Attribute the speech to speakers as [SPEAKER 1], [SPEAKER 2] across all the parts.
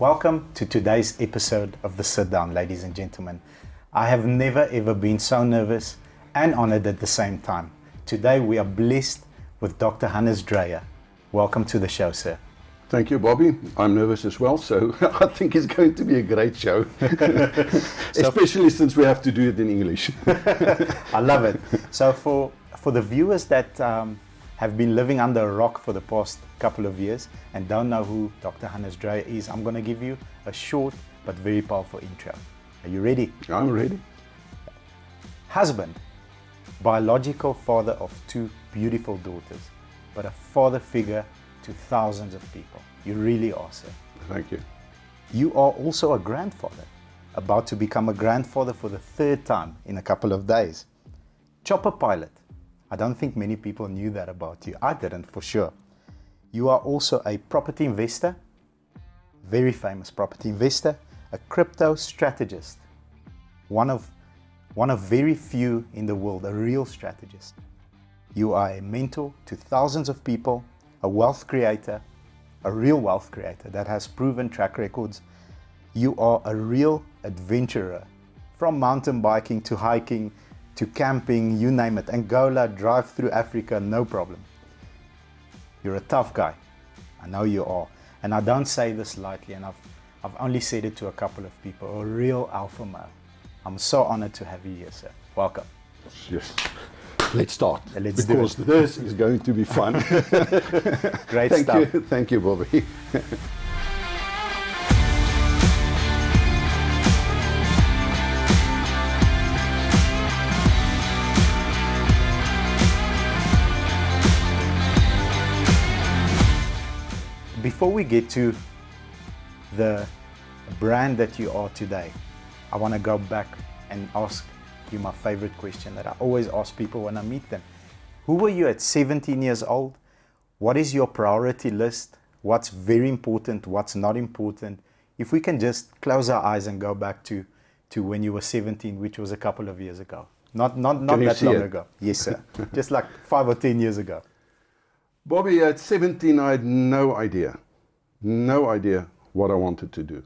[SPEAKER 1] Welcome to today's episode of The Sit Down, ladies and gentlemen. I have never ever been so nervous and honored at the same time. Today we are blessed with Dr. Hannes Dreyer. Welcome to the show, sir.
[SPEAKER 2] Thank you, Bobby. I'm nervous as well, so I think it's going to be a great show, especially since we have to do it in English.
[SPEAKER 1] I love it. So for the viewers that have been living under a rock for the past couple of years and don't know who Dr. Hannes Dreyer is, I'm going to give you a short but very powerful intro. Are you ready?
[SPEAKER 2] I'm ready.
[SPEAKER 1] Husband, biological father of two beautiful daughters, but a father figure to thousands of people. You really are, sir.
[SPEAKER 2] Thank you.
[SPEAKER 1] You are also a grandfather, about to become a grandfather for the third time in a couple of days. Chopper pilot. I don't think many people knew that about you. I didn't, for sure. You are also a property investor, very famous property investor, a crypto strategist, one of very few in the world, a real strategist. You are a mentor to thousands of people, a wealth creator, a real wealth creator that has proven track records. You are a real adventurer, from mountain biking to hiking to camping, you name it. Angola, drive through Africa, no problem. You're a tough guy. I know you are. And I don't say this lightly, and I've only said it to a couple of people, a real alpha male. I'm so honored to have you here, sir. Welcome.
[SPEAKER 2] Yes. Let's start.
[SPEAKER 1] Let's do
[SPEAKER 2] because
[SPEAKER 1] it.
[SPEAKER 2] This is going to be fun.
[SPEAKER 1] Great stuff.
[SPEAKER 2] Thank you, Bobby.
[SPEAKER 1] Before we get to the brand that you are today, I want to go back and ask you my favorite question that I always ask people when I meet them. Who were you at 17 years old? What is your priority list? What's very important? What's not important? If we can just close our eyes and go back to when you were 17, which was a couple of years ago. Not that long ago. Yes, sir. Just like 5 or 10 years ago.
[SPEAKER 2] Bobby, at 17, I had no idea what I wanted to do.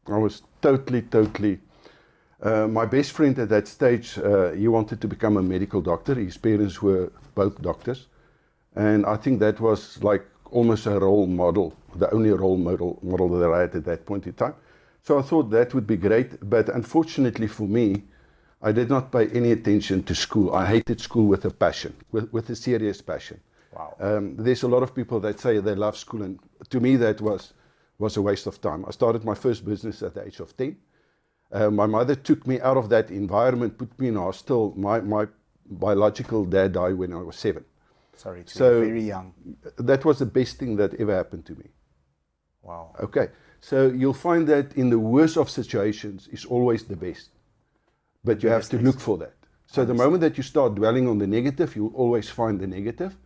[SPEAKER 2] I was totally, my best friend at that stage, he wanted to become a medical doctor. His parents were both doctors. And I think that was like almost a role model, the only role model that I had at that point in time. So I thought that would be great. But unfortunately for me, I did not pay any attention to school. I hated school with a passion, with a serious passion.
[SPEAKER 1] Wow.
[SPEAKER 2] There's a lot of people that say they love school, and to me that was a waste of time. I started my first business at the age of 10. My mother took me out of that environment, put me in a hostel. My biological dad died when I was 7.
[SPEAKER 1] Sorry, so very young.
[SPEAKER 2] That was the best thing that ever happened to me.
[SPEAKER 1] Wow.
[SPEAKER 2] Okay, so you'll find that in the worst of situations is always the best, but you have to look for that. So the moment that you start dwelling on the negative, you'll always find the negative.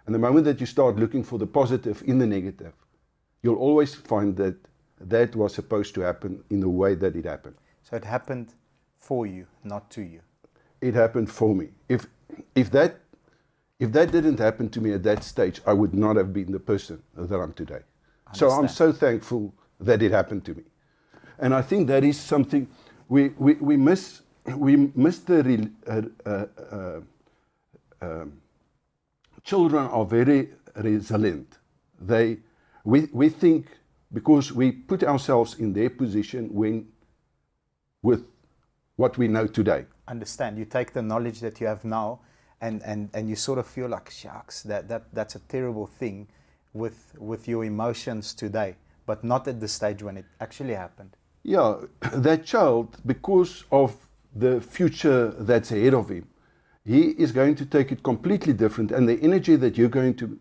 [SPEAKER 2] And the moment that you start looking for the positive in the negative, you'll always find that that was supposed to happen in the way that it happened.
[SPEAKER 1] So it happened for you, not to you.
[SPEAKER 2] It happened for me. If that didn't happen to me at that stage, I would not have been the person that I'm today. So I'm so thankful that it happened to me. And I think that is something we miss the children are very resilient. We think because we put ourselves in their position with what we know today.
[SPEAKER 1] Understand. You take the knowledge that you have now and you sort of feel like, shucks, that's a terrible thing with your emotions today, but not at the stage when it actually happened.
[SPEAKER 2] Yeah, that child, because of the future that's ahead of him, he is going to take it completely different, and the energy that you're going to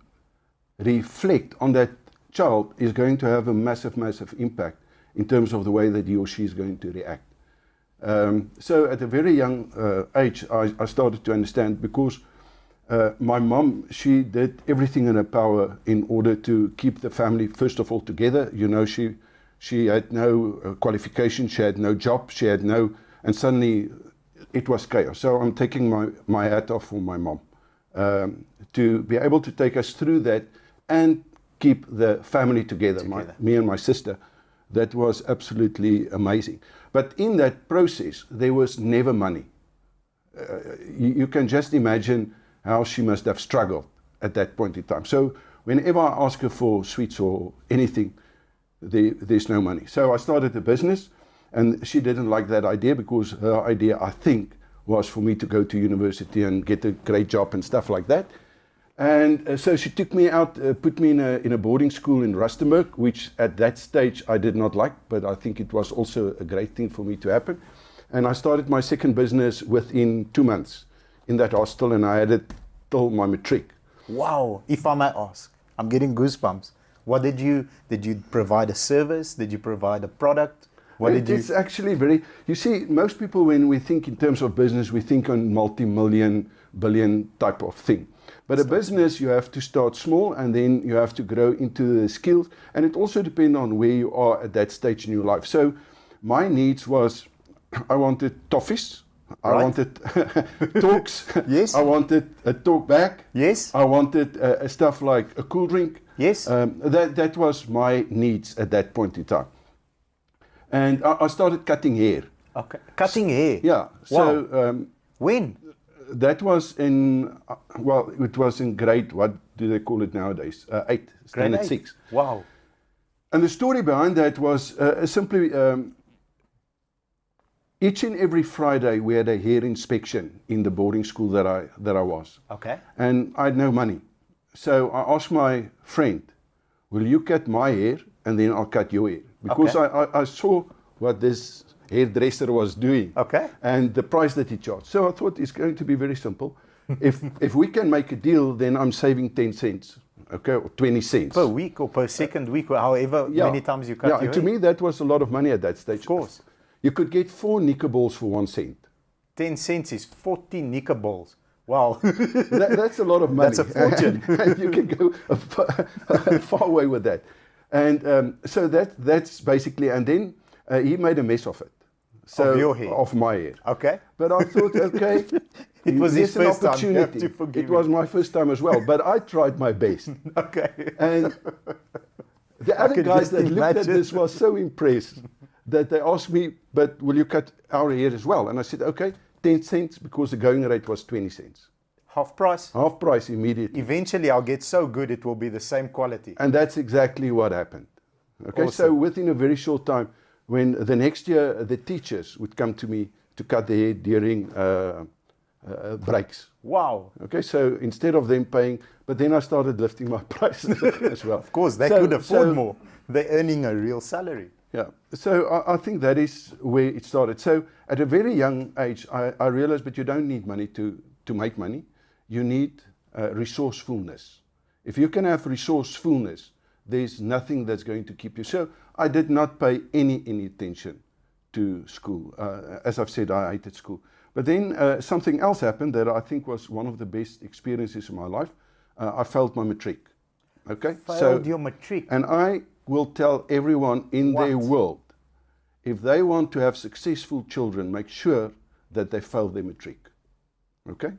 [SPEAKER 2] reflect on that child is going to have a massive impact in terms of the way that he or she is going to react. So at a very young age, I started to understand, because my mom, she did everything in her power in order to keep the family, first of all, together. You know, she had no qualification, she had no job, and suddenly it was chaos. So I'm taking my hat off for my mom to be able to take us through that and keep the family together. Me and my sister. that was absolutely amazing. But in that process, there was never money. You can just imagine how she must have struggled at that point in time. So whenever I ask her for sweets or anything, there's no money. So I started a business, and she didn't like that idea, because her idea, I think, was for me to go to university and get a great job and stuff like that. And so she took me out, put me in a boarding school in Rustenburg, which at that stage I did not like, but I think it was also a great thing for me to happen. And I started my second business within 2 months in that hostel, and I had it till my matric.
[SPEAKER 1] Wow, if I may ask, I'm getting goosebumps. What did you provide a service? Did you provide a product?
[SPEAKER 2] It's actually very, you see, most people, when we think in terms of business, we think on multi-million, billion type of thing. But a business, you have to start small, and then you have to grow into the skills. And it also depends on where you are at that stage in your life. So my needs was, I wanted toffees. I wanted talks.
[SPEAKER 1] Yes.
[SPEAKER 2] I wanted a talk back.
[SPEAKER 1] Yes.
[SPEAKER 2] I wanted stuff like a cool drink.
[SPEAKER 1] Yes.
[SPEAKER 2] That was my needs at that point in time. And I started cutting hair.
[SPEAKER 1] Okay. Cutting hair?
[SPEAKER 2] Yeah.
[SPEAKER 1] Wow.
[SPEAKER 2] So
[SPEAKER 1] when?
[SPEAKER 2] That was in, well, it was in grade, what do they call it nowadays? 8, standard 6.
[SPEAKER 1] Wow.
[SPEAKER 2] And the story behind that was simply, each and every Friday we had a hair inspection in the boarding school that I was.
[SPEAKER 1] Okay.
[SPEAKER 2] And I had no money. So I asked my friend, will you cut my hair and then I'll cut your hair? Because I saw what this hairdresser was doing, and the price that he charged. So I thought it's going to be very simple. If we can make a deal, then I'm saving 10 cents, okay, or 20 cents.
[SPEAKER 1] Per week or per second week, or however many times you cut your hair.
[SPEAKER 2] To me, that was a lot of money at that stage.
[SPEAKER 1] Of course.
[SPEAKER 2] You could get 4 knikkerballs for 1 cent.
[SPEAKER 1] 10 cents is 40 knikkerballs. Wow.
[SPEAKER 2] That's a lot of money.
[SPEAKER 1] That's a fortune.
[SPEAKER 2] And you can go a far away with that. And so that's basically, and then he made a mess of it. So,
[SPEAKER 1] of your hair?
[SPEAKER 2] Of my hair.
[SPEAKER 1] Okay.
[SPEAKER 2] But I thought, okay,
[SPEAKER 1] it was his first time. You have to
[SPEAKER 2] opportunity.
[SPEAKER 1] forgive
[SPEAKER 2] It was
[SPEAKER 1] him.
[SPEAKER 2] my first time as well, but I tried my best.
[SPEAKER 1] Okay.
[SPEAKER 2] And the other guys that looked at this was so impressed that they asked me, but will you cut our hair as well? And I said, okay, 10 cents, because the going rate was 20 cents.
[SPEAKER 1] Half price?
[SPEAKER 2] Half price immediately.
[SPEAKER 1] Eventually I'll get so good it will be the same quality.
[SPEAKER 2] And that's exactly what happened. Okay,
[SPEAKER 1] Awesome.
[SPEAKER 2] So within a very short time, when the next year the teachers would come to me to cut their hair during breaks.
[SPEAKER 1] Wow.
[SPEAKER 2] Okay, so instead of them paying, but then I started lifting my prices as well.
[SPEAKER 1] Of course, they could afford more. They're earning a real salary.
[SPEAKER 2] Yeah, so I think that is where it started. So at a very young age, I realized, but you don't need money to make money. You need resourcefulness. If you can have resourcefulness, there's nothing that's going to keep you. So I did not pay any attention to school. As I've said, I hated school. But then something else happened that I think was one of the best experiences in my life. I failed my matric. Okay?
[SPEAKER 1] Failed your matric?
[SPEAKER 2] And I will tell everyone in their world, if they want to have successful children, make sure that they fail their matric. Okay?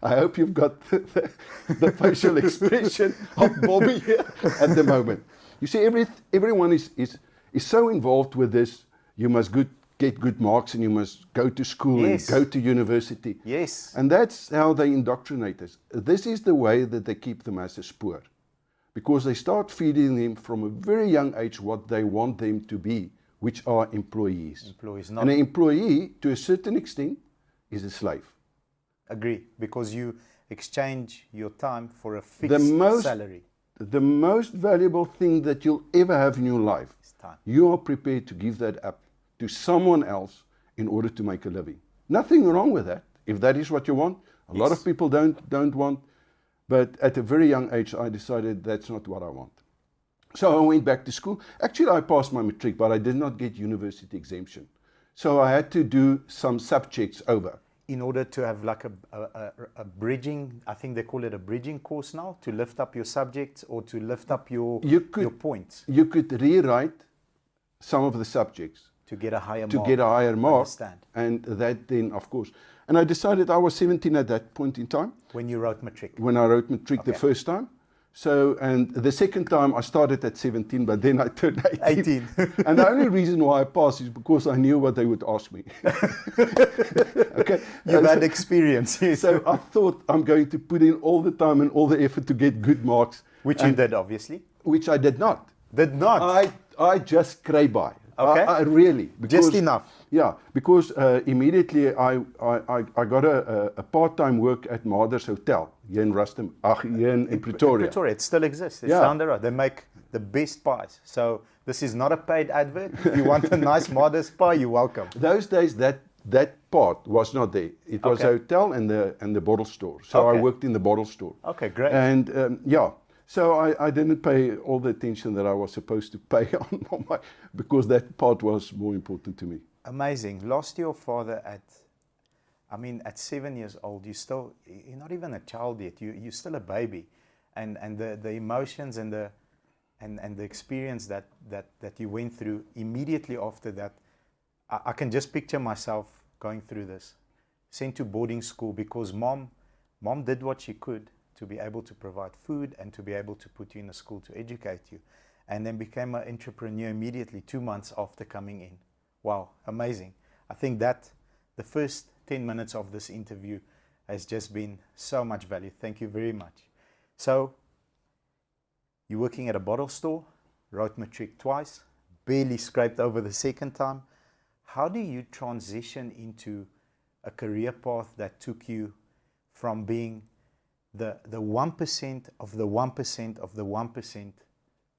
[SPEAKER 2] I hope you've got the facial expression of Bobby here at the moment. You see, everyone is so involved with this. You must get good marks, and you must go to school and go to university.
[SPEAKER 1] Yes.
[SPEAKER 2] And that's how they indoctrinate us. This is the way that they keep the masses poor. Because they start feeding them from a very young age what they want them to be, which are employees. And an employee, to a certain extent, is a slave.
[SPEAKER 1] Agree, because you exchange your time for a fixed salary.
[SPEAKER 2] The most valuable thing that you'll ever have in your life,
[SPEAKER 1] time.
[SPEAKER 2] You are prepared to give that up to someone else in order to make a living. Nothing wrong with that, if that is what you want. A lot of people don't want, but at a very young age, I decided that's not what I want. So I went back to school. Actually, I passed my matric, but I did not get university exemption. So I had to do some subjects over.
[SPEAKER 1] In order to have like a bridging, I think they call it a bridging course now, to lift up your subjects or to lift up your points.
[SPEAKER 2] You could rewrite some of the subjects.
[SPEAKER 1] To get a higher mark.
[SPEAKER 2] To get a higher mark.
[SPEAKER 1] Understand.
[SPEAKER 2] And that then, of course. And I decided, I was 17 at that point in time.
[SPEAKER 1] When you wrote matric?
[SPEAKER 2] When I wrote matric the first time. So, and the second time I started at 17, but then I turned 18.
[SPEAKER 1] 18.
[SPEAKER 2] And the only reason why I passed is because I knew what they would ask me. Okay.
[SPEAKER 1] You've had experience. Yes.
[SPEAKER 2] So I thought I'm going to put in all the time and all the effort to get good marks.
[SPEAKER 1] Which you did, obviously.
[SPEAKER 2] Which I did not.
[SPEAKER 1] Did not?
[SPEAKER 2] I just scraped by.
[SPEAKER 1] Okay.
[SPEAKER 2] I really. Because,
[SPEAKER 1] just enough.
[SPEAKER 2] Yeah, because immediately I got a part-time work at Mother's Hotel here in Rustem, here in Pretoria.
[SPEAKER 1] In Pretoria, it still exists. It's
[SPEAKER 2] Yeah.
[SPEAKER 1] down the road. They make the best pies. So this is not a paid advert. If you want a nice Mother's pie, you're welcome.
[SPEAKER 2] Those days, that part was not there. It was a hotel and the bottle store. So I worked in the bottle store.
[SPEAKER 1] Okay, great.
[SPEAKER 2] And yeah, so I didn't pay all the attention that I was supposed to pay on my, because that part was more important to me.
[SPEAKER 1] Amazing. Lost your father at 7 years old. You're not even a child yet. You're still a baby, and the emotions and the experience that you went through immediately after that. I can just picture myself going through this, sent to boarding school because mom did what she could to be able to provide food and to be able to put you in a school to educate you, and then became an entrepreneur immediately 2 months after coming in. Wow, amazing. I think that the first 10 minutes of this interview has just been so much value. Thank you very much. So, you're working at a bottle store, wrote matric twice, barely scraped over the second time. How do you transition into a career path that took you from being the 1% of the 1% of the 1%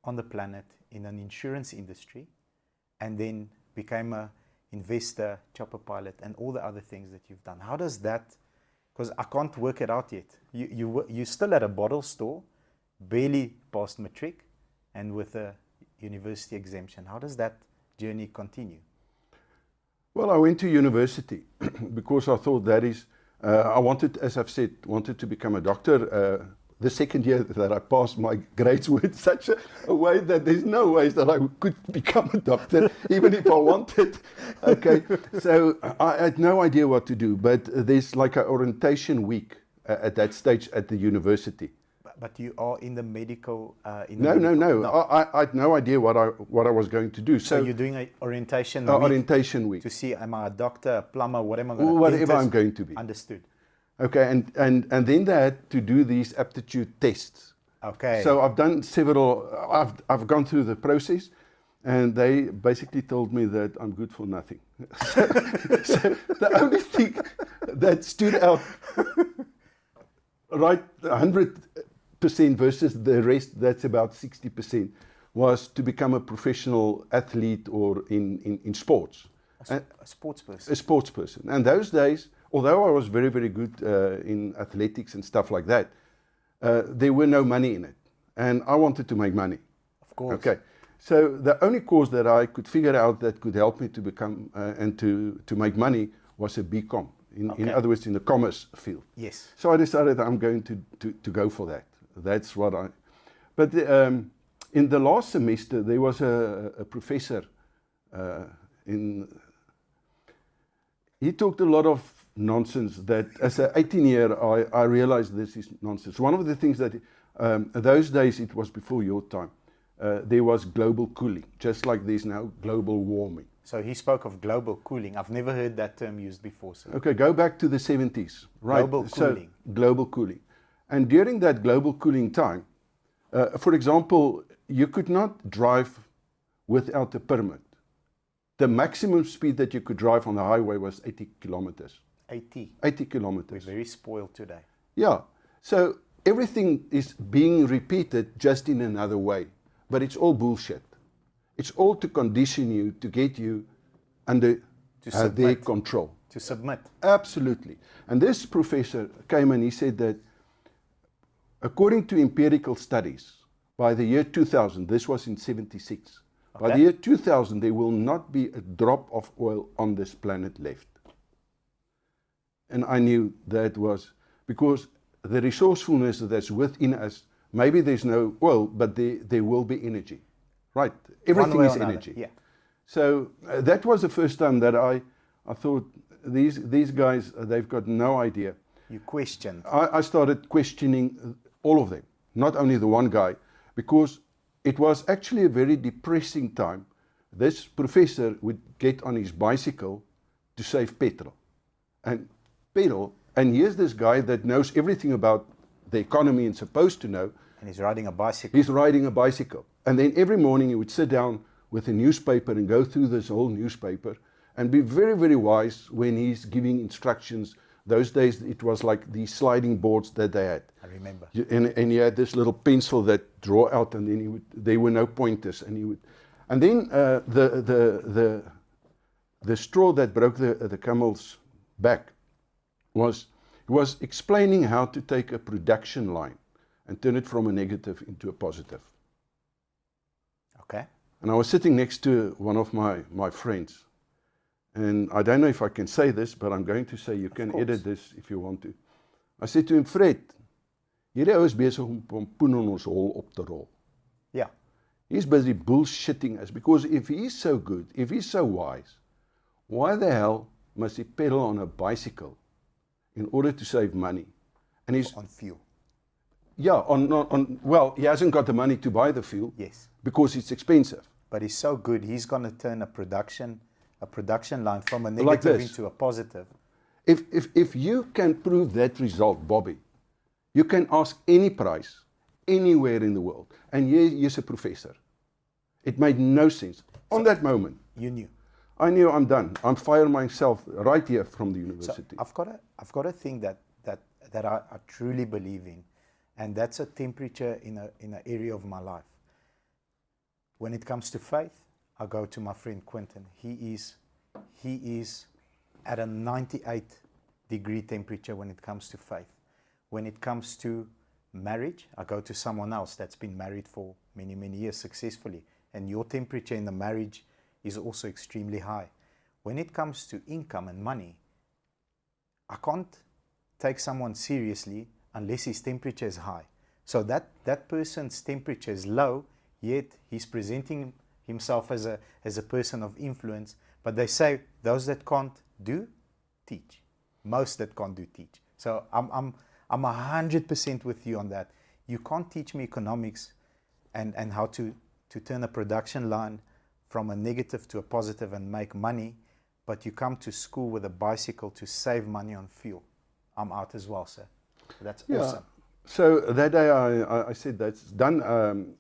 [SPEAKER 1] on the planet in an insurance industry, and then became an investor, chopper pilot, and all the other things that you've done? How does that, because I can't work it out yet. You're still at a bottle store, barely past matric, and with a university exemption. How does that journey continue?
[SPEAKER 2] Well, I went to university because I thought that is, I wanted, as I've said, to become a doctor. The second year that I passed, my grades were in such a way that there's no ways that I could become a doctor, even if I wanted. Okay, so I had no idea what to do, but there's like an orientation week at that stage at the university.
[SPEAKER 1] But you are in the medical...
[SPEAKER 2] No. I had no idea what I was going to do.
[SPEAKER 1] So you're doing an orientation week?
[SPEAKER 2] Orientation week.
[SPEAKER 1] To see, am I a doctor, a plumber, what am I going to do?
[SPEAKER 2] Whatever I'm going to be.
[SPEAKER 1] Understood.
[SPEAKER 2] Okay, and then they had to do these aptitude tests.
[SPEAKER 1] Okay.
[SPEAKER 2] So I've done several, I've gone through the process, and they basically told me that I'm good for nothing. So the only thing that stood out, right, 100% versus the rest, that's about 60%, was to become a professional athlete or in sports.
[SPEAKER 1] A sports person.
[SPEAKER 2] A sports person. And those days, although I was very, very good in athletics and stuff like that, there were no money in it. And I wanted to make money.
[SPEAKER 1] Of course.
[SPEAKER 2] Okay. So the only course that I could figure out that could help me to become and to make money was a BCom. In other words, in the commerce field.
[SPEAKER 1] Yes.
[SPEAKER 2] So I decided I'm going to go for that. That's what I... But in the last semester, there was a professor he talked a lot of nonsense that as an 18-year, I realized this is nonsense. One of the things that, those days, it was before your time, there was global cooling, just like there's now global warming.
[SPEAKER 1] So he spoke of global cooling. I've never heard that term used before. So.
[SPEAKER 2] Okay, go back to the 70s. Right?
[SPEAKER 1] Global cooling.
[SPEAKER 2] So, global cooling. And during that global cooling time, for example, you could not drive without a permit. The maximum speed that you could drive on the highway was 80 kilometers.
[SPEAKER 1] 80
[SPEAKER 2] kilometers.
[SPEAKER 1] We're very spoiled today.
[SPEAKER 2] Yeah. So everything is being repeated just in another way. But it's all bullshit. It's all to condition you, to get you under their control.
[SPEAKER 1] To submit.
[SPEAKER 2] Absolutely. And this professor came and he said that according to empirical studies, by the year 2000, this was in 76, by the year 2000, there will not be a drop of oil on this planet left. And I knew that was because the resourcefulness that's within us, maybe there's no oil, but there will be energy. Right? Everything is energy.
[SPEAKER 1] Yeah.
[SPEAKER 2] So that was the first time that I thought, these guys, they've got no idea.
[SPEAKER 1] You questioned.
[SPEAKER 2] I started questioning all of them. not only the one guy, because it was actually a very depressing time. This professor would get on his bicycle to save petrol. And here's this guy that knows everything about the economy and supposed to know.
[SPEAKER 1] And he's riding a bicycle.
[SPEAKER 2] He's riding a bicycle. And then every morning he would sit down with a newspaper and go through this whole newspaper and be very, very wise when he's giving instructions. Those days it was like these sliding boards that they had.
[SPEAKER 1] I remember.
[SPEAKER 2] And he had this little pencil that draw out, and then there were no pointers, and then the straw that broke the camel's back was explaining how to take a production line and turn it from a negative into a positive.
[SPEAKER 1] Okay.
[SPEAKER 2] And I was sitting next to one of my friends, and I don't know if I can say this, but I'm going to say, you can edit this if you want to. I said to him, Fred, hierdie ou is besig om pompoen in ons hol op te rol.
[SPEAKER 1] Yeah.
[SPEAKER 2] He's busy bullshitting us, because if he's so good, if he's so wise, why the hell must he pedal on a bicycle in order to save money? And he's
[SPEAKER 1] On fuel.
[SPEAKER 2] yeah, well, he hasn't got the money to buy the fuel.
[SPEAKER 1] Yes.
[SPEAKER 2] Because it's expensive.
[SPEAKER 1] But he's so good, he's going to turn a production line from a
[SPEAKER 2] Like
[SPEAKER 1] negative
[SPEAKER 2] this.
[SPEAKER 1] into a positive.
[SPEAKER 2] If you can prove that result, Bobby, you can ask any price, anywhere in the world. And here's a professor. It made no sense. On that moment,
[SPEAKER 1] You knew.
[SPEAKER 2] I knew I'm done. I'm firing myself right here from the university.
[SPEAKER 1] So I've got a thing that I truly believe in, and that's a temperature in an area of my life. When it comes to faith, I go to my friend Quentin. He is at a 98-degree temperature when it comes to faith. When it comes to marriage, I go to someone else that's been married for many, many years successfully, and your temperature in the marriage is also extremely high. When it comes to income and money, I can't take someone seriously unless his temperature is high. So that person's temperature is low, yet he's presenting himself as a person of influence. But they say those that can't do, teach. Most that can't do, teach. So I'm 100% with you on that. You can't teach me economics and how to turn a production line from a negative to a positive and make money, but you come to school with a bicycle to save money on fuel. I'm out as well, sir. That's awesome.
[SPEAKER 2] So that day I said that's done.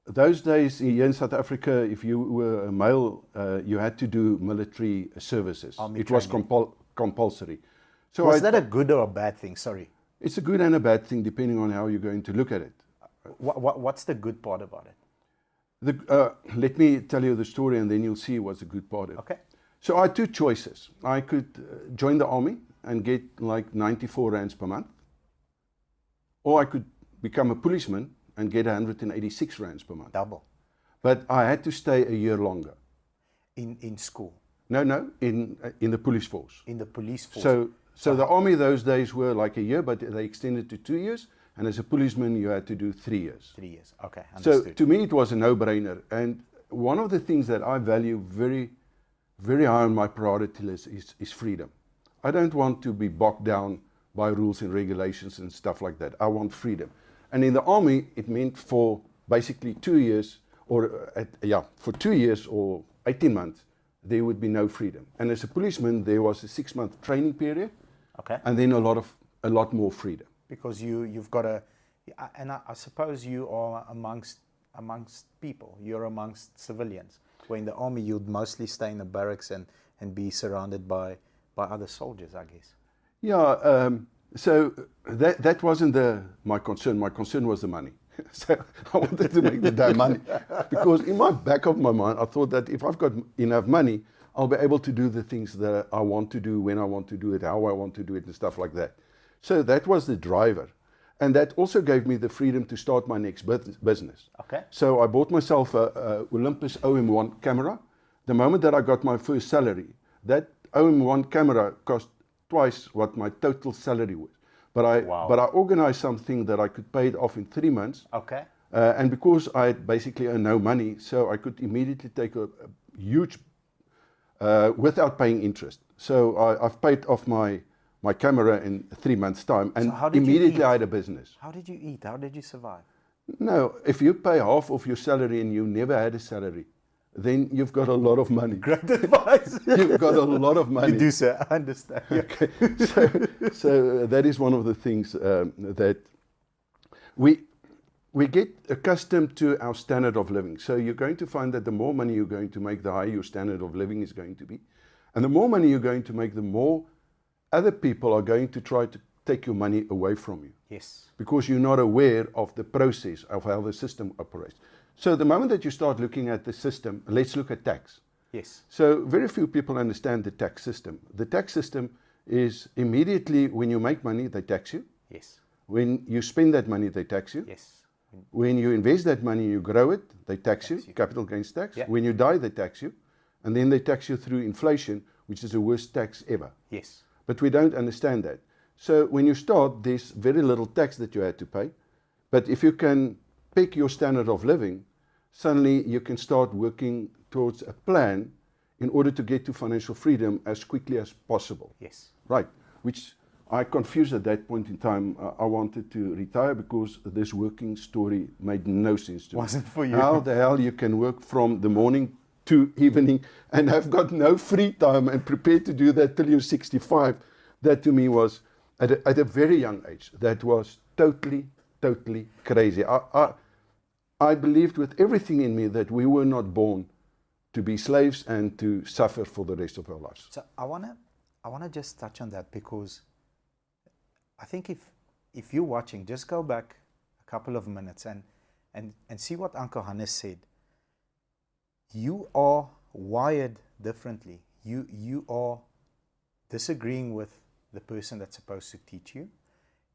[SPEAKER 2] Those days here in South Africa, if you were a male, you had to do military services.
[SPEAKER 1] Army
[SPEAKER 2] it was
[SPEAKER 1] training.
[SPEAKER 2] compulsory. So
[SPEAKER 1] Was that a good or a bad thing? Sorry.
[SPEAKER 2] It's a good and a bad thing depending on how you're going to look at it.
[SPEAKER 1] What's the good part about it?
[SPEAKER 2] Let me tell you the story and then you'll see what's the good part of it.
[SPEAKER 1] Okay.
[SPEAKER 2] So I had two choices. I could join the army and get like 94 rands per month, or I could become a policeman and get 186 rands per month.
[SPEAKER 1] Double.
[SPEAKER 2] But I had to stay a year longer.
[SPEAKER 1] In school.
[SPEAKER 2] No, in the police force.
[SPEAKER 1] In the police force.
[SPEAKER 2] So the army those days were like a year, but they extended to 2 years. And as a policeman, you had to do 3 years.
[SPEAKER 1] 3 years. Okay.
[SPEAKER 2] So
[SPEAKER 1] Understood.
[SPEAKER 2] to me, it was a no-brainer. And one of the things that I value very, very high on my priority list is freedom. I don't want to be bogged down by rules and regulations and stuff like that. I want freedom. And in the army, it meant for basically 2 years, for 2 years or 18 months, there would be no freedom. And as a policeman, there was a 6-month training period,
[SPEAKER 1] Okay.
[SPEAKER 2] and then a lot more freedom.
[SPEAKER 1] Because you've got and I suppose you are amongst people. You're amongst civilians. Where in the army, you'd mostly stay in the barracks and be surrounded by other soldiers, I guess.
[SPEAKER 2] Yeah, so that wasn't my concern. My concern was the money. So I wanted to make the damn money. Because in my back of my mind, I thought that if I've got enough money, I'll be able to do the things that I want to do, when I want to do it, how I want to do it, and stuff like that. So that was the driver. And that also gave me the freedom to start my next business.
[SPEAKER 1] Okay.
[SPEAKER 2] So I bought myself a Olympus OM1 camera. The moment that I got my first salary, that OM1 camera cost twice what my total salary was. But I organized something that I could pay it off in 3 months.
[SPEAKER 1] Okay.
[SPEAKER 2] And because I had basically earned no money, so I could immediately take a huge, without paying interest. So I've paid off my my camera in 3 months' time, and
[SPEAKER 1] So how did you
[SPEAKER 2] immediately
[SPEAKER 1] eat?
[SPEAKER 2] I had a business.
[SPEAKER 1] How did you eat? How did you survive?
[SPEAKER 2] No, if you pay half of your salary and you never had a salary, then you've got a lot of money.
[SPEAKER 1] Great advice.
[SPEAKER 2] You've got a lot of money.
[SPEAKER 1] You do, sir. I understand. Yeah.
[SPEAKER 2] Okay. So that is one of the things that we get accustomed to our standard of living. So you're going to find that the more money you're going to make, the higher your standard of living is going to be. And the more money you're going to make, the more other people are going to try to take your money away from you.
[SPEAKER 1] Yes.
[SPEAKER 2] Because you're not aware of the process of how the system operates. So the moment that you start looking at the system, let's look at tax.
[SPEAKER 1] Yes.
[SPEAKER 2] So very few people understand the tax system. The tax system is immediately when you make money, they tax you.
[SPEAKER 1] Yes.
[SPEAKER 2] When you spend that money, they tax you.
[SPEAKER 1] Yes.
[SPEAKER 2] When you invest that money, you grow it, they tax you,
[SPEAKER 1] you.
[SPEAKER 2] capital gains tax.
[SPEAKER 1] Yeah.
[SPEAKER 2] When you die, they tax you. And then they tax you through inflation, which is the worst tax ever.
[SPEAKER 1] Yes.
[SPEAKER 2] But we don't understand that. So when you start, there's very little tax that you had to pay. But if you can pick your standard of living, suddenly you can start working towards a plan in order to get to financial freedom as quickly as possible.
[SPEAKER 1] Yes.
[SPEAKER 2] Right, which I confused at that point in time. I wanted to retire because this working story made no sense to me.
[SPEAKER 1] Wasn't for you.
[SPEAKER 2] How the hell you can work from the morning to evening and have got no free time and prepared to do that till you're 65? That to me was, at a very young age, that was totally crazy. I believed with everything in me that we were not born to be slaves and to suffer for the rest of our lives.
[SPEAKER 1] So I wanna just touch on that, because I think if you're watching, just go back a couple of minutes and see what Uncle Hannes said. You are wired differently. You are disagreeing with the person that's supposed to teach you.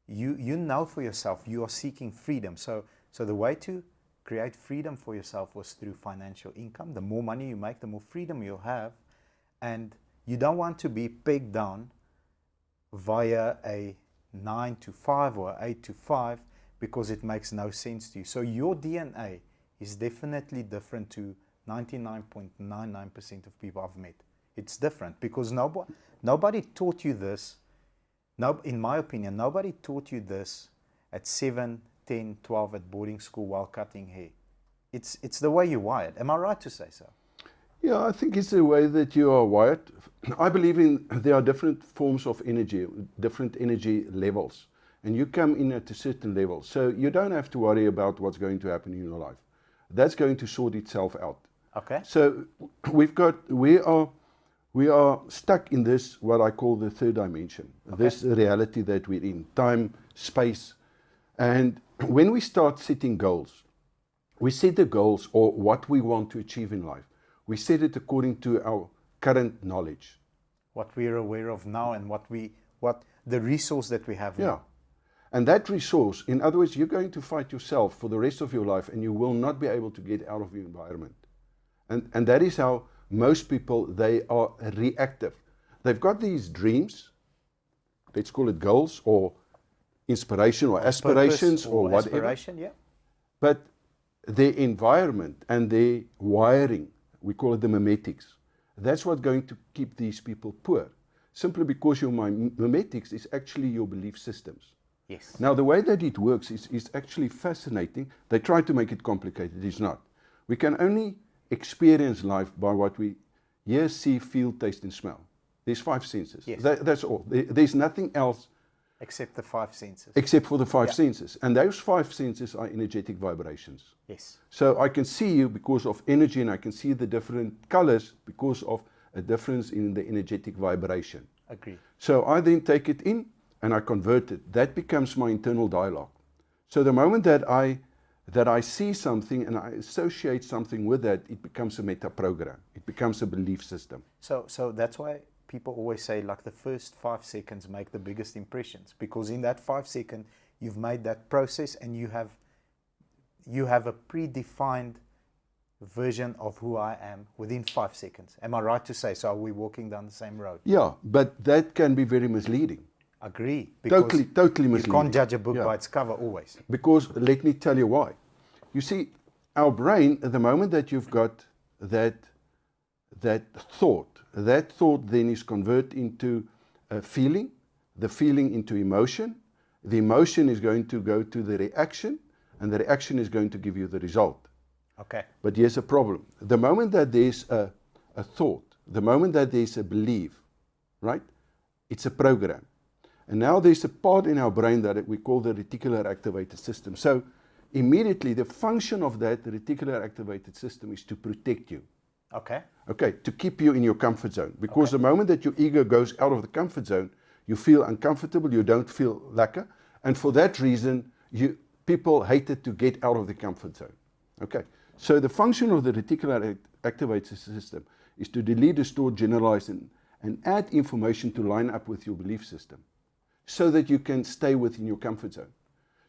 [SPEAKER 1] You know for yourself, you are seeking freedom. So the way to create freedom for yourself was through financial income. The more money you make, the more freedom you'll have. And you don't want to be pegged down via a 9 to 5 or 8 to 5 because it makes no sense to you. So your DNA is definitely different to 99.99% of people I've met. It's different because nobody taught you this. No, in my opinion, nobody taught you this at 7, 10, 12 at boarding school while cutting hair. It's the way you're wired. Am I right to say so?
[SPEAKER 2] Yeah, I think it's the way that you are wired. I believe there are different forms of energy, different energy levels. And you come in at a certain level. So you don't have to worry about what's going to happen in your life. That's going to sort itself out.
[SPEAKER 1] Okay.
[SPEAKER 2] So we are stuck in this, what I call the third dimension, this reality that we're in, time, space. And when we start setting goals, we set the goals or what we want to achieve in life. We set it according to our current knowledge.
[SPEAKER 1] What we're aware of now and what the resource that we have now.
[SPEAKER 2] Yeah. And that resource, in other words, you're going to fight yourself for the rest of your life and you will not be able to get out of your environment. And that is how most people, they are reactive. They've got these dreams, let's call it goals or inspiration or aspirations or whatever.
[SPEAKER 1] Aspiration, yeah.
[SPEAKER 2] But their environment and their wiring, we call it the memetics, that's what's going to keep these people poor. Simply because your memetics is actually your belief systems.
[SPEAKER 1] Yes.
[SPEAKER 2] Now, the way that it works is actually fascinating. They try to make it complicated. It's not. We can only experience life by what we hear, see, feel, taste, and smell. There's 5 senses.
[SPEAKER 1] Yes.
[SPEAKER 2] That's all. There's nothing else
[SPEAKER 1] Except the 5 senses.
[SPEAKER 2] except for the 5 senses. And those 5 senses are energetic vibrations.
[SPEAKER 1] Yes.
[SPEAKER 2] So I can see you because of energy, and I can see the different colors because of a difference in the energetic vibration.
[SPEAKER 1] Agree.
[SPEAKER 2] So I then take it in and I convert it. That becomes my internal dialogue. So the moment that I see something and I associate something with that, it becomes a meta program. It becomes a belief system.
[SPEAKER 1] So that's why people always say, like, the first 5 seconds make the biggest impressions, because in that 5 seconds you've made that process and you have a predefined version of who I am within 5 seconds. Am I right to say so? Are we walking down the same road?
[SPEAKER 2] Yeah, but that can be very misleading.
[SPEAKER 1] Agree.
[SPEAKER 2] Totally misleading.
[SPEAKER 1] You can't judge a book by its cover always.
[SPEAKER 2] Because let me tell you why. You see, our brain, at the moment that you've got that thought then is converted into a feeling. the feeling into emotion. The emotion is going to go to the reaction, and the reaction is going to give you the result.
[SPEAKER 1] Okay.
[SPEAKER 2] But here's a problem. The moment that there's a thought, the moment that there's a belief, right, it's a program. And now there's a part in our brain that we call the reticular activated system. So immediately the function of that reticular activated system is to protect you.
[SPEAKER 1] Okay.
[SPEAKER 2] Okay, to keep you in your comfort zone. Because the moment that your ego goes out of the comfort zone, you feel uncomfortable, you don't feel lekker. And for that reason, people hated to get out of the comfort zone. Okay, so the function of the reticular activated system is to delete, restore, generalize, and add information to line up with your belief system so that you can stay within your comfort zone.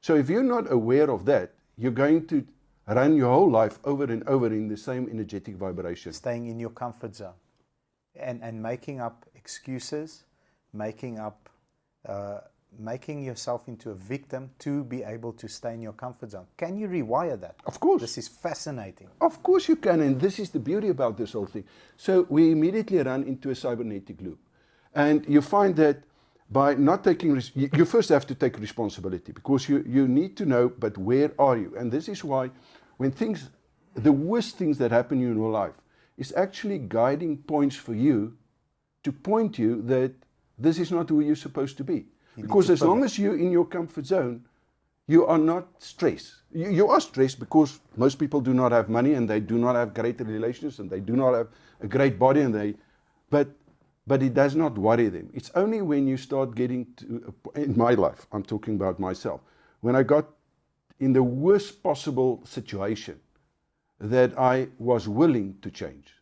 [SPEAKER 2] So if you're not aware of that, you're going to run your whole life over and over in the same energetic vibration.
[SPEAKER 1] Staying in your comfort zone and making up excuses, making yourself into a victim to be able to stay in your comfort zone. Can you rewire that?
[SPEAKER 2] Of course.
[SPEAKER 1] This is fascinating.
[SPEAKER 2] Of course you can, and this is the beauty about this whole thing. So we immediately run into a cybernetic loop. And you find that by not taking, you first have to take responsibility, because you need to know, but where are you? And this is why when the worst things that happen in your life is actually guiding points for you to point you that this is not who you're supposed to be. Because as long as you're in your comfort zone, you are not stressed. You are stressed because most people do not have money, and they do not have great relations, and they do not have a great body, and but it does not worry them. It's only when you start getting to, in my life, I'm talking about myself, when I got in the worst possible situation, that I was willing to change.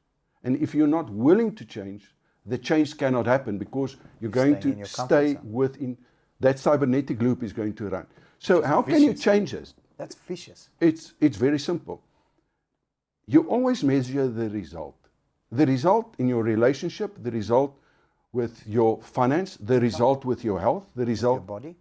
[SPEAKER 2] And if you're not willing to change, the change cannot happen, because you're going to stay within that cybernetic loop is going to run. So how can you change this?
[SPEAKER 1] That's vicious.
[SPEAKER 2] It's very simple. You always measure the result. The result in your relationship, the result with your finance, the result with your health, the result,
[SPEAKER 1] your body,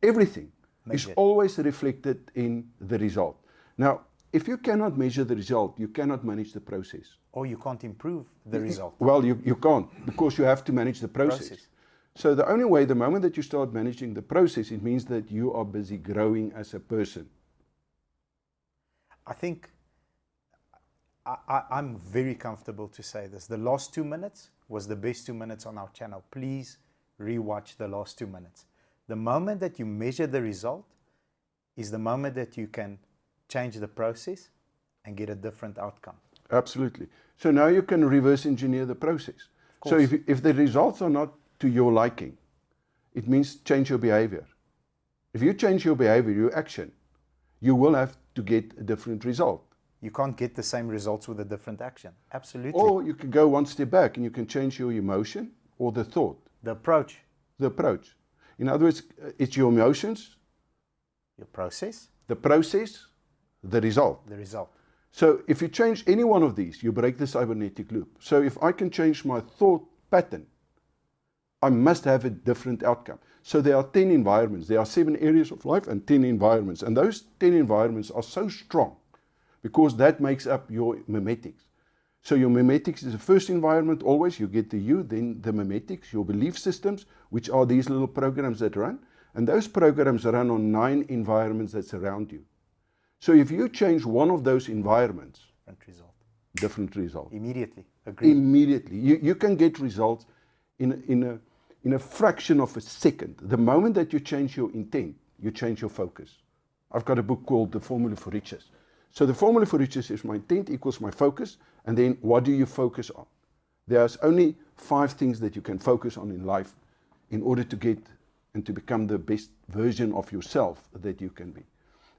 [SPEAKER 2] everything is always reflected in the result. Now, if you cannot measure the result, you cannot manage the process.
[SPEAKER 1] Or you can't improve the result.
[SPEAKER 2] Well, you can't, because you have to manage the process. So the only way, the moment that you start managing the process, it means that you are busy growing as a person.
[SPEAKER 1] I think I'm very comfortable to say this. The last 2 minutes was the best 2 minutes on our channel. Please rewatch the last 2 minutes. The moment that you measure the result is the moment that you can change the process and get a different outcome.
[SPEAKER 2] Absolutely. So now you can reverse engineer the process. So if the results are not to your liking, it means change your behavior. If you change your behavior, your action, you will have to get a different result.
[SPEAKER 1] You can't get the same results with a different action. Absolutely.
[SPEAKER 2] Or you can go one step back and you can change your emotion or the thought.
[SPEAKER 1] The approach.
[SPEAKER 2] The approach. In other words, it's your emotions,
[SPEAKER 1] your process,
[SPEAKER 2] the process, the result.
[SPEAKER 1] The result.
[SPEAKER 2] So if you change any one of these, you break the cybernetic loop. So if I can change my thought pattern, I must have a different outcome. So there are 10 environments. There are 7 areas of life and 10 environments. And those 10 environments are so strong because that makes up your memetics. So your memetics is the first environment always. You get the you, then the memetics, your belief systems, which are these little programs that run. And those programs run on 9 environments that surround you. So if you change one of those environments, different result.
[SPEAKER 1] Immediately. Agreed.
[SPEAKER 2] Immediately. You can get results in a fraction of a second. The moment that you change your intent, you change your focus. I've got a book called The Formula for Riches. So the formula for riches is my intent equals my focus, and then what do you focus on? There's only 5 things that you can focus on in life in order to get and to become the best version of yourself that you can be.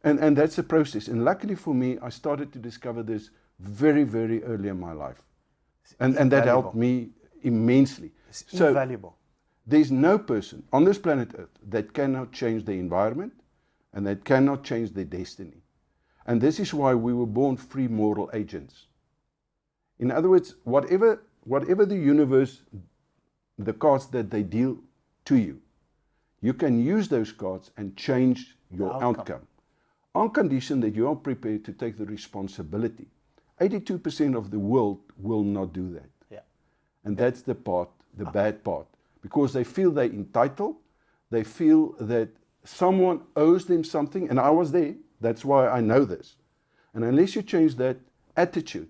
[SPEAKER 2] And that's a process. And luckily for me, I started to discover this very, very early in my life. And that helped me immensely.
[SPEAKER 1] It's invaluable.
[SPEAKER 2] There's no person on this planet Earth that cannot change the environment and that cannot change their destiny. And this is why we were born free moral agents. In other words, whatever the universe, the cards that they deal to you, you can use those cards and change your outcome. On condition that you are prepared to take the responsibility. 82% of the world will not do that.
[SPEAKER 1] Yeah.
[SPEAKER 2] And that's the part, the bad part. Because they feel they're entitled, They feel that someone owes them something, and I was there. That's why I know this. And unless you change that attitude,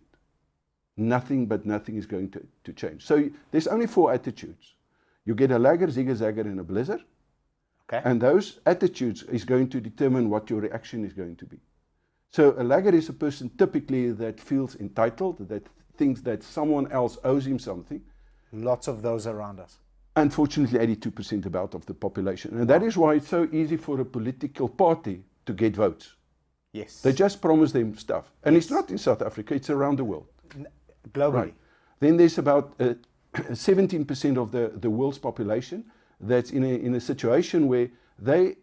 [SPEAKER 2] nothing is going to change. So there's only 4 attitudes. You get a lagger, zigger, zagger, and a blizzer.
[SPEAKER 1] Okay.
[SPEAKER 2] And those attitudes is going to determine what your reaction is going to be. So a lagger is a person typically that feels entitled, that thinks that someone else owes him something.
[SPEAKER 1] Lots of those around us.
[SPEAKER 2] Unfortunately, 82% about of the population. And that is why it's so easy for a political party to get votes.
[SPEAKER 1] Yes.
[SPEAKER 2] They just promise them stuff. And it's not in South Africa, it's around the world.
[SPEAKER 1] Globally.
[SPEAKER 2] Right. Then there's about 17% of the world's population that's in a situation where they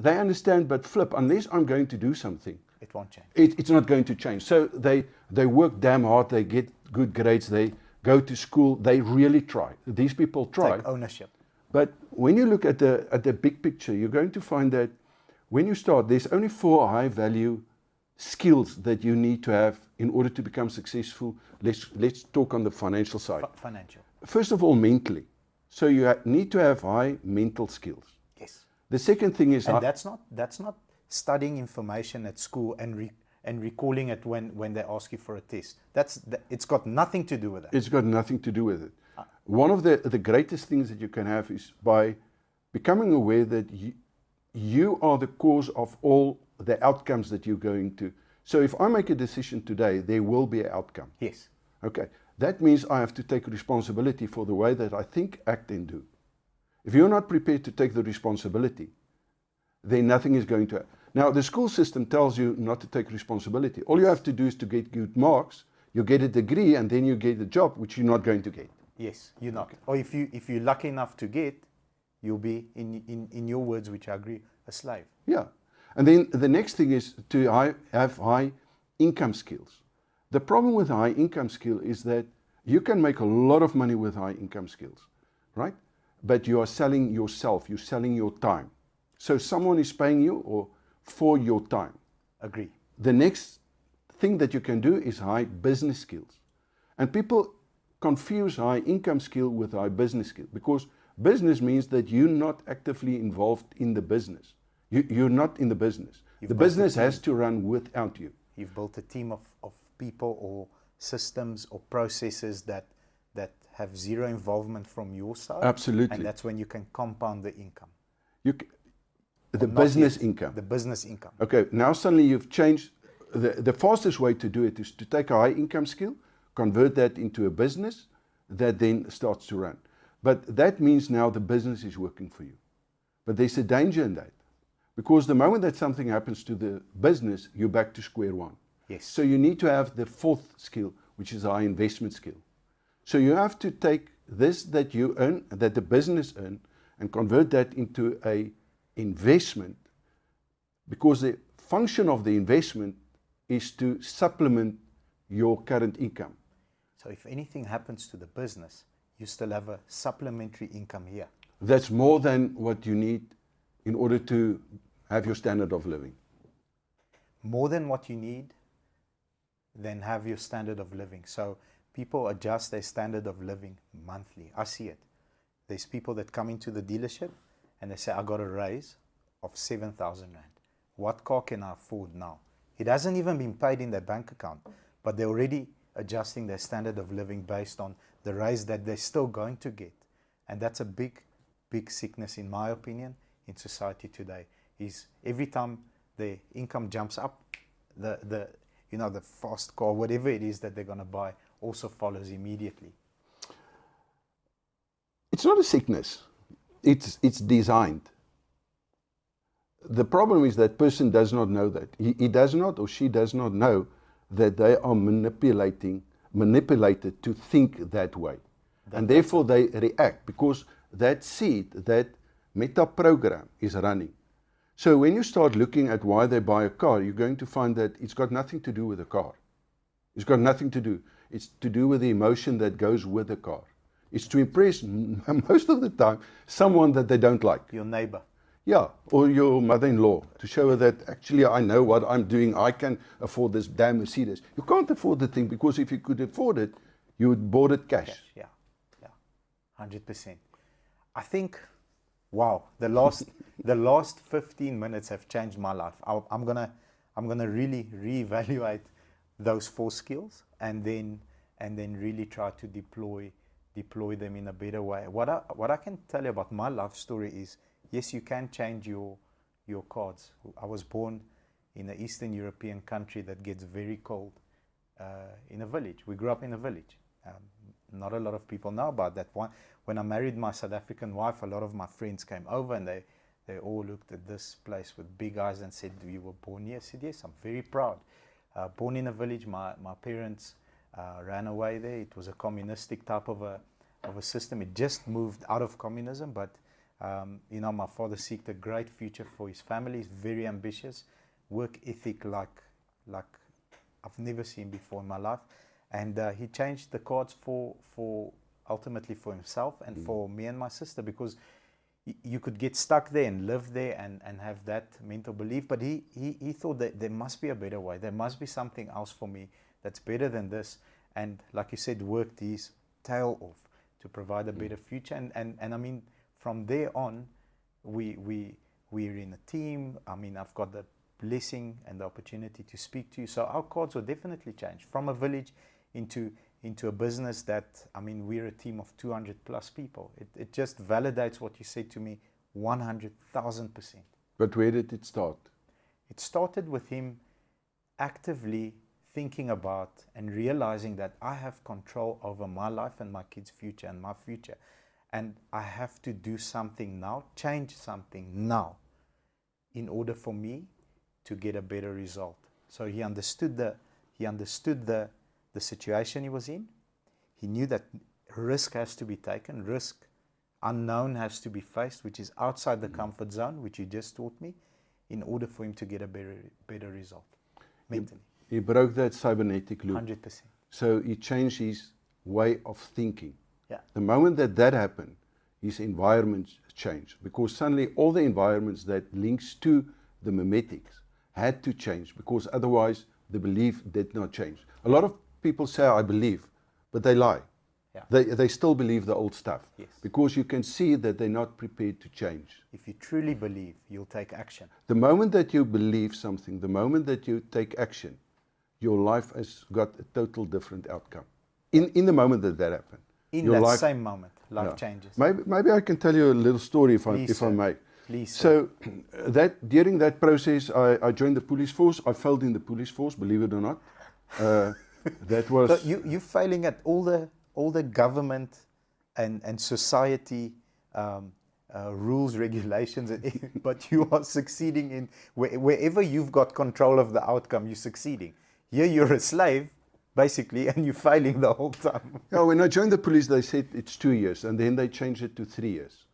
[SPEAKER 2] understand, but flip, unless I'm going to do something,
[SPEAKER 1] It won't change.
[SPEAKER 2] it's not going to change. So they work damn hard, they get good grades, they go to school, they really try. These people try.
[SPEAKER 1] Take ownership.
[SPEAKER 2] But when you look at the big picture, you're going to find that when you start, there's only 4 high value skills that you need to have in order to become successful. Let's talk on the financial side.
[SPEAKER 1] Financial.
[SPEAKER 2] First of all, mentally. So you need to have high mental skills.
[SPEAKER 1] Yes.
[SPEAKER 2] The second thing is,
[SPEAKER 1] And that's not studying information at school and recalling it when they ask you for a test. It's got nothing to do with that.
[SPEAKER 2] it's got nothing to do with it. One of the greatest things that you can have is by becoming aware that you are the cause of all the outcomes that you're going to. So if I make a decision today, there will be an outcome.
[SPEAKER 1] Yes.
[SPEAKER 2] Okay. That means I have to take responsibility for the way that I think, act, and do. If you're not prepared to take the responsibility, then nothing is going to. Now, the school system tells you not to take responsibility. All you have to do is to get good marks, you get a degree, and then you get a job, which you're not going to get.
[SPEAKER 1] Yes, you're not. Or if you're lucky enough to get, you'll be, in your words, which I agree, a slave.
[SPEAKER 2] Yeah. And then the next thing is to have high income skills. The problem with high income skill is that you can make a lot of money with high income skills, right? But you are selling yourself, you're selling your time. So someone is paying you or for your time.
[SPEAKER 1] Agree.
[SPEAKER 2] The next thing that you can do is high business skills. And people confuse high income skill with high business skill, because business means that you're not actively involved in the business. You're not in the business. The business has to run without you.
[SPEAKER 1] You've built a team of people or systems or processes that have zero involvement from your side.
[SPEAKER 2] Absolutely.
[SPEAKER 1] And that's when you can compound the income.
[SPEAKER 2] The business income.
[SPEAKER 1] The business income.
[SPEAKER 2] Okay, now suddenly you've changed. The fastest way to do it is to take a high income skill, convert that into a business that then starts to run. But that means now the business is working for you. But there's a danger in that, because the moment that something happens to the business, you're back to square one.
[SPEAKER 1] Yes.
[SPEAKER 2] So you need to have the 4th skill, which is our investment skill. So you have to take this that you earn, that the business earn, and convert that into a investment, because the function of the investment is to supplement your current income.
[SPEAKER 1] So if anything happens to the business, you still have a supplementary income here.
[SPEAKER 2] That's more than what you need in order to have your standard of living.
[SPEAKER 1] More than what you need, then have your standard of living. So people adjust their standard of living monthly. I see it. There's people that come into the dealership and they say, I got a raise of 7,000 Rand. What car can I afford now? It hasn't even been paid in their bank account, but they're already adjusting their standard of living based on the raise that they're still going to get. And that's a big, big sickness, in my opinion, in society today, is every time the income jumps up, the fast car, whatever it is that they're going to buy, also follows immediately.
[SPEAKER 2] It's not a sickness. It's designed. The problem is that person does not know that. He does not, or she does not know that they are manipulated to think that way. And therefore they react, because that seed, that meta program is running. So when you start looking at why they buy a car, you're going to find that it's got nothing to do with the car. It's got nothing to do. It's to do with the emotion that goes with the car. It's to impress, most of the time, someone that they don't like.
[SPEAKER 1] Your neighbor.
[SPEAKER 2] Yeah, or your mother-in-law, to show her that actually I know what I'm doing. I can afford this damn Mercedes. You can't afford the thing, because if you could afford it, you would bought it cash.
[SPEAKER 1] Yeah, 100%. I think Wow, the last 15 minutes have changed my life. I'm gonna really reevaluate those 4 skills and then really try to deploy them in a better way. What I can tell you about my life story is, yes, you can change your cards. I was born in an Eastern European country that gets very cold, in a village. We grew up in a village. Not a lot of people know about that. When I married my South African wife, a lot of my friends came over and they all looked at this place with big eyes and said, "You were born here?" I said, "Yes, I'm very proud." Born in a village. My parents ran away there. It was a communistic type of a system. It just moved out of communism, but my father seeked a great future for his family. He's very ambitious, work ethic like I've never seen before in my life, and he changed the cards for ultimately for himself and for me and my sister, because you could get stuck there and live there and have that mental belief, but he thought that there must be a better way. There must be something else for me that's better than this, and like you said, worked his tail off to provide a better future, and I mean, from there on, we're in a team. I mean, I've got the blessing and the opportunity to speak to you. So our cards will definitely change from a village into a business that, I mean, we're a team of 200 plus people. It just validates what you said to me 100,000%.
[SPEAKER 2] But where did it start?
[SPEAKER 1] It started with him actively thinking about and realizing that I have control over my life and my kids' future and my future. And I have to do something now, change something now, in order for me to get a better result. So he understood the situation he was in. He knew that risk has to be taken, risk unknown has to be faced, which is outside the comfort zone, which you just taught me, in order for him to get a better result mentally.
[SPEAKER 2] He broke that cybernetic loop.
[SPEAKER 1] 100%.
[SPEAKER 2] So he changed his way of thinking.
[SPEAKER 1] Yeah.
[SPEAKER 2] The moment that happened, his environment changed, because suddenly all the environments that links to the memetics had to change, because otherwise the belief did not change. A lot of people say, "I believe," but they lie. Yeah. They still believe the old stuff. Yes. Because you can see that they're not prepared to change.
[SPEAKER 1] If you truly believe, you'll take action.
[SPEAKER 2] The moment that you believe something, the moment that you take action, your life has got a total different outcome. In the moment that happened.
[SPEAKER 1] In your that same moment, life changes.
[SPEAKER 2] Maybe I can tell you a little story if I may.
[SPEAKER 1] Please.
[SPEAKER 2] So during that process, I joined the police force. I failed in the police force, believe it or not. That was.
[SPEAKER 1] So you're failing at all the government and society rules, regulations, but you are succeeding in wherever you've got control of the outcome. You're succeeding. Here you're a slave, basically, and you're failing the whole time.
[SPEAKER 2] Yeah, when I joined the police, they said it's 2 years, and then they changed it to 3 years.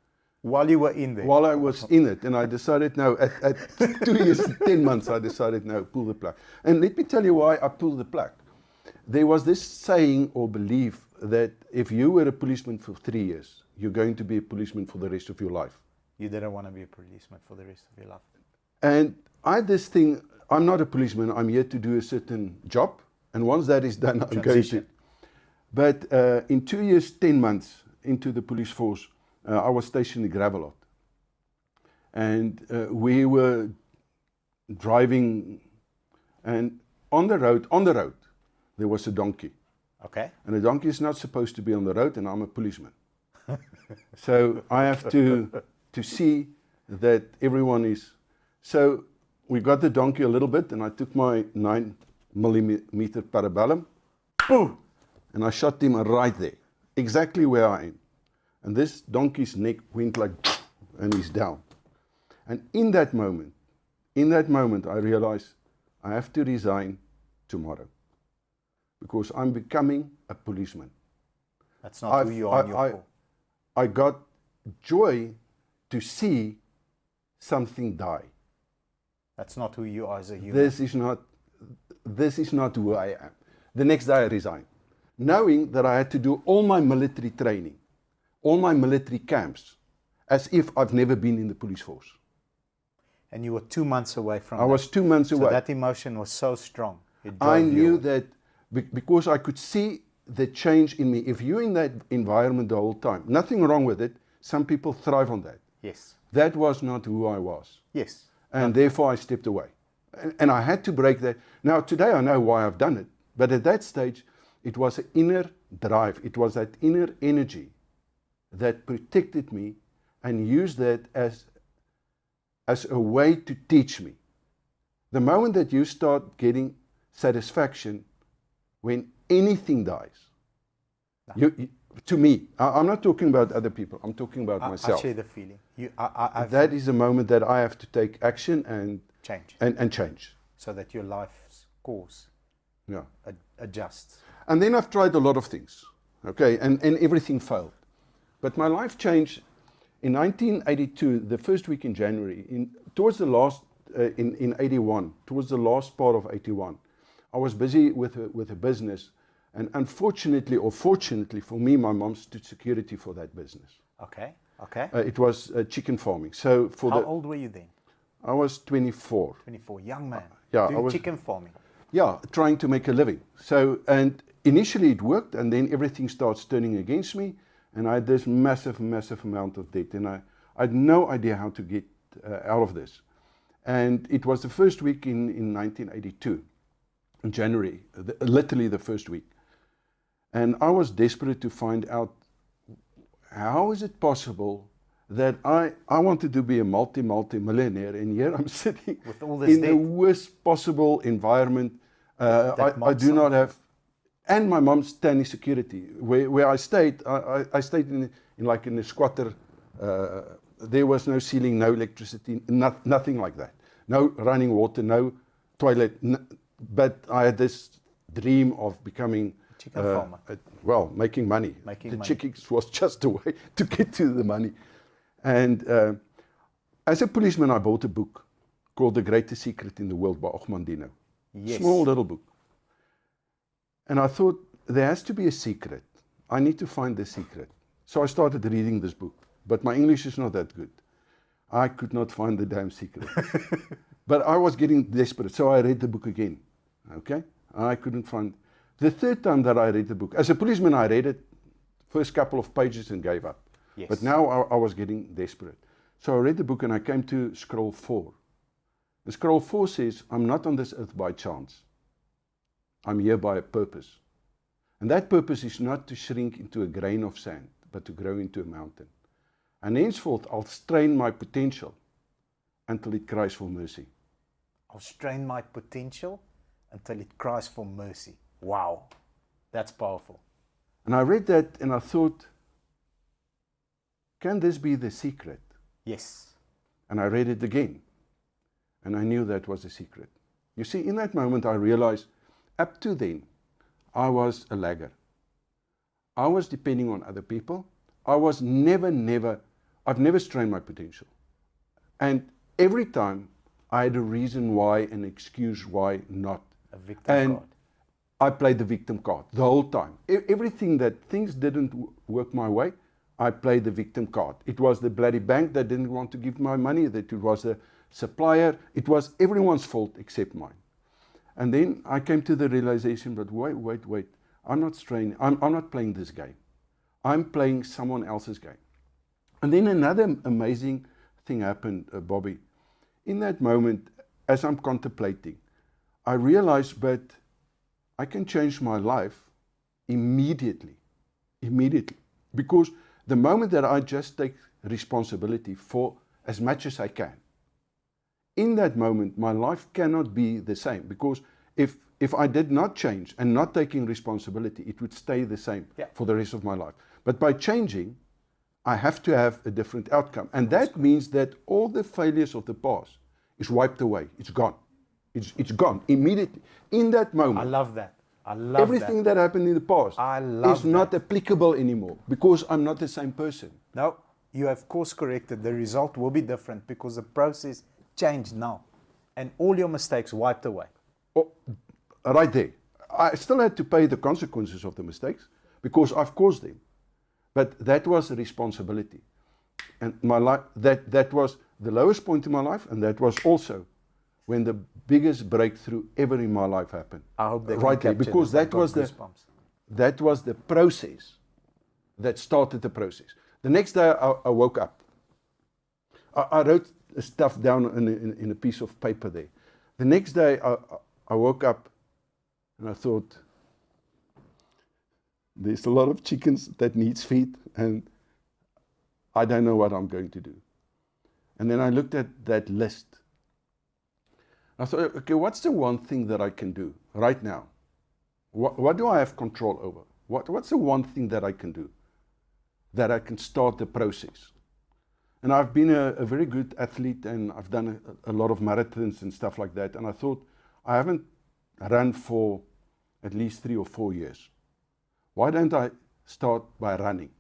[SPEAKER 1] While you were in there?
[SPEAKER 2] While I was in it, and I decided no, at 2 years, 10 months, I decided no, pull the plug. And let me tell you why I pulled the plug. There was this saying or belief that if you were a policeman for 3 years, you're going to be a policeman for the rest of your life.
[SPEAKER 1] You didn't want to be a policeman for the rest of your life.
[SPEAKER 2] And I had this thing, I'm not a policeman, I'm here to do a certain job. And once that is done, I'm going to. But in 2 years, 10 months into the police force, I was stationed in Gravelot. And we were driving, and on the road, there was a donkey.
[SPEAKER 1] Okay.
[SPEAKER 2] And a donkey is not supposed to be on the road, and I'm a policeman. So I have to see that everyone is. So we got the donkey a little bit, and I took my 9mm parabellum, boom, and I shot him right there, exactly where I am. And this donkey's neck went like, and he's down. And in that moment, I realized I have to resign tomorrow, because I'm becoming a policeman.
[SPEAKER 1] That's not who you are in your core.
[SPEAKER 2] I got joy to see something die.
[SPEAKER 1] That's not who you are as a human.
[SPEAKER 2] This is not who I am. The next day I resigned, knowing that I had to do all my military training, all my military camps, as if I've never been in the police force.
[SPEAKER 1] And you were 2 months away from
[SPEAKER 2] I was 2 months away.
[SPEAKER 1] So that emotion was so strong.
[SPEAKER 2] I knew that because I could see the change in me. If you're in that environment the whole time, nothing wrong with it. Some people thrive on that.
[SPEAKER 1] Yes.
[SPEAKER 2] That was not who I was.
[SPEAKER 1] Yes.
[SPEAKER 2] And therefore I stepped away. And I had to break that. Now, today I know why I've done it. But at that stage, it was an inner drive. It was that inner energy that protected me and used that as a way to teach me. The moment that you start getting satisfaction when anything dies, to me, I'm not talking about other people, I'm talking about myself.
[SPEAKER 1] I share the feeling.
[SPEAKER 2] That is the moment that I have to take action and
[SPEAKER 1] change.
[SPEAKER 2] And change.
[SPEAKER 1] So that your life's course adjusts.
[SPEAKER 2] And then I've tried a lot of things, okay, and everything failed. But my life changed in 1982, the first week in January, towards the last, in 81, towards the last part of 81. I was busy with a business, and unfortunately or fortunately for me, my mom stood security for that business.
[SPEAKER 1] Okay, okay.
[SPEAKER 2] It was chicken farming. So
[SPEAKER 1] How old were you then?
[SPEAKER 2] I was 24.
[SPEAKER 1] 24, young man.
[SPEAKER 2] Yeah,
[SPEAKER 1] doing chicken farming.
[SPEAKER 2] Yeah, trying to make a living. So, and initially it worked, and then everything starts turning against me, and I had this massive amount of debt, and I had no idea how to get out of this. And it was the first week in 1982, in January, literally the first week. And I was desperate to find out, how is it possible that I wanted to be a multi-millionaire, and here I'm sitting
[SPEAKER 1] with all this
[SPEAKER 2] in the worst possible environment. I do not have, and my mom's standing security. Where I stayed, I stayed in a squatter. There was no ceiling, no electricity, nothing like that. No running water, no toilet. But I had this dream of becoming
[SPEAKER 1] chicken farmer.
[SPEAKER 2] Making money.
[SPEAKER 1] The
[SPEAKER 2] chickens was just a way to get to the money. And as a policeman, I bought a book called The Greatest Secret in the World by Ogmandino.
[SPEAKER 1] Yes.
[SPEAKER 2] Small little book. And I thought, there has to be a secret. I need to find the secret. So I started reading this book. But my English is not that good. I could not find the damn secret. But I was getting desperate, so I read the book again. Okay? I couldn't find. The third time that I read the book, as a policeman, I read it, first couple of pages and gave up.
[SPEAKER 1] Yes.
[SPEAKER 2] But now I was getting desperate. So I read the book and I came to scroll 4. The scroll 4 says, I'm not on this earth by chance. I'm here by a purpose. And that purpose is not to shrink into a grain of sand, but to grow into a mountain. And henceforth, I'll strain my potential until it cries for mercy.
[SPEAKER 1] I'll strain my potential until it cries for mercy. Wow, that's powerful.
[SPEAKER 2] And I read that and I thought, can this be the secret?
[SPEAKER 1] Yes.
[SPEAKER 2] And I read it again. And I knew that was the secret. You see, in that moment, I realized, up to then, I was a lagger. I was depending on other people. I was I've never strained my potential. And every time, I had a reason why, an excuse why not.
[SPEAKER 1] A victim card.
[SPEAKER 2] I played the victim card the whole time. Everything that things didn't work my way, I played the victim card. It was the bloody bank that didn't want to give my money, that it was the supplier. It was everyone's fault except mine. And then I came to the realization, but wait. I'm not straining. I'm not playing this game. I'm playing someone else's game. And then another amazing thing happened, Bobby. In that moment, as I'm contemplating, I realized, but I can change my life immediately. Because the moment that I just take responsibility for as much as I can, in that moment, my life cannot be the same. Because if I did not change and not taking responsibility, it would stay the same for the rest of my life. But by changing, I have to have a different outcome. And that means that all the failures of the past is wiped away. It's gone. It's gone immediately. In that moment.
[SPEAKER 1] I love that.
[SPEAKER 2] Everything that happened in the past is not applicable anymore because I'm not the same person.
[SPEAKER 1] No, you have course corrected. The result will be different because the process changed now. And all your mistakes wiped away.
[SPEAKER 2] Oh, right there. I still had to pay the consequences of the mistakes because I've caused them. But that was a responsibility. And my life, that was the lowest point in my life, and that was also when the biggest breakthrough ever in my life happened.
[SPEAKER 1] I hope they
[SPEAKER 2] right there, because that was the process that started the process. The next day I woke up I wrote stuff down in a piece of paper there. The next day, I woke up and I thought, there's a lot of chickens that needs feed, and I don't know what I'm going to do. And then I looked at that list. I thought, okay, what's the one thing that I can do right now? What do I have control over? What's the one thing that I can do? That I can start the process. And I've been a very good athlete, and I've done a lot of marathons and stuff like that. And I thought, I haven't run for at least 3 or 4 years. Why don't I start by running?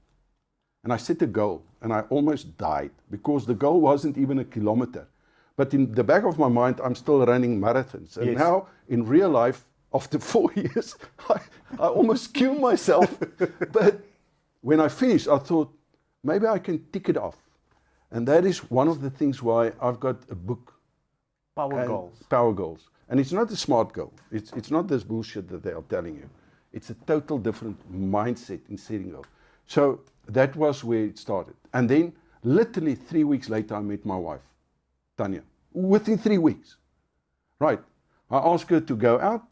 [SPEAKER 2] And I set a goal, and I almost died because the goal wasn't even a kilometer. But in the back of my mind, I'm still running marathons. And now, in real life, after 4 years, I almost killed myself. But when I finished, I thought, maybe I can tick it off. And that is one of the things why I've got a book.
[SPEAKER 1] Power goals.
[SPEAKER 2] Power goals. And it's not a smart goal. It's not this bullshit that they are telling you. It's a total different mindset in setting goals. So that was where it started. And then, literally 3 weeks later, I met my wife, Tanya. Within 3 weeks. Right. I asked her to go out.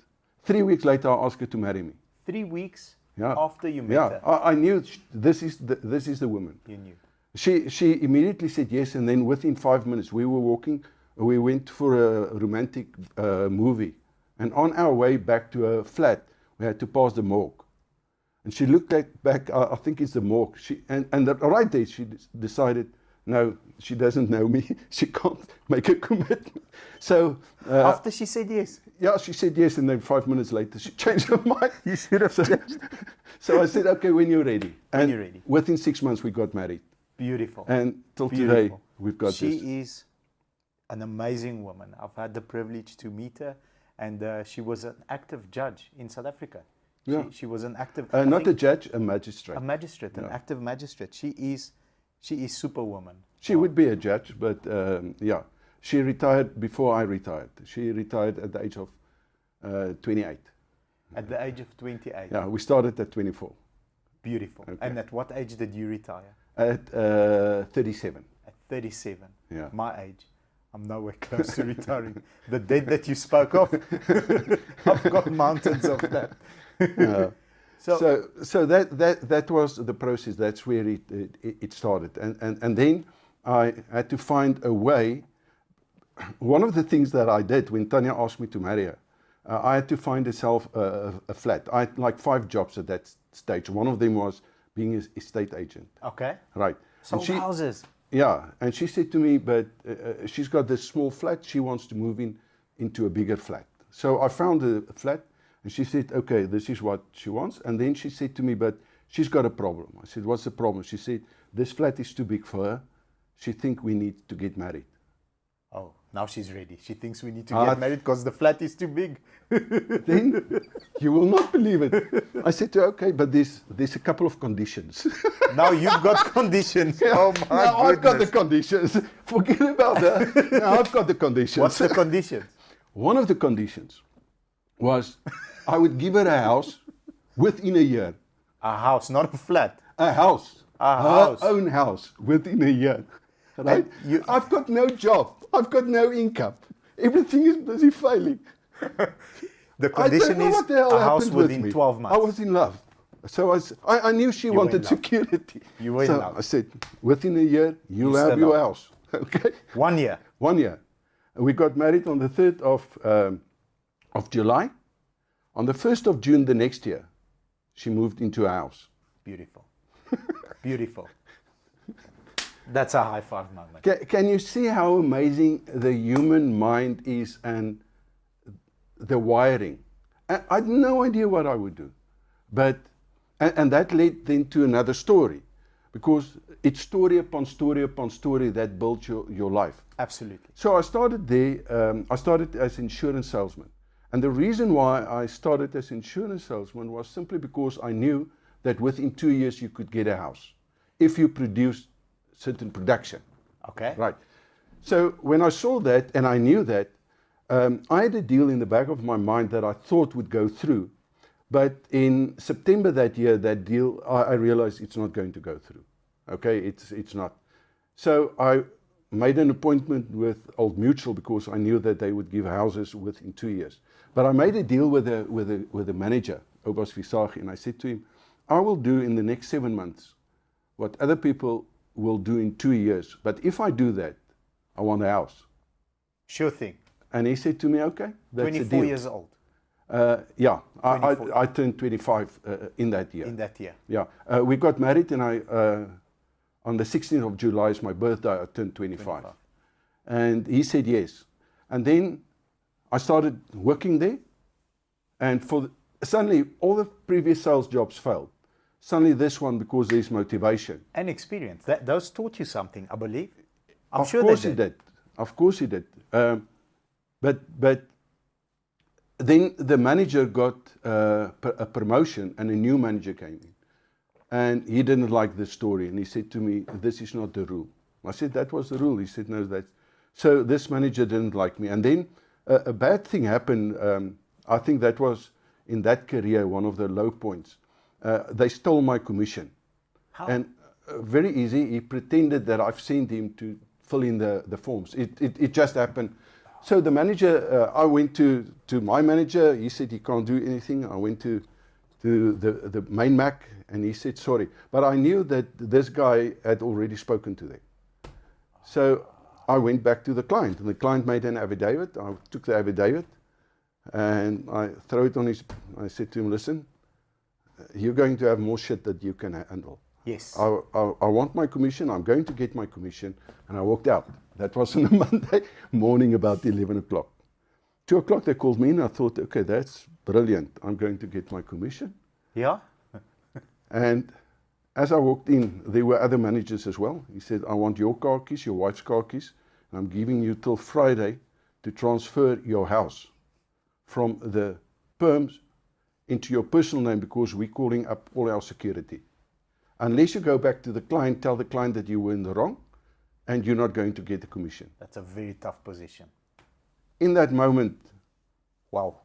[SPEAKER 2] 3 weeks later, I asked her to marry me.
[SPEAKER 1] 3 weeks after you met her?
[SPEAKER 2] I knew this is the woman.
[SPEAKER 1] You knew.
[SPEAKER 2] She immediately said yes, and then within 5 minutes, we were walking. We went for a romantic movie. And on our way back to her flat, we had to pass the morgue. And she looked back, I think it's the morgue. Right there, she decided, no, she doesn't know me. She can't make a commitment. So
[SPEAKER 1] after she said yes?
[SPEAKER 2] Yeah, she said yes, and then 5 minutes later, she changed her mind.
[SPEAKER 1] You should have changed.
[SPEAKER 2] So I said, okay, when you're ready. And
[SPEAKER 1] when you're ready.
[SPEAKER 2] Within 6 months, we got married.
[SPEAKER 1] Beautiful.
[SPEAKER 2] And till today, we've got this.
[SPEAKER 1] She is an amazing woman. I've had the privilege to meet her, and she was an active judge in South Africa. She was an active...
[SPEAKER 2] not a judge, a magistrate.
[SPEAKER 1] A magistrate, an active magistrate. She is superwoman.
[SPEAKER 2] She would be a judge, but she retired before I retired. She retired at the age of 28.
[SPEAKER 1] At the age of 28?
[SPEAKER 2] Yeah, we started at 24.
[SPEAKER 1] Beautiful. Okay. And at what age did you retire?
[SPEAKER 2] At 37.
[SPEAKER 1] At 37.
[SPEAKER 2] Yeah.
[SPEAKER 1] My age. I'm nowhere close to retiring. The date that you spoke of, I've got mountains of that.
[SPEAKER 2] So that was the process. That's where it started. And then I had to find a way. One of the things that I did when Tanya asked me to marry her, I had to find herself a flat. I had like 5 jobs at that stage. One of them was being an estate agent.
[SPEAKER 1] Okay.
[SPEAKER 2] Right.
[SPEAKER 1] Sold houses.
[SPEAKER 2] Yeah. And she said to me, but she's got this small flat. She wants to move into a bigger flat. So I found a flat. And she said, okay, this is what she wants. And then she said to me, but she's got a problem. I said, what's the problem? She said, this flat is too big for her. She thinks we need to get married.
[SPEAKER 1] Oh, now she's ready. She thinks we need to get married because the flat is too big.
[SPEAKER 2] Then you will not believe it. I said to her, okay, but there's a couple of conditions.
[SPEAKER 1] Now you've got conditions.
[SPEAKER 2] Yeah,
[SPEAKER 1] oh my goodness.
[SPEAKER 2] Now I've got the conditions. Forget about that. Now I've got the conditions.
[SPEAKER 1] What's the conditions?
[SPEAKER 2] One of the conditions was I would give her a house within a year.
[SPEAKER 1] A house, not a flat.
[SPEAKER 2] A house.
[SPEAKER 1] Her
[SPEAKER 2] own house within a year. Right? I've got no job. I've got no income. Everything is busy failing.
[SPEAKER 1] The condition is a house within 12 months.
[SPEAKER 2] I was in love. So I knew she wanted security.
[SPEAKER 1] You were in love.
[SPEAKER 2] I said, within a year, you'll have your house. Okay?
[SPEAKER 1] 1 year.
[SPEAKER 2] 1 year. And we got married on the 3rd of July. On the 1st of June the next year, she moved into a house.
[SPEAKER 1] Beautiful. Beautiful. That's a high five moment.
[SPEAKER 2] Can you see how amazing the human mind is and the wiring? I had no idea what I would do. And that led then to another story. Because it's story upon story upon story that builds your life.
[SPEAKER 1] Absolutely.
[SPEAKER 2] So I started there. I started as insurance salesman. And the reason why I started as insurance salesman was simply because I knew that within 2 years you could get a house if you produced certain production.
[SPEAKER 1] Okay.
[SPEAKER 2] Right. So when I saw that and I knew that, I had a deal in the back of my mind that I thought would go through. But in September that year, that deal, I realized it's not going to go through. Okay, it's not. So made an appointment with Old Mutual because I knew that they would give houses within 2 years. But I made a deal with the manager, Obas Visagi, and I said to him, I will do in the next 7 months what other people will do in 2 years. But if I do that, I want a house.
[SPEAKER 1] Sure thing.
[SPEAKER 2] And he said to me, okay, that's a deal.
[SPEAKER 1] 24 years old.
[SPEAKER 2] Yeah, I turned 25 in that year.
[SPEAKER 1] In that year.
[SPEAKER 2] Yeah, we got married, and on the 16th of July is my birthday. I turned 25. And he said yes. And then I started working there, and suddenly all the previous sales jobs failed. Suddenly this one, because there's motivation.
[SPEAKER 1] And experience. Those taught you something, I believe. I'm
[SPEAKER 2] Of
[SPEAKER 1] sure
[SPEAKER 2] course
[SPEAKER 1] they
[SPEAKER 2] he
[SPEAKER 1] did.
[SPEAKER 2] did. Of course he did. But then the manager got a promotion, and a new manager came in. And he didn't like the story, and he said to me, this is not the rule. I said, that was the rule. He said, no, that's... So this manager didn't like me. And then a bad thing happened. I think that was, in that career, one of the low points. They stole my commission.
[SPEAKER 1] How?
[SPEAKER 2] And very easy, he pretended that I've sent him to fill in the forms. It just happened. So the manager, I went to my manager, he said he can't do anything. I went to the main Mac, and he said sorry. But I knew that this guy had already spoken to them. So I went back to the client, and the client made an affidavit. I took the affidavit, and I threw it on his, I said to him, listen, you're going to have more shit that you can handle.
[SPEAKER 1] Yes.
[SPEAKER 2] I want my commission, I'm going to get my commission, and I walked out. That was on a Monday morning about 11 o'clock. 2 o'clock they called me, and I thought, okay, that's brilliant. I'm going to get my commission.
[SPEAKER 1] Yeah?
[SPEAKER 2] And as I walked in, there were other managers as well. He said, I want your car keys, your wife's car keys, and I'm giving you till Friday to transfer your house from the perms into your personal name, because we're calling up all our security. Unless you go back to the client, tell the client that you were in the wrong, and you're not going to get the commission.
[SPEAKER 1] That's a very tough position.
[SPEAKER 2] In that moment,
[SPEAKER 1] Wow.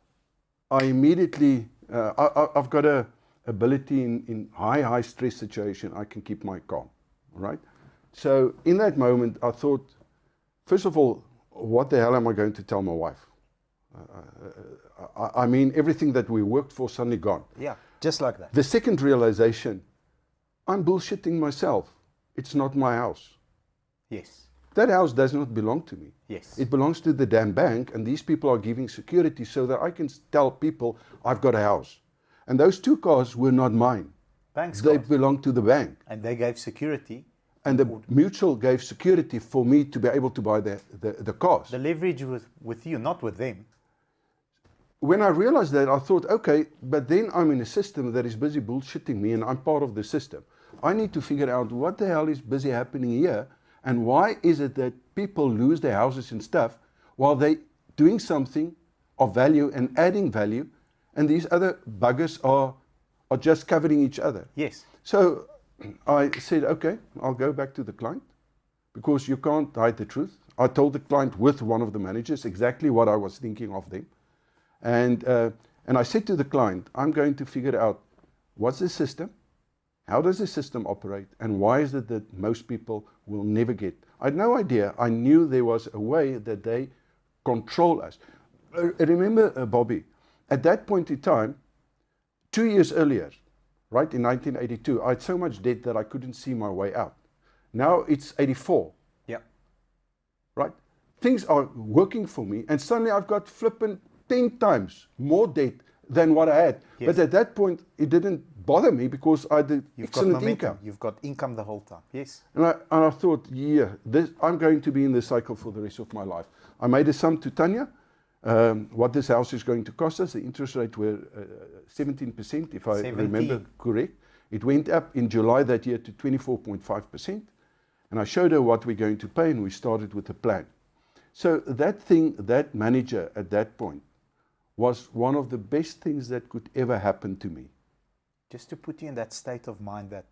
[SPEAKER 2] I immediately, I've got a ability in high stress situation, I can keep my calm, right? So in that moment, I thought, first of all, what the hell am I going to tell my wife? I mean, everything that we worked for suddenly gone.
[SPEAKER 1] Yeah, just like that.
[SPEAKER 2] The second realization, I'm bullshitting myself. It's not my house.
[SPEAKER 1] Yes.
[SPEAKER 2] That house does not belong to me.
[SPEAKER 1] Yes.
[SPEAKER 2] It belongs to the damn bank, and these people are giving security so that I can tell people I've got a house. And those 2 cars were not mine.
[SPEAKER 1] Banks
[SPEAKER 2] They
[SPEAKER 1] cars.
[SPEAKER 2] belong to the bank.
[SPEAKER 1] And they gave security.
[SPEAKER 2] And the mutual gave security for me to be able to buy the cars.
[SPEAKER 1] The leverage was with you, not with them.
[SPEAKER 2] When I realized that, I thought, okay, but then I'm in a system that is busy bullshitting me, and I'm part of the system. I need to figure out what the hell is busy happening here, and why is it that people lose their houses and stuff while they're doing something of value and adding value, and these other buggers are just covering each other.
[SPEAKER 1] Yes.
[SPEAKER 2] So I said, okay, I'll go back to the client, because you can't hide the truth. I told the client with one of the managers exactly what I was thinking of them. And I said to the client, I'm going to figure out what's the system, how does the system operate, and why is it that most people will never get. I had no idea. I knew there was a way that they control us. Remember, Bobby, at that point in time, 2 years earlier, right, in 1982, I had so much debt that I couldn't see my way out. Now it's 84.
[SPEAKER 1] Yeah.
[SPEAKER 2] Right? Things are working for me, and suddenly I've got flippant 10 times more debt than what I had.
[SPEAKER 1] Yes.
[SPEAKER 2] But at that point, it didn't bother me because I had
[SPEAKER 1] You've got
[SPEAKER 2] excellent
[SPEAKER 1] momentum.
[SPEAKER 2] income.
[SPEAKER 1] You've got income the whole time. Yes.
[SPEAKER 2] And I thought, yeah, I'm going to be in this cycle for the rest of my life. I made a sum to Tanya, what this house is going to cost us. The interest rate were 17%, if I remember correct. It went up in July that year to 24.5%. And I showed her what we're going to pay, and we started with a plan. So that manager at that point was one of the best things that could ever happen to me.
[SPEAKER 1] Just to put you in that state of mind that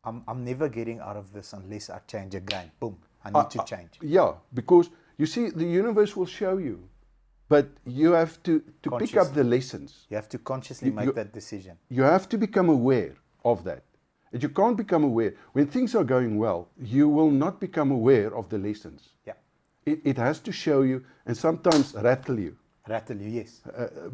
[SPEAKER 1] I'm never getting out of this unless I change again. Boom, I need to change.
[SPEAKER 2] Yeah, because you see, the universe will show you, but you have to pick up the lessons.
[SPEAKER 1] You have to consciously make that decision.
[SPEAKER 2] You have to become aware of that. And you can't become aware. When things are going well, you will not become aware of the lessons.
[SPEAKER 1] Yeah.
[SPEAKER 2] It has to show you and sometimes rattle you.
[SPEAKER 1] Rattle you, yes.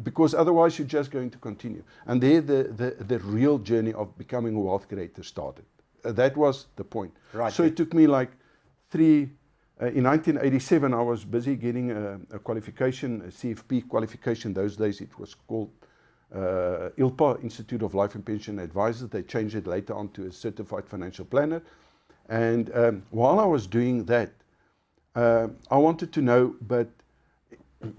[SPEAKER 2] Because otherwise you're just going to continue. And there the real journey of becoming a wealth creator started. That was the point.
[SPEAKER 1] Right.
[SPEAKER 2] So it took me like in 1987 I was busy getting a qualification, a CFP qualification. Those days it was called ILPA, Institute of Life and Pension Advisors. They changed it later on to a Certified Financial Planner. And while I was doing that, I wanted to know, but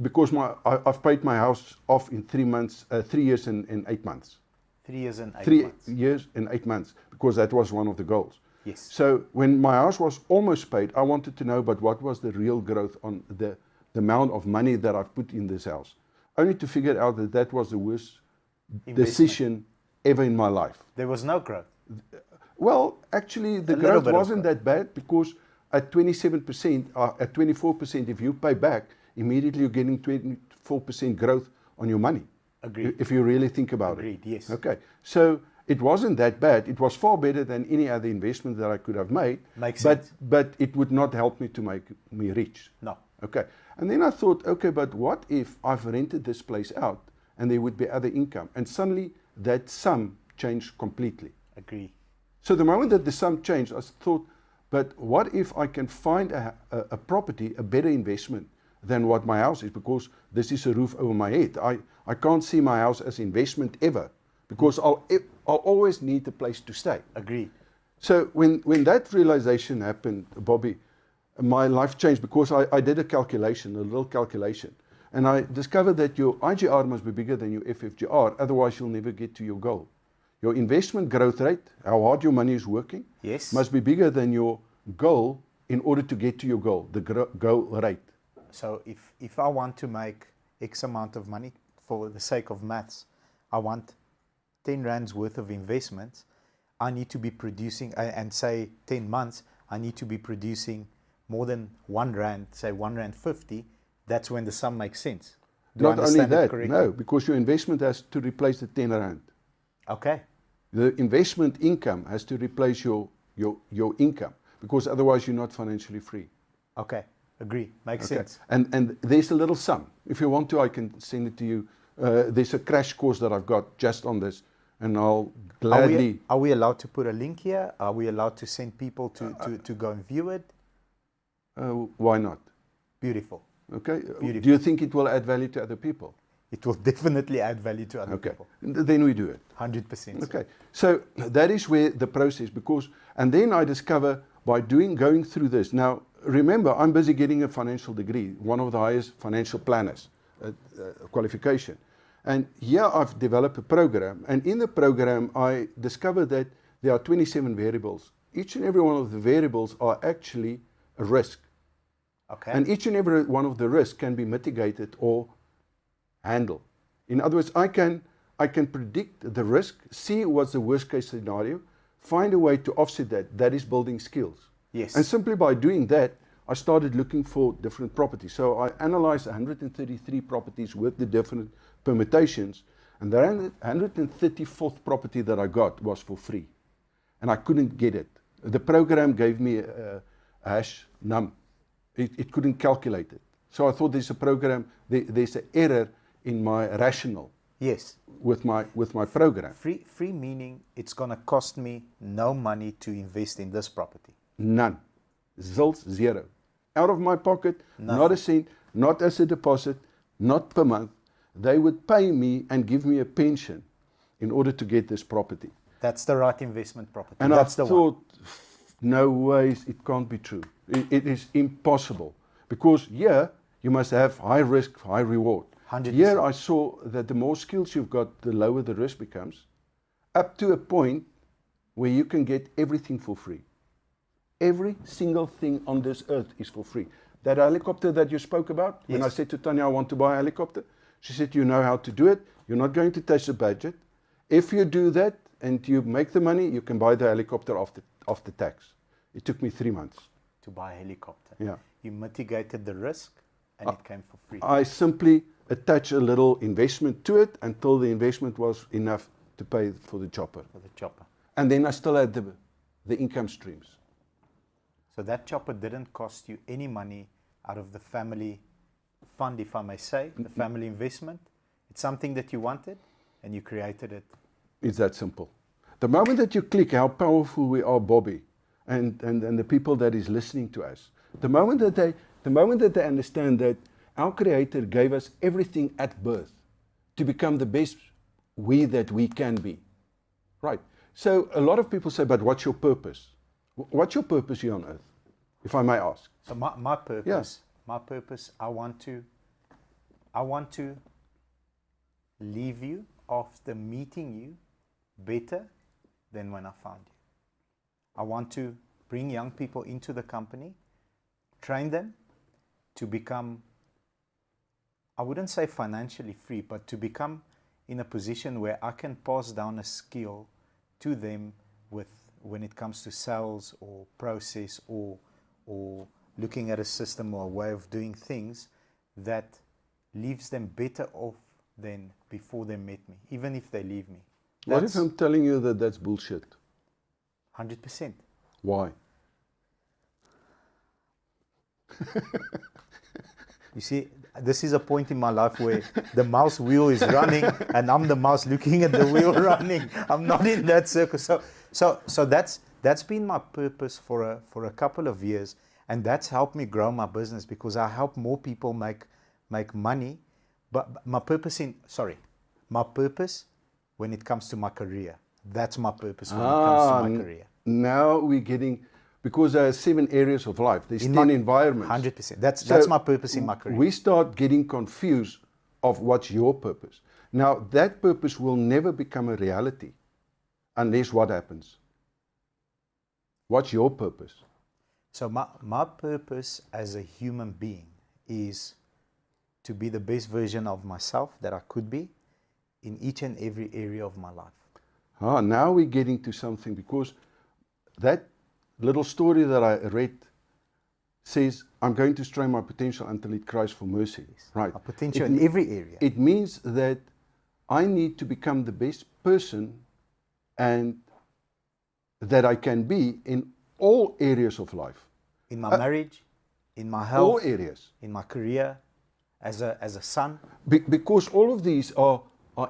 [SPEAKER 2] because I've paid my house off in 3 years and 8 months.
[SPEAKER 1] 3 years and 8
[SPEAKER 2] 3
[SPEAKER 1] months.
[SPEAKER 2] years and 8 months, because that was one of the goals.
[SPEAKER 1] Yes.
[SPEAKER 2] So when my house was almost paid, I wanted to know, but what was the real growth on the amount of money that I've put in this house? Only to figure out that that was the worst decision ever in my life.
[SPEAKER 1] There was no growth.
[SPEAKER 2] Well, actually, the
[SPEAKER 1] A little
[SPEAKER 2] growth
[SPEAKER 1] bit of
[SPEAKER 2] wasn't that bad, because at 27%, at 24%, if you pay back, immediately you're getting 24% growth on your money.
[SPEAKER 1] Agreed.
[SPEAKER 2] If you really think about it.
[SPEAKER 1] Agreed, yes.
[SPEAKER 2] Okay. So it wasn't that bad. It was far better than any other investment that I could have made.
[SPEAKER 1] Makes sense.
[SPEAKER 2] But it would not help me to make me rich.
[SPEAKER 1] No.
[SPEAKER 2] Okay. And then I thought, okay, but what if I've rented this place out and there would be other income? And suddenly that sum changed completely.
[SPEAKER 1] Agree.
[SPEAKER 2] So the moment that the sum changed, I thought, but what if I can find a property, a better investment than what my house is, because this is a roof over my head. I can't see my house as investment ever, because I'll always need a place to stay.
[SPEAKER 1] Agree.
[SPEAKER 2] So when that realization happened, Bobby, my life changed, because I did a little calculation, and I discovered that your IGR must be bigger than your FFGR, otherwise you'll never get to your goal. Your investment growth rate, how hard your money is working,
[SPEAKER 1] Yes.
[SPEAKER 2] must be bigger than your goal in order to get to your goal, the goal rate.
[SPEAKER 1] So if I want to make X amount of money, for the sake of maths, I want 10 rands worth of investments, I need to be producing, and say 10 months, I need to be producing more than 1 rand, say 1 rand 50, that's when the sum makes sense. Do I
[SPEAKER 2] Not only
[SPEAKER 1] understand it
[SPEAKER 2] that,
[SPEAKER 1] correctly?
[SPEAKER 2] no, because your investment has to replace the 10 rand.
[SPEAKER 1] Okay.
[SPEAKER 2] The investment income has to replace your income, because otherwise you're not financially free.
[SPEAKER 1] Okay. Agree. Makes
[SPEAKER 2] Okay.
[SPEAKER 1] sense.
[SPEAKER 2] And there's a little sum. If you want to, I can send it to you. There's a crash course that I've got just on this, and I'll gladly.
[SPEAKER 1] Are we allowed to put a link here? Are we allowed to send people to go and view it?
[SPEAKER 2] Why not?
[SPEAKER 1] Beautiful.
[SPEAKER 2] Okay.
[SPEAKER 1] Beautiful.
[SPEAKER 2] Do you think it will add value to other people?
[SPEAKER 1] It will definitely add value to other
[SPEAKER 2] Okay.
[SPEAKER 1] people.
[SPEAKER 2] Then we do it.
[SPEAKER 1] 100%.
[SPEAKER 2] Okay. So that is where the process, and then I discover by going through this. Now, remember, I'm busy getting a financial degree, one of the highest financial planners qualification. And here I've developed a program, and in the program I discovered that there are 27 variables. Each and every one of the variables are actually a risk.
[SPEAKER 1] Okay.
[SPEAKER 2] And each and every one of the risks can be mitigated or handled. In other words, I can predict the risk, see what's the worst case scenario, find a way to offset that. That is building skills.
[SPEAKER 1] Yes.
[SPEAKER 2] And simply by doing that, I started looking for different properties. So I analyzed 133 properties with the different permutations, and the 134th property that I got was for free. And I couldn't get it. The program gave me a hash num. It couldn't calculate it. So I thought there's a program, there's an error in my rationale.
[SPEAKER 1] Yes.
[SPEAKER 2] With my program.
[SPEAKER 1] Free meaning it's going to cost me no money to invest in this property.
[SPEAKER 2] None. Zilch, zero. Out of my pocket,
[SPEAKER 1] Nothing.
[SPEAKER 2] not a cent, not as a deposit, not per month. They would pay me and give me a pension in order to get this property.
[SPEAKER 1] That's the right investment property.
[SPEAKER 2] And
[SPEAKER 1] That's
[SPEAKER 2] I
[SPEAKER 1] the
[SPEAKER 2] thought,
[SPEAKER 1] one.
[SPEAKER 2] no ways, it can't be true. It is impossible. Because here, you must have high risk, high reward.
[SPEAKER 1] 100%.
[SPEAKER 2] Here I saw that the more skills you've got, the lower the risk becomes, up to a point where you can get everything for free. Every single thing on this earth is for free. That helicopter that you spoke about, when I
[SPEAKER 1] Yes.
[SPEAKER 2] said to Tanya, I want to buy a helicopter, she said, you know how to do it. You're not going to touch the budget. If you do that and you make the money, you can buy the helicopter off the tax. It took me 3 months.
[SPEAKER 1] To buy a helicopter.
[SPEAKER 2] Yeah.
[SPEAKER 1] You mitigated the risk and it came for free.
[SPEAKER 2] I simply attached a little investment to it until the investment was enough to pay for the chopper.
[SPEAKER 1] For the chopper.
[SPEAKER 2] And then I still had the income streams.
[SPEAKER 1] So that chopper didn't cost you any money out of the family fund, if I may say, the family investment. It's something that you wanted and you created it.
[SPEAKER 2] It's that simple. The moment that you click how powerful we are, Bobby, and the people that is listening to us, the moment that they understand that our Creator gave us everything at birth to become the best we that we can be. Right. So a lot of people say, but what's your purpose? What's your purpose here on earth, if I may ask?
[SPEAKER 1] So my purpose, I want to leave you after meeting you better than when I found you. I want to bring young people into the company, train them to become, I wouldn't say financially free, but to become in a position where I can pass down a skill to them with when it comes to sales or process or looking at a system or a way of doing things that leaves them better off than before they met me, even if they leave me.
[SPEAKER 2] What if I'm telling you that that's bullshit?
[SPEAKER 1] 100%.
[SPEAKER 2] Why?
[SPEAKER 1] You see, this is a point in my life where the mouse wheel is running and I'm the mouse looking at the wheel running. I'm not in that circle. So that's been my purpose for a couple of years, and that's helped me grow my business because I help more people make money. But my purpose when it comes to my career. That's my purpose when it comes to my career.
[SPEAKER 2] Now we're getting, because there are 7 areas of life. There's 10 environments.
[SPEAKER 1] 100%. That's my purpose in my career.
[SPEAKER 2] We start getting confused of what's your purpose. Now that purpose will never become a reality unless what happens? What's your purpose?
[SPEAKER 1] So my purpose as a human being is to be the best version of myself that I could be in each and every area of my life.
[SPEAKER 2] Now we're getting to something, because that little story that I read says, I'm going to strain my potential until it cries for mercy.
[SPEAKER 1] Yes.
[SPEAKER 2] Right.
[SPEAKER 1] My potential in every area.
[SPEAKER 2] It means that I need to become the best person and that I can be in all areas of life.
[SPEAKER 1] In my marriage, in my health,
[SPEAKER 2] all areas.
[SPEAKER 1] in my career, as a son.
[SPEAKER 2] Because all of these are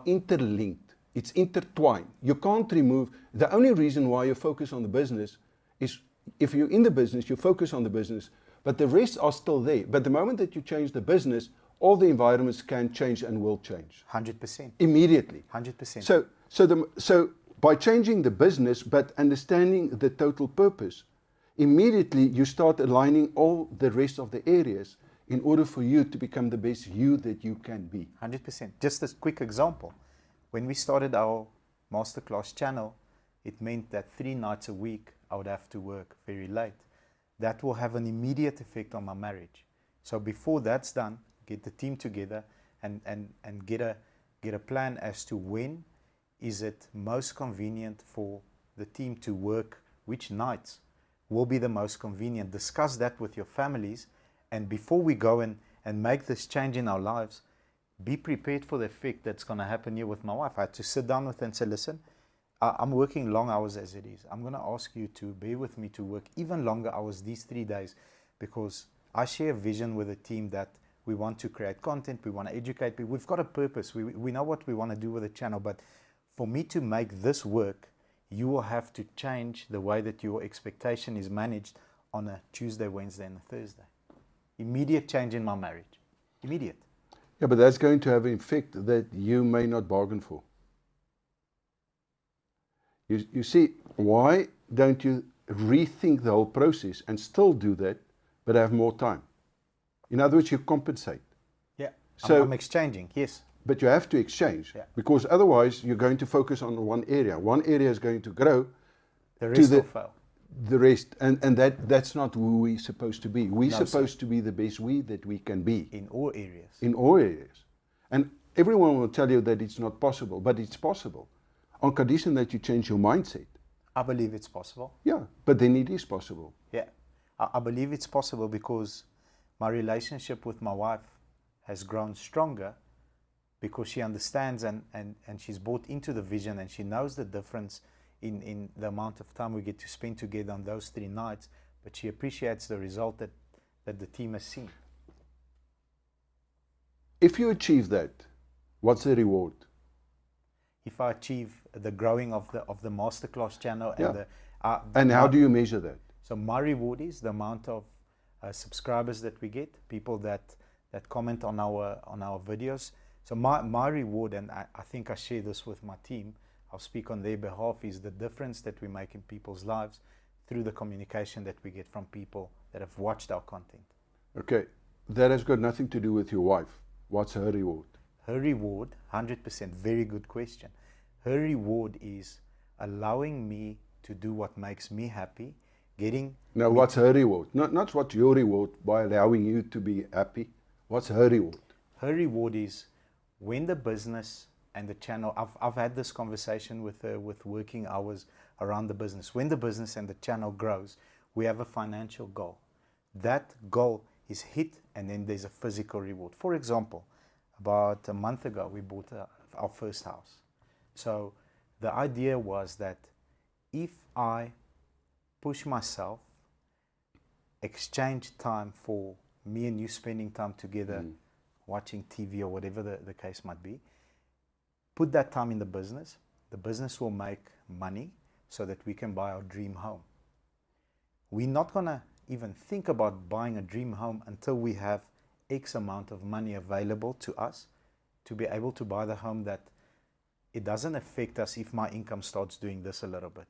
[SPEAKER 2] interlinked. It's intertwined. You can't remove. The only reason why you focus on the business is if you're in the business, you focus on the business, but the rest are still there. But the moment that you change the business, all the environments can change and will change.
[SPEAKER 1] 100%.
[SPEAKER 2] Immediately.
[SPEAKER 1] 100%.
[SPEAKER 2] So by changing the business, but understanding the total purpose, immediately you start aligning all the rest of the areas in order for you to become the best you that you can be.
[SPEAKER 1] 100%. Just a quick example. When we started our masterclass channel, it meant that 3 nights a week I would have to work very late. That will have an immediate effect on my marriage. So before that's done, get the team together and get a plan as to when is it most convenient for the team to work, which nights will be the most convenient. Discuss that with your families, and before we go and make this change in our lives, be prepared for the effect that's going to happen here with my wife. I had to sit down with her and say, listen, I'm working long hours as it is. I'm going to ask you to bear with me to work even longer hours these 3 days, because I share a vision with the team that we want to create content, we want to educate people. We've got a purpose. We know what we want to do with the channel, but for me to make this work, you will have to change the way that your expectation is managed on a Tuesday, Wednesday, and a Thursday. Immediate change in my marriage. Immediate.
[SPEAKER 2] Yeah, but that's going to have an effect that you may not bargain for. You see, why don't you rethink the whole process and still do that, but have more time? In other words, you compensate.
[SPEAKER 1] Yeah,
[SPEAKER 2] so
[SPEAKER 1] I'm exchanging, yes.
[SPEAKER 2] But you have to exchange, because otherwise you're going to focus on one area. One area is going to grow.
[SPEAKER 1] The rest will fail.
[SPEAKER 2] The rest, and that's not who we're supposed to be. We're supposed to be the best we that we can be.
[SPEAKER 1] In all areas.
[SPEAKER 2] In all areas. And everyone will tell you that it's not possible, but it's possible. On condition that you change your mindset.
[SPEAKER 1] I believe it's possible.
[SPEAKER 2] Yeah, but then it is possible.
[SPEAKER 1] Yeah, I believe it's possible because my relationship with my wife has grown stronger because she understands and she's bought into the vision, and she knows the difference in the amount of time we get to spend together on those 3 nights, but she appreciates the result that the team has seen.
[SPEAKER 2] If you achieve that, what's the reward?
[SPEAKER 1] If I achieve the growing of the masterclass channel and
[SPEAKER 2] Yeah.
[SPEAKER 1] the
[SPEAKER 2] How do you measure that?
[SPEAKER 1] so my reward is the amount of subscribers that we get, people that comment on our videos. So my reward, and I think I share this with my team, I'll speak on their behalf, is the difference that we make in people's lives through the communication that we get from people that have watched our content.
[SPEAKER 2] Okay, that has got nothing to do with your wife. What's her reward?
[SPEAKER 1] Her reward, 100%, very good question. Her reward is allowing me to do what makes me happy, getting...
[SPEAKER 2] Now, what's her reward? Not what's your reward by allowing you to be happy. What's her reward?
[SPEAKER 1] Her reward is when the business and the channel, I've had this conversation with her with working hours around the business. When the business and the channel grows, we have a financial goal. That goal is hit, and then there's a physical reward. For example, about a month ago, we bought our first house. So the idea was that if I push myself, exchange time for me and you spending time together, watching TV or whatever the case might be, put that time in the business will make money so that we can buy our dream home. We're not going to even think about buying a dream home until we have X amount of money available to us to be able to buy the home that it doesn't affect us if my income starts doing this a little bit.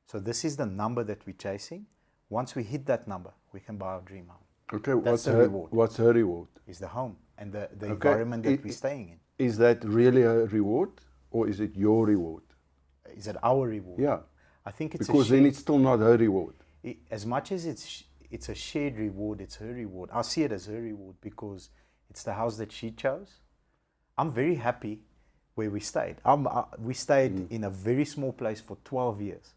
[SPEAKER 1] So this is the number that we're chasing. Once we hit that number, we can buy our dream home.
[SPEAKER 2] Okay,
[SPEAKER 1] That's the reward.
[SPEAKER 2] What's her reward?
[SPEAKER 1] Is the home and the
[SPEAKER 2] Okay,
[SPEAKER 1] environment that we're staying in.
[SPEAKER 2] Is that really a reward, or is it your reward?
[SPEAKER 1] Is it our reward?
[SPEAKER 2] Yeah,
[SPEAKER 1] I think it's
[SPEAKER 2] because then it's still not her reward.
[SPEAKER 1] As much as it's a shared reward, it's her reward. I see it as her reward because it's the house that she chose. I'm very happy where we stayed. We stayed in a very small place for 12 years.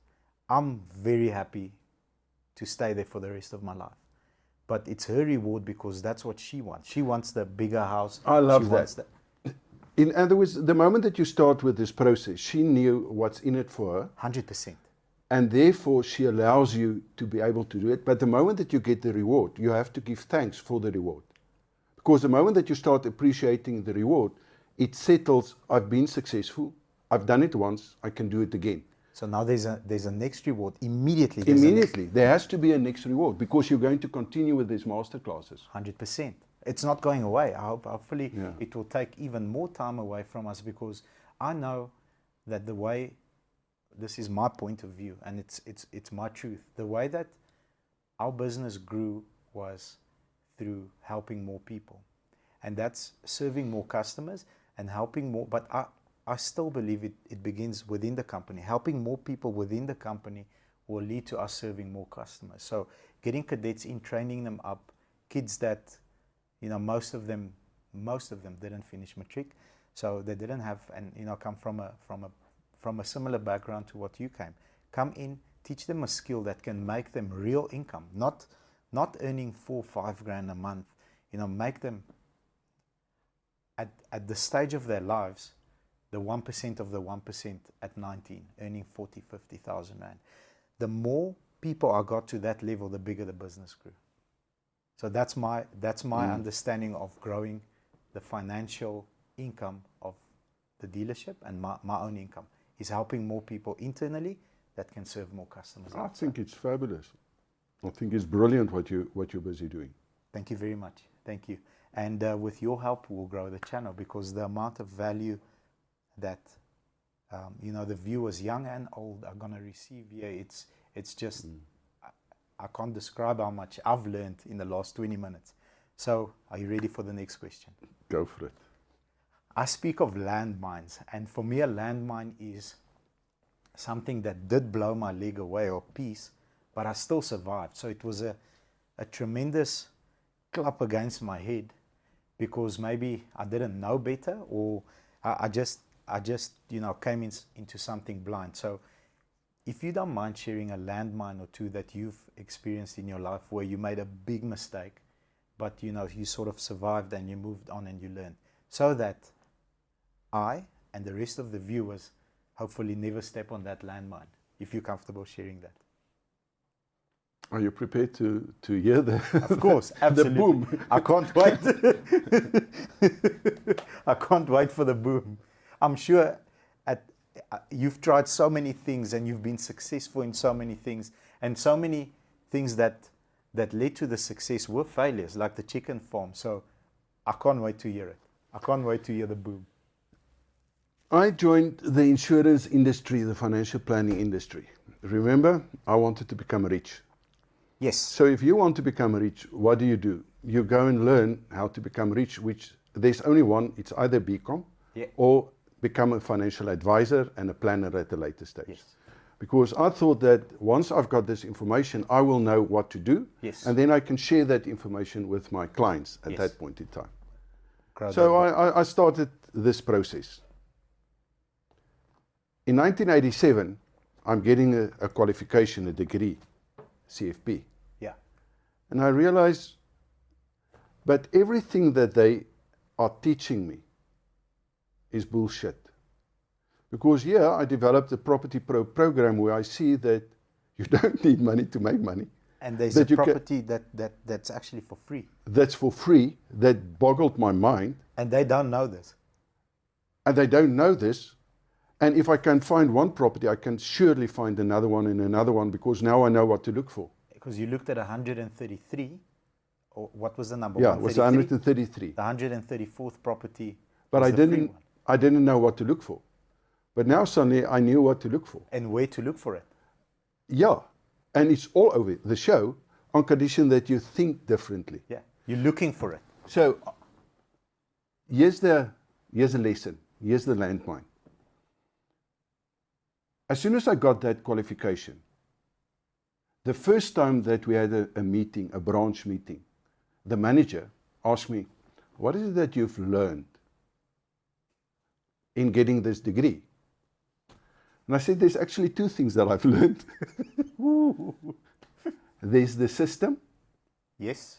[SPEAKER 1] I'm very happy to stay there for the rest of my life. But it's her reward because that's what she wants. She wants the bigger house.
[SPEAKER 2] I love
[SPEAKER 1] She
[SPEAKER 2] that.
[SPEAKER 1] wants
[SPEAKER 2] In other words, the moment that you start with this process, she knew what's in it for her,
[SPEAKER 1] 100%.
[SPEAKER 2] and therefore she allows you to be able to do it. But the moment that you get the reward, you have to give thanks for the reward. Because the moment that you start appreciating the reward, it settles, I've been successful, I've done it once, I can do it again.
[SPEAKER 1] So now there's a next reward. Immediately.
[SPEAKER 2] There has to be a next reward because you're going to continue with these master classes.
[SPEAKER 1] 100%. It's not going away. Hopefully
[SPEAKER 2] Yeah.
[SPEAKER 1] it will take even more time away from us because I know that the way, this is my point of view and it's my truth, the way that our business grew was through helping more people. And that's serving more customers and helping more, but I still believe it begins within the company. Helping more people within the company will lead to us serving more customers. So getting cadets in, training them up, kids that, most of them didn't finish matric, so they didn't have, and come from a similar background to what you came. Come in, teach them a skill that can make them real income, not earning 4 or 5 grand a month. Make them at the stage of their lives, the 1% of the 1% at 19, earning 40, 50,000 rand. The more people I got to that level, the bigger the business grew. So that's my understanding of growing the financial income of the dealership, and my own income is helping more people internally that can serve more customers.
[SPEAKER 2] I think it's fabulous. I think it's brilliant what you're busy doing.
[SPEAKER 1] Thank you very much. Thank you. And with your help, we'll grow the channel because the amount of value that the viewers, young and old, are going to receive here, it's just, I can't describe how much I've learned in the last 20 minutes. So are you ready for the next question?
[SPEAKER 2] Go for it.
[SPEAKER 1] I speak of landmines, and for me a landmine is something that did blow my leg away or piece, but I still survived. So it was a tremendous clap against my head because maybe I didn't know better, or I just came into something blind. So if you don't mind sharing a landmine or two that you've experienced in your life where you made a big mistake, but you sort of survived and you moved on and you learned, so that I and the rest of the viewers hopefully never step on that landmine. if you're comfortable sharing that.
[SPEAKER 2] Are you prepared to hear the
[SPEAKER 1] Of course, absolutely.
[SPEAKER 2] the boom?
[SPEAKER 1] I can't wait. I can't wait for the boom. I'm sure you've tried so many things and you've been successful in so many things, and so many things that led to the success were failures, like the chicken farm. So I can't wait to hear it. I can't wait to hear the boom.
[SPEAKER 2] I joined the insurance industry, the financial planning industry. Remember, I wanted to become rich.
[SPEAKER 1] Yes.
[SPEAKER 2] So if you want to become rich, what do? You go and learn how to become rich, which there's only one. It's either BCom or become a financial advisor and a planner at a later stage.
[SPEAKER 1] Yes.
[SPEAKER 2] Because I thought that once I've got this information, I will know what to do.
[SPEAKER 1] Yes.
[SPEAKER 2] And then I can share that information with my clients at
[SPEAKER 1] Yes.
[SPEAKER 2] that point in time.
[SPEAKER 1] Crowd
[SPEAKER 2] So
[SPEAKER 1] over.
[SPEAKER 2] I started this process. In 1987, I'm getting a qualification, a degree, CFP.
[SPEAKER 1] Yeah.
[SPEAKER 2] And I realized, but everything that they are teaching me is bullshit. Because here I developed a Property Pro program where I see that you don't need money to make money.
[SPEAKER 1] And there's
[SPEAKER 2] that
[SPEAKER 1] a property that's actually for free.
[SPEAKER 2] That's for free. That boggled my mind.
[SPEAKER 1] And they don't know this.
[SPEAKER 2] And they don't know this. And if I can find one property, I can surely find another one and another one, because now I know what to look for.
[SPEAKER 1] Because you looked at 133, or what was the number?
[SPEAKER 2] Yeah, it was 133.
[SPEAKER 1] The 134th property.
[SPEAKER 2] But
[SPEAKER 1] was the free one.
[SPEAKER 2] I didn't know what to look for. But now suddenly I knew what to look for.
[SPEAKER 1] And where to look for it.
[SPEAKER 2] Yeah. And it's all over the show on condition that you think differently.
[SPEAKER 1] Yeah. You're looking for it.
[SPEAKER 2] So here's a lesson. Here's the landmine. As soon as I got that qualification, the first time that we had a meeting, a branch meeting, the manager asked me, what is it that you've learned in getting this degree? And I said, there's actually two things that I've learned. There's the system.
[SPEAKER 1] Yes.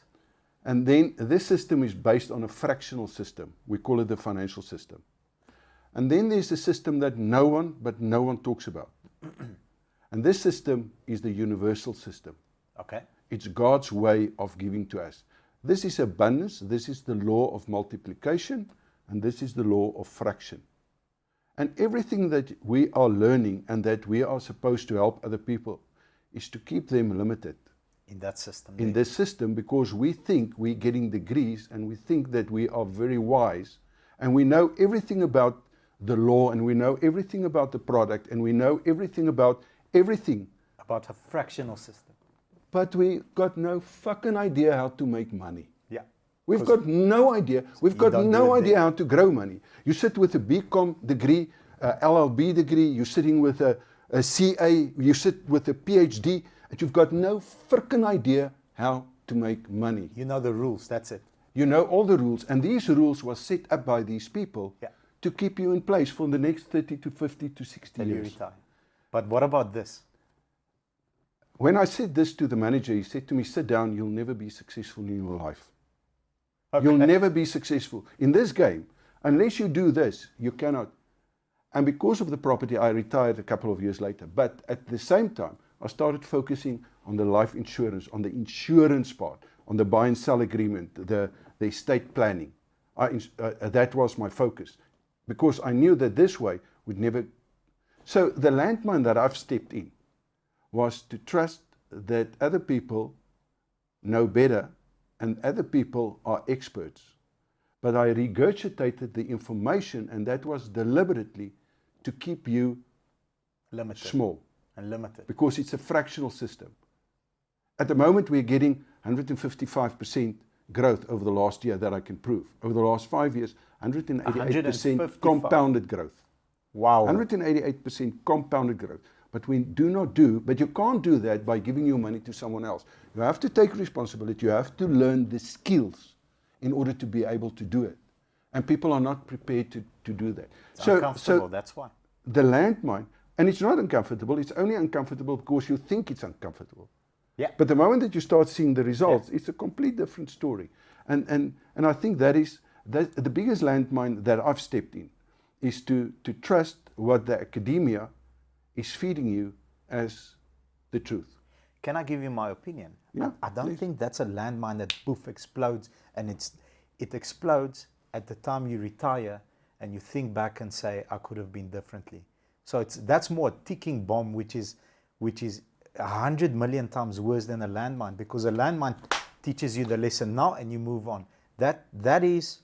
[SPEAKER 2] And then this system is based on a fractional system. We call it the financial system. And then there's a system that no one talks about. And this system is the universal system.
[SPEAKER 1] Okay.
[SPEAKER 2] It's God's way of giving to us. This is abundance, this is the law of multiplication, and this is the law of fraction. And everything that we are learning and that we are supposed to help other people is to keep them limited.
[SPEAKER 1] In that system.
[SPEAKER 2] In this system, because we think we're getting degrees and we think that we are very wise and we know everything about the law and we know everything about the product and we know everything about everything.
[SPEAKER 1] About a fractional system.
[SPEAKER 2] But we got no fucking idea how to make money.
[SPEAKER 1] Yeah.
[SPEAKER 2] We've got no idea. We've got no idea how to grow money. You sit with a BCom degree, LLB degree, you're sitting with a CA, you sit with a PhD, and you've got no freaking idea how to make money.
[SPEAKER 1] You know the rules, that's it.
[SPEAKER 2] You know all the rules, and these rules were set up by these people to keep you in place for the next 30 to 50 to 60
[SPEAKER 1] Till you
[SPEAKER 2] years.
[SPEAKER 1] retire. But what about this?
[SPEAKER 2] When I said this to the manager, he said to me, sit down, you'll never be successful in your life. Okay. You'll never be successful. In this game, unless you do this, you cannot. And because of the property, I retired a couple of years later. But at the same time, I started focusing on the life insurance, on the insurance part, on the buy and sell agreement, the estate planning. That was my focus. Because I knew that this way would never... So the landmine that I've stepped in was to trust that other people know better and other people are experts. But I regurgitated the information, and that was deliberately to keep you
[SPEAKER 1] limited.
[SPEAKER 2] Small.
[SPEAKER 1] And limited.
[SPEAKER 2] Because it's a fractional system. At the moment, we're getting 155% growth over the last year that I can prove. Over the last 5 years, 188% compounded growth.
[SPEAKER 1] Wow.
[SPEAKER 2] 188% compounded growth. But we do not do, but you can't do that by giving your money to someone else. You have to take responsibility. You have to learn the skills in order to be able to do it. And people are not prepared to do that.
[SPEAKER 1] It's uncomfortable, that's why.
[SPEAKER 2] The landmine, and it's not uncomfortable, it's only uncomfortable because you think it's uncomfortable.
[SPEAKER 1] Yeah.
[SPEAKER 2] But the moment that you start seeing the results, it's a complete different story. And I think that is the biggest landmine that I've stepped in, is to trust what the academia is feeding you as the truth.
[SPEAKER 1] Can I give you my opinion?
[SPEAKER 2] Yeah,
[SPEAKER 1] I don't
[SPEAKER 2] please.
[SPEAKER 1] think that's a landmine that poof explodes, and it explodes at the time you retire and you think back and say, I could have been differently. So that's more a ticking bomb, which is 100 million times worse than a landmine, because a landmine teaches you the lesson now and you move on. That is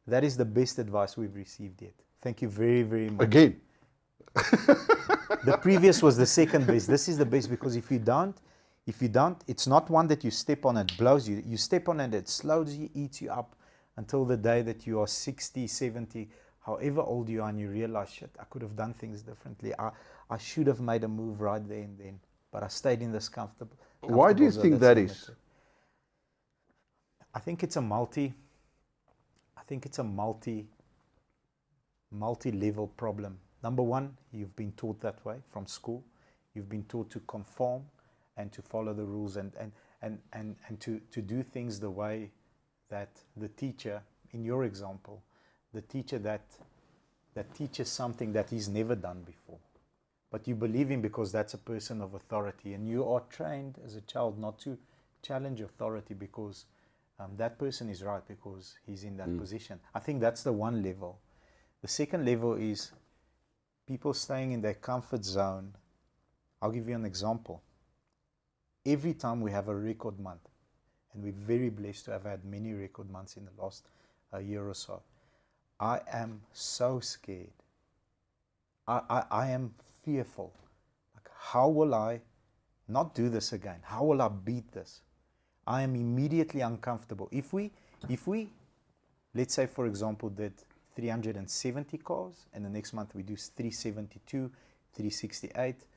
[SPEAKER 1] the best advice we've received yet. Thank you very, very much.
[SPEAKER 2] Again.
[SPEAKER 1] The previous was the second best. This is the best, because if you don't, it's not one that you step on, it blows you. You step on it slowly eats you up until the day that you are 60, 70, however old you are, and you realize, shit, I could have done things differently. I should have made a move right there and then, but I stayed in this comfortable.
[SPEAKER 2] Why do you think that is?
[SPEAKER 1] I think it's a multi-level problem. Number one, you've been taught that way from school. You've been taught to conform and to follow the rules and to do things the way that the teacher, in your example, the teacher that teaches something that he's never done before. But you believe him because that's a person of authority, and you are trained as a child not to challenge authority because that person is right because he's in that position. I think that's the one level. The second level is people staying in their comfort zone. I'll give you an example. Every time we have a record month, and we're very blessed to have had many record months in the last year or so, I am so scared. I am fearful. Like, how will I not do this again? How will I beat this? I am immediately uncomfortable. If we, let's say, for example, did 370 cars, and the next month we do 372, 368,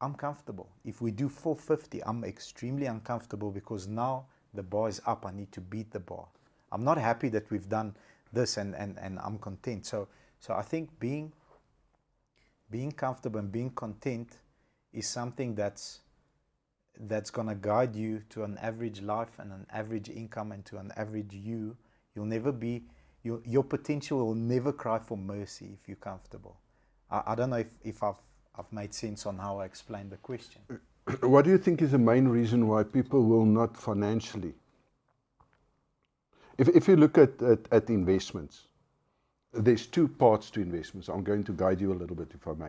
[SPEAKER 1] I'm comfortable. If we do 450, I'm extremely uncomfortable because now the bar is up. I need to beat the bar. I'm not happy that we've done this and I'm content. So I think being comfortable and being content is something that's going to guide you to an average life and an average income and to an average you. You'll never be, your potential will never cry for mercy if you're comfortable. I don't know if I've made sense on how I explained the question.
[SPEAKER 2] What do you think is the main reason why people will not financially? If you look at investments, there's two parts to investments. I'm going to guide you a little bit, if I may.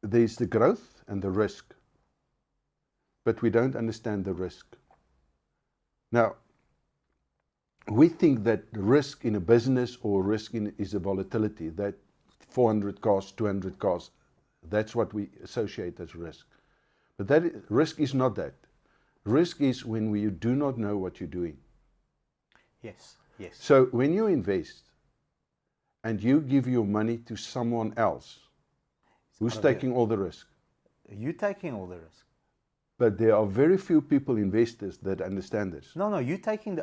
[SPEAKER 2] There's the growth and the risk, but we don't understand the risk. Now, we think that risk in a business or risk is a volatility, that 400 cars, 200 cars, that's what we associate as risk. But risk is not that. Risk is when you do not know what you're doing.
[SPEAKER 1] Yes, yes.
[SPEAKER 2] So when you invest and you give your money to someone else, who's taking all the risk?
[SPEAKER 1] You're taking all the risk.
[SPEAKER 2] But there are very few people, investors, that understand this.
[SPEAKER 1] No, you're taking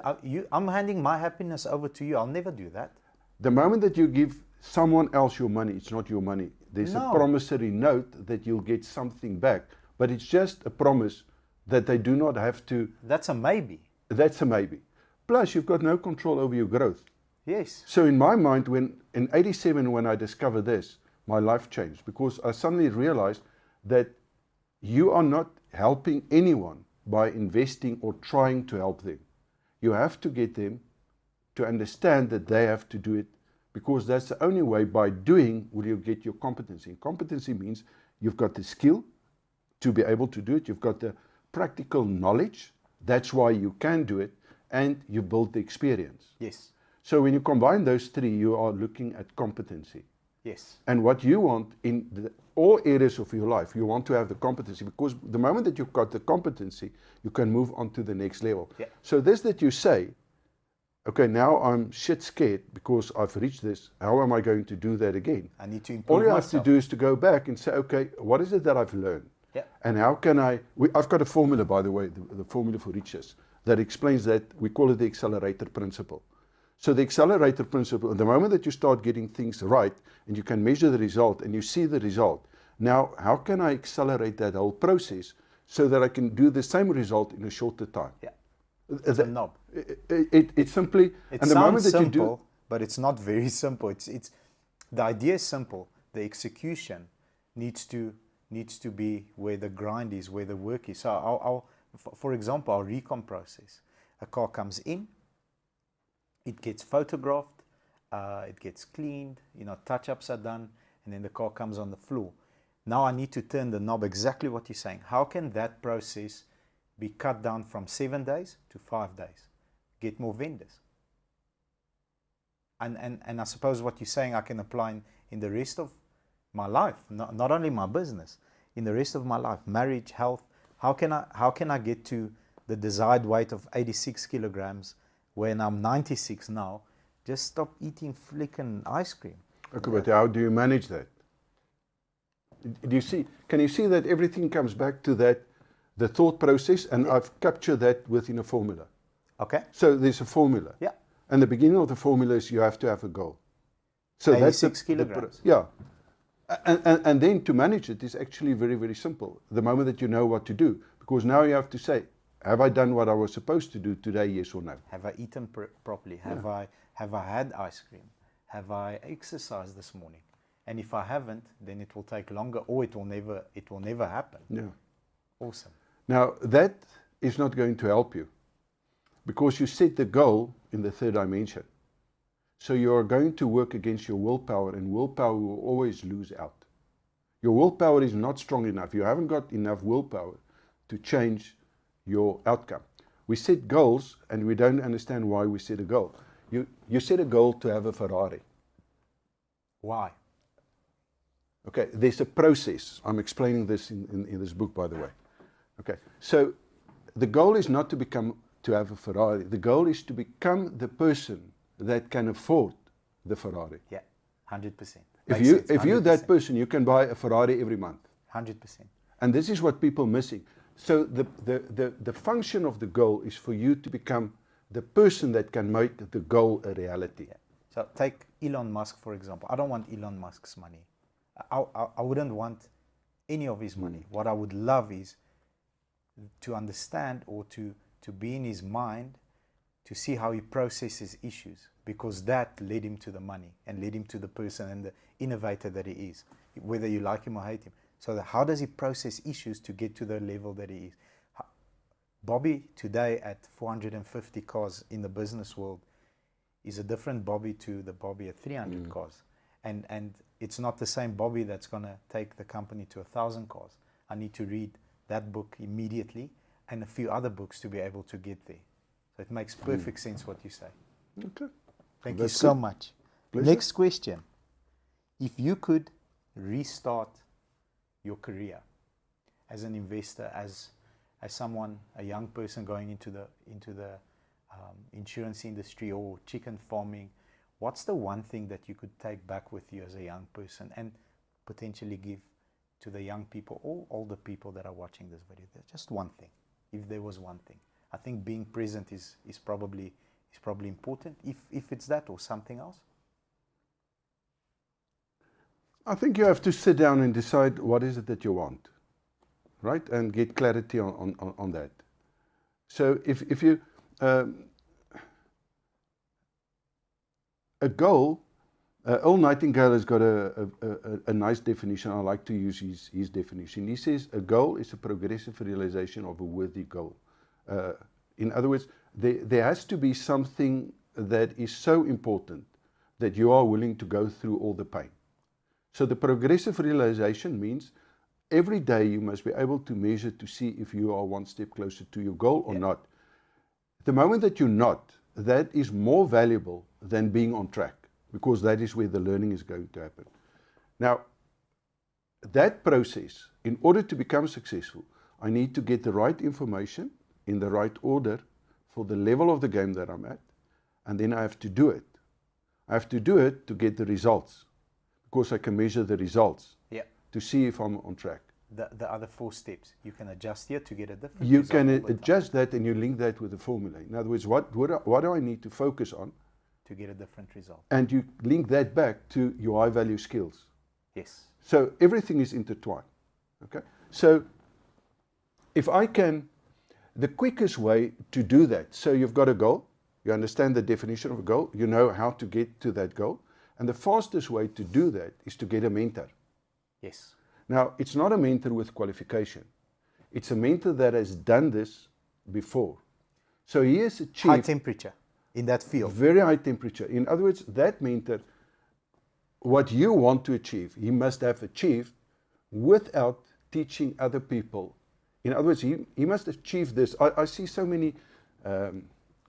[SPEAKER 1] I'm handing my happiness over to you. I'll never do that.
[SPEAKER 2] The moment that you give someone else your money, it's not your money. There's a promissory note that you'll get something back, but it's just a promise that they do not have to.
[SPEAKER 1] That's a maybe.
[SPEAKER 2] That's a maybe. Plus, you've got no control over your growth.
[SPEAKER 1] Yes.
[SPEAKER 2] So in my mind, in '87, when I discovered this, my life changed because I suddenly realized that you are not helping anyone by investing or trying to help them. You have to get them to understand that they have to do it, because that's the only way. By doing will you get your competency. And competency means you've got the skill to be able to do it, you've got the practical knowledge, that's why you can do it, and you build the experience.
[SPEAKER 1] Yes.
[SPEAKER 2] So when you combine those three, you are looking at competency.
[SPEAKER 1] Yes.
[SPEAKER 2] And what you want in all areas of your life, you want to have the competency, because the moment that you've got the competency, you can move on to the next level.
[SPEAKER 1] Yeah.
[SPEAKER 2] So this that you say, okay, now I'm shit scared because I've reached this, how am I going to do that again?
[SPEAKER 1] I need to improve
[SPEAKER 2] All you
[SPEAKER 1] myself.
[SPEAKER 2] have to do is to go back and say, okay, what is it that I've learned?
[SPEAKER 1] Yeah.
[SPEAKER 2] And how can I've got a formula, by the way, the formula for riches, that explains that. We call it the accelerator principle. So the accelerator principle, the moment that you start getting things right and you can measure the result and you see the result, now how can I accelerate that whole process so that I can do the same result in a shorter time?
[SPEAKER 1] Yeah. It's a knob.
[SPEAKER 2] It's simply,
[SPEAKER 1] It
[SPEAKER 2] and the moment
[SPEAKER 1] sounds
[SPEAKER 2] that
[SPEAKER 1] simple,
[SPEAKER 2] you do,
[SPEAKER 1] but it's not very simple. It's the idea is simple. The execution needs to needs to be where the grind is, where the work is. So for example, our recon process. A car comes in, it gets photographed, it gets cleaned, touch-ups are done, and then the car comes on the floor. Now I need to turn the knob, exactly what you're saying. How can that process be cut down from 7 days to 5 days? Get more vendors. And I suppose what you're saying I can apply in the rest of my life, not only my business, in the rest of my life, marriage, health. How can I get to the desired weight of 86 kilograms when I'm 96 now? Just stop eating flicken ice cream.
[SPEAKER 2] Okay, but how do you manage that? Do you see? Can you see that everything comes back to that, the thought process, and I've captured that within a formula.
[SPEAKER 1] Okay.
[SPEAKER 2] So there's a formula.
[SPEAKER 1] Yeah.
[SPEAKER 2] And the beginning of the formula is you have to have a goal. So
[SPEAKER 1] 86 kilograms.
[SPEAKER 2] Yeah. And then to manage it is actually very, very simple. The moment that you know what to do, because now you have to say, have I done what I was supposed to do today, yes or no?
[SPEAKER 1] Have I eaten properly? Have I had ice cream? Have I exercised this morning? And if I haven't, then it will take longer, or it will never happen.
[SPEAKER 2] Yeah.
[SPEAKER 1] Awesome.
[SPEAKER 2] Now that is not going to help you, because you set the goal in the third dimension. So you are going to work against your willpower, and willpower will always lose out. Your willpower is not strong enough. You haven't got enough willpower to change your outcome. We set goals and we don't understand why we set a goal. You set a goal to have a Ferrari.
[SPEAKER 1] Why?
[SPEAKER 2] Okay, there's a process. I'm explaining this in this book, by the way. Okay, so the goal is not to have a Ferrari. The goal is to become the person that can afford the Ferrari.
[SPEAKER 1] Yeah, 100%.
[SPEAKER 2] If you're that person, you can buy a Ferrari every month.
[SPEAKER 1] 100%.
[SPEAKER 2] And this is what people are missing. So the function of the goal is for you to become the person that can make the goal a reality.
[SPEAKER 1] Yeah. So take Elon Musk, for example. I don't want Elon Musk's money. I wouldn't want any of his money. What I would love is to understand, or to be in his mind, to see how he processes issues, because that led him to the money and led him to the person and the innovator that he is, whether you like him or hate him. So how does he process issues to get to the level that he is? Bobby today at 450 cars in the business world is a different Bobby to the Bobby at 300 cars. And it's not the same Bobby that's going to take the company to 1,000 cars. I need to read that book immediately and a few other books to be able to get there. So it makes perfect sense what you say.
[SPEAKER 2] Okay.
[SPEAKER 1] Thank
[SPEAKER 2] That's
[SPEAKER 1] you so
[SPEAKER 2] good.
[SPEAKER 1] much.
[SPEAKER 2] Pleasure.
[SPEAKER 1] Next question. If you could restart your career as an investor, as someone, a young person going into the insurance industry or chicken farming, what's the one thing that you could take back with you as a young person and potentially give to the young people or older people that are watching this video? Just one thing, if there was one thing. I think being present is probably important, if it's that or something else.
[SPEAKER 2] I think you have to sit down and decide what is it that you want, right? And get clarity on that. So if you, a goal, Earl Nightingale has got a nice definition. I like to use his definition. He says a goal is a progressive realization of a worthy goal. In other words, there has to be something that is so important that you are willing to go through all the pain. So the progressive realization means every day you must be able to measure to see if you are one step closer to your goal or not. The moment that you're not, that is more valuable than being on track, because that is where the learning is going to happen. Now, that process, in order to become successful, I need to get the right information in the right order for the level of the game that I'm at, and then I have to do it. I have to do it to get the results, because I can measure the results to see if I'm on track.
[SPEAKER 1] The other 4 steps, you can adjust here to get a different
[SPEAKER 2] You
[SPEAKER 1] result
[SPEAKER 2] can
[SPEAKER 1] all the time.
[SPEAKER 2] adjust that and you link that with the formula. In other words, what do I need to focus on?
[SPEAKER 1] To get a different result.
[SPEAKER 2] And you link that back to your high value skills.
[SPEAKER 1] Yes.
[SPEAKER 2] So everything is intertwined. Okay. So if I can, the quickest way to do that, so you've got a goal, you understand the definition of a goal, you know how to get to that goal, and the fastest way to do that is to get a mentor.
[SPEAKER 1] Yes.
[SPEAKER 2] Now, it's not a mentor with qualification. It's a mentor that has done this before. So he has
[SPEAKER 1] High
[SPEAKER 2] achieved
[SPEAKER 1] temperature in that field.
[SPEAKER 2] very high temperature. In other words, that mentor, what you want to achieve, he must have achieved without teaching other people. In other words, he must achieve this. I see so many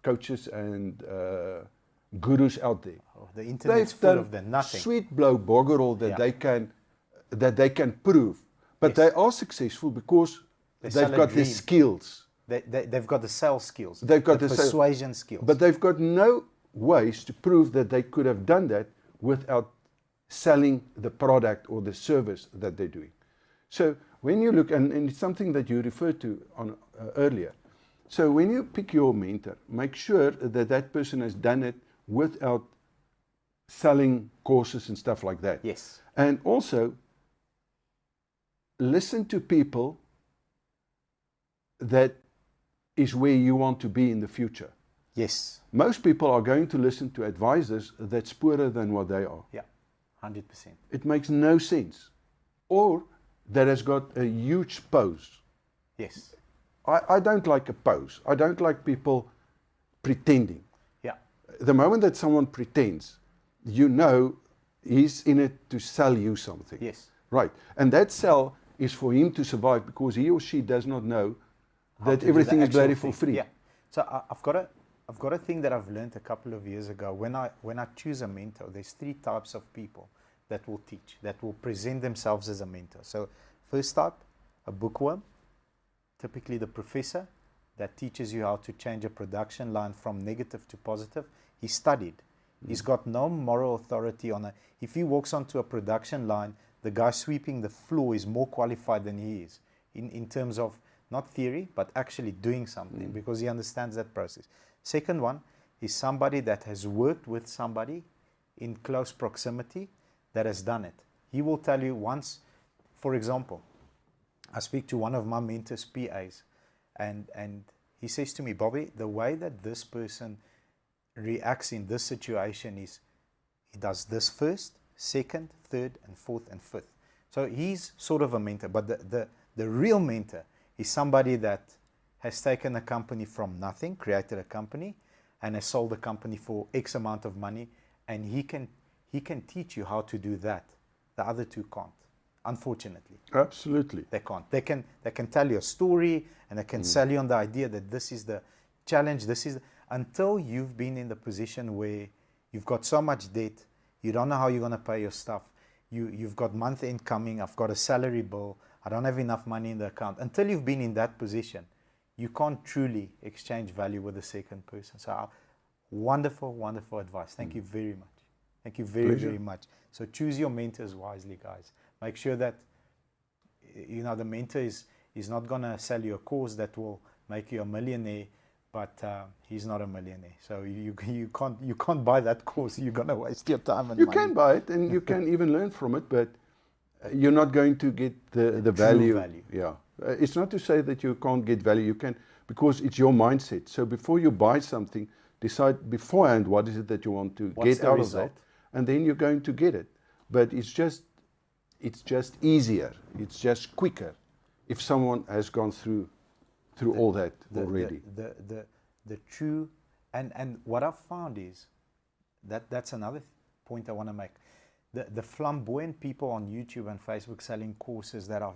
[SPEAKER 2] coaches and gurus out there.
[SPEAKER 1] Oh, the internet's full of the nothing.
[SPEAKER 2] Sweet blow boggerel that they can prove, but
[SPEAKER 1] Yes.
[SPEAKER 2] they are successful because
[SPEAKER 1] They
[SPEAKER 2] they've
[SPEAKER 1] sell a
[SPEAKER 2] got the
[SPEAKER 1] dream.
[SPEAKER 2] skills.
[SPEAKER 1] They've got the sales skills.
[SPEAKER 2] They've got
[SPEAKER 1] the
[SPEAKER 2] the
[SPEAKER 1] persuasion skills.
[SPEAKER 2] But they've got no ways to prove that they could have done that without selling the product or the service that they're doing. So when you look, and it's something that you referred to on earlier. So when you pick your mentor, make sure that that person has done it without selling courses and stuff like that.
[SPEAKER 1] Yes.
[SPEAKER 2] And also, listen to people that is where you want to be in the future.
[SPEAKER 1] Yes.
[SPEAKER 2] Most people are going to listen to advisors that's poorer than what they are.
[SPEAKER 1] Yeah. 100%.
[SPEAKER 2] It makes no sense. Or that has got a huge pose.
[SPEAKER 1] Yes.
[SPEAKER 2] I don't like a pose. I don't like people pretending.
[SPEAKER 1] Yeah.
[SPEAKER 2] The moment that someone pretends, you know he's in it to sell you something.
[SPEAKER 1] Yes.
[SPEAKER 2] Right. And that sell is for him to survive because he or she does not know
[SPEAKER 1] How
[SPEAKER 2] that
[SPEAKER 1] to do
[SPEAKER 2] everything
[SPEAKER 1] the
[SPEAKER 2] is bloody
[SPEAKER 1] actual
[SPEAKER 2] for
[SPEAKER 1] thing.
[SPEAKER 2] free.
[SPEAKER 1] Yeah. So I've got a thing that I've learned a couple of years ago. When I choose a mentor, there's 3 types of people that will teach, that will present themselves as a mentor. So first type, a bookworm, typically the professor that teaches you how to change a production line from negative to positive. He studied. He's got no moral authority on it. If he walks onto a production line, the guy sweeping the floor is more qualified than he is in terms of not theory, but actually doing something because he understands that process. Second one is somebody that has worked with somebody in close proximity that has done it. He will tell you once, for example, I speak to one of my mentors, PAs, and he says to me, Bobby, the way that this person reacts in this situation is he does this first, second, third, and fourth, and fifth. So he's sort of a mentor, but the real mentor is somebody that has taken a company from nothing, created a company, and has sold the company for X amount of money, and he can teach you how to do that. The other two can't, unfortunately.
[SPEAKER 2] Absolutely.
[SPEAKER 1] They can't. They can tell you a story, and they can sell you on the idea that this is the challenge, until you've been in the position where you've got so much debt, you don't know how you're going to pay your stuff. You've got month end coming, I've got a salary bill, I don't have enough money in the account. Until you've been in that position, you can't truly exchange value with the second person. So wonderful, wonderful advice. Thank you very much. Thank you very,
[SPEAKER 2] Pleasure.
[SPEAKER 1] very much. So choose your mentors wisely, guys. Make sure that the mentor is not going to sell you a course that will make you a millionaire, but he's not a millionaire. So you can't buy that course. You're going to waste your time and
[SPEAKER 2] You
[SPEAKER 1] money.
[SPEAKER 2] can buy it and you can even learn from it, but you're not going to get the
[SPEAKER 1] true
[SPEAKER 2] value.
[SPEAKER 1] value.
[SPEAKER 2] Yeah. It's not to say that you can't get value. You can, because it's your mindset. So before you buy something, decide beforehand what is it that you want to
[SPEAKER 1] What's
[SPEAKER 2] get
[SPEAKER 1] the
[SPEAKER 2] out
[SPEAKER 1] result?
[SPEAKER 2] of that, and then you're going to get it. But it's just easier. It's just quicker if someone has gone through all that already.
[SPEAKER 1] The true, and what I've found is that's another point I want to make. The flamboyant people on YouTube and Facebook selling courses that are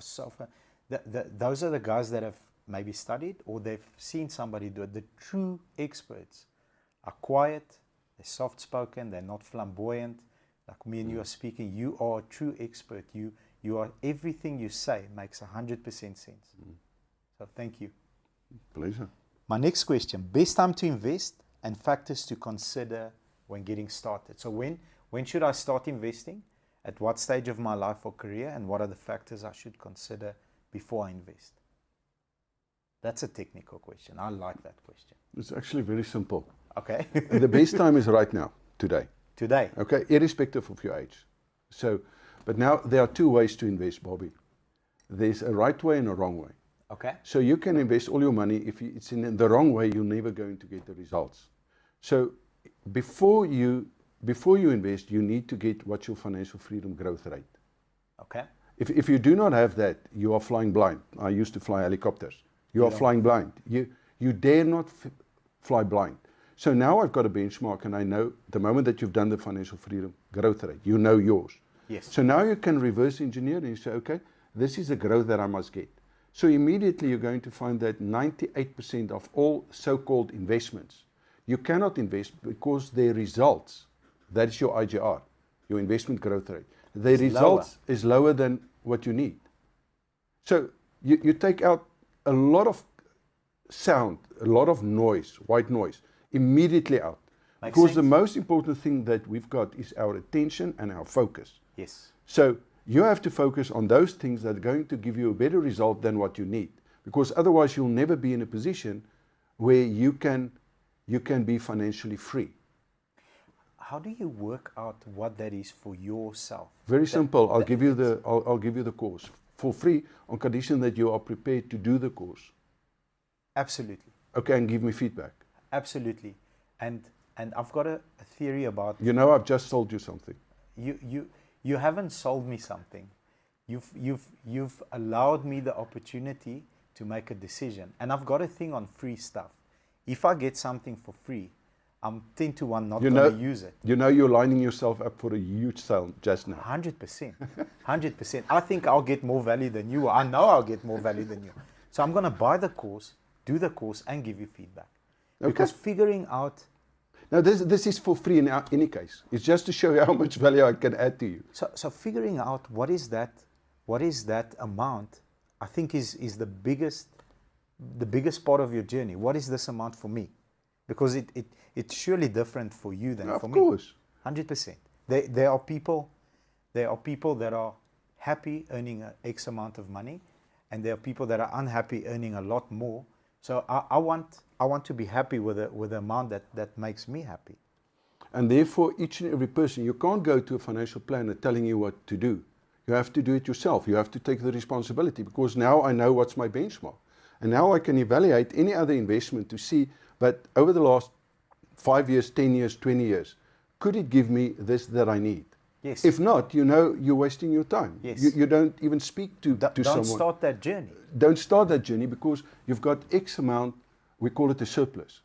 [SPEAKER 1] those are the guys that have maybe studied or they've seen somebody do it. The true experts are quiet, they're soft-spoken, they're not flamboyant. Like me and you are speaking, you are a true expert. You are, everything you say makes 100% sense. So thank you.
[SPEAKER 2] Pleasure.
[SPEAKER 1] My next question, best time to invest and factors to consider when getting started. So when should I start investing? At what stage of my life or career? And what are the factors I should consider before I invest? That's a technical question. I like that question.
[SPEAKER 2] It's actually very simple.
[SPEAKER 1] Okay.
[SPEAKER 2] The best time is right now, today.
[SPEAKER 1] Today.
[SPEAKER 2] Okay, irrespective of your age. So, but now there are 2 ways to invest, Bobby. There's a right way and a wrong way.
[SPEAKER 1] Okay.
[SPEAKER 2] So you can invest all your money. If it's in the wrong way, you're never going to get the results. So before you invest, you need to get what's your financial freedom growth rate.
[SPEAKER 1] Okay.
[SPEAKER 2] If you do not have that, you are flying blind. I used to fly helicopters. You are flying blind. You dare not fly blind. So now I've got a benchmark, and I know the moment that you've done the financial freedom growth rate, you know yours.
[SPEAKER 1] Yes.
[SPEAKER 2] So now you can reverse engineer and you say, okay, this is the growth that I must get. So immediately you're going to find that 98% of all so-called investments, you cannot invest because their results, that is your IGR, your investment growth rate, the results is lower than what you need. So you take out a lot of sound, a lot of noise, white noise, immediately out.
[SPEAKER 1] Makes
[SPEAKER 2] because
[SPEAKER 1] sense.
[SPEAKER 2] the most important thing that we've got is our attention and our focus.
[SPEAKER 1] Yes.
[SPEAKER 2] So you have to focus on those things that are going to give you a better result than what you need. Because otherwise you'll never be in a position where you can be financially free.
[SPEAKER 1] How do you work out what that is for yourself?
[SPEAKER 2] Very simple. I'll give you the course for free on condition that you are prepared to do the course.
[SPEAKER 1] Absolutely.
[SPEAKER 2] Okay, and give me feedback.
[SPEAKER 1] Absolutely. And I've got a theory about
[SPEAKER 2] You know, I've just sold you something.
[SPEAKER 1] you haven't sold me something. You've allowed me the opportunity to make a decision. And I've got a thing on free stuff. If I get something for free, I'm 10 to 1 not going to use it.
[SPEAKER 2] You know you're lining yourself up for a huge sale just now.
[SPEAKER 1] 100%. 100%. I think I'll get more value than you. I know I'll get more value than you. So I'm going to buy the course, do the course, and give you feedback.
[SPEAKER 2] Okay.
[SPEAKER 1] Because figuring out...
[SPEAKER 2] Now this is for free in any case. It's just to show you how much value I can add to you.
[SPEAKER 1] So figuring out what is that amount, I think is the biggest part of your journey. What is this amount for me? Because it's surely different for you than for me.
[SPEAKER 2] Of course.
[SPEAKER 1] 100%. There are people that are happy earning X amount of money, and there are people that are unhappy earning a lot more. So I want to be happy with the amount that makes me happy.
[SPEAKER 2] And therefore, each and every person, you can't go to a financial planner telling you what to do. You have to do it yourself. You have to take the responsibility, because now I know what's my benchmark. And now I can evaluate any other investment to see, but over the last 5 years, 10 years, 20 years, could it give me this that I need?
[SPEAKER 1] Yes.
[SPEAKER 2] If not, you know, you're wasting your time.
[SPEAKER 1] Yes.
[SPEAKER 2] You don't even speak to someone.
[SPEAKER 1] Don't start that journey.
[SPEAKER 2] Don't start that journey, because you've got X amount, we call it a surplus.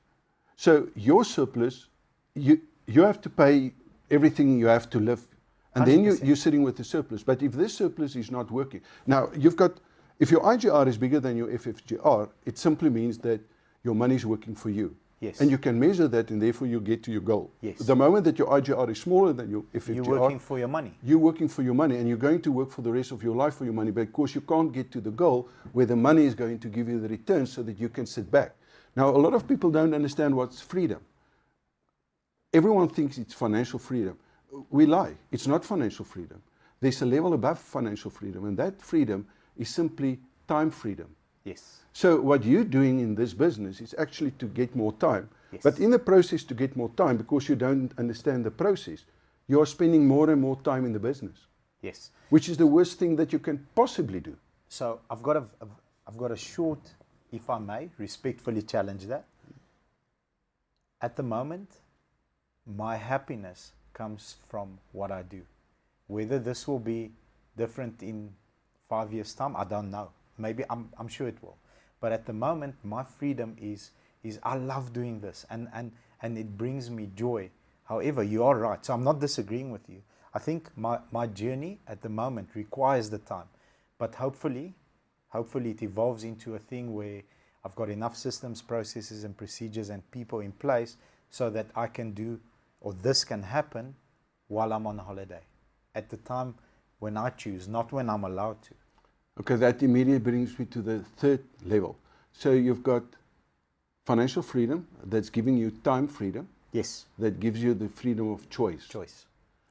[SPEAKER 2] So your surplus, you have to pay everything you have to live, and 100%. Then you're sitting with the surplus. But if this surplus is not working, now if your IGR is bigger than your FFGR, it simply means that your money is working for you.
[SPEAKER 1] Yes.
[SPEAKER 2] And you can measure that, and therefore you get to your goal.
[SPEAKER 1] Yes.
[SPEAKER 2] The moment that your IGR is smaller than your FFGR,
[SPEAKER 1] You're working for your money.
[SPEAKER 2] You're working for your money, and you're going to work for the rest of your life for your money, because you can't get to the goal where the money is going to give you the return so that you can sit back. Now, a lot of people don't understand what's freedom. Everyone thinks it's financial freedom. We lie. It's not financial freedom. There's a level above financial freedom, and that freedom is simply time freedom.
[SPEAKER 1] Yes.
[SPEAKER 2] So what you're doing in this business is actually to get more time.
[SPEAKER 1] Yes.
[SPEAKER 2] But in the process to get more time, because you don't understand the process, you are spending more and more time in the business.
[SPEAKER 1] Yes.
[SPEAKER 2] Which is the worst thing that you can possibly do.
[SPEAKER 1] So I've got a short, if I may, respectfully challenge that. At the moment, my happiness comes from what I do. Whether this will be different in 5 years' time, I don't know. Maybe I'm sure it will. But at the moment, my freedom is I love doing this, and it brings me joy. However, you are right. So I'm not disagreeing with you. I think my journey at the moment requires the time. But hopefully it evolves into a thing where I've got enough systems, processes, and procedures and people in place so that I can do, or this can happen while I'm on holiday. At the time when I choose, not when I'm allowed to.
[SPEAKER 2] Okay, that immediately brings me to the third level. So you've got financial freedom, that's giving you time freedom.
[SPEAKER 1] Yes.
[SPEAKER 2] That gives you the freedom of choice.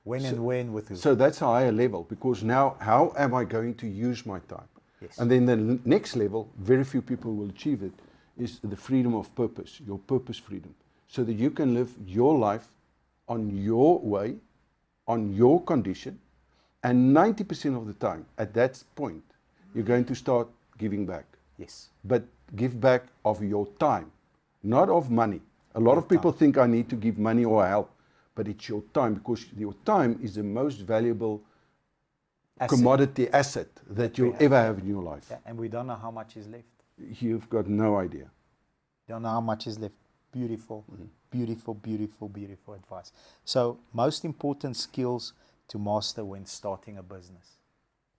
[SPEAKER 1] When and when with who.
[SPEAKER 2] So that's a higher level, because now how am I going to use my time?
[SPEAKER 1] Yes.
[SPEAKER 2] And then the next level, very few people will achieve it, is the freedom of purpose, your purpose freedom. So that you can live your life on your way, on your condition, and 90% of the time, at that point, you're going to start giving back.
[SPEAKER 1] Yes.
[SPEAKER 2] But give back of your time, not of money. A lot of people think I need to give money or help, but it's your time, because your time is the most valuable commodity asset that you'll ever have in your life.
[SPEAKER 1] Yeah, and we don't know how much is left.
[SPEAKER 2] You've got no idea.
[SPEAKER 1] Don't know how much is left. Beautiful, beautiful, beautiful, beautiful advice. So, most important skills to master when starting a business?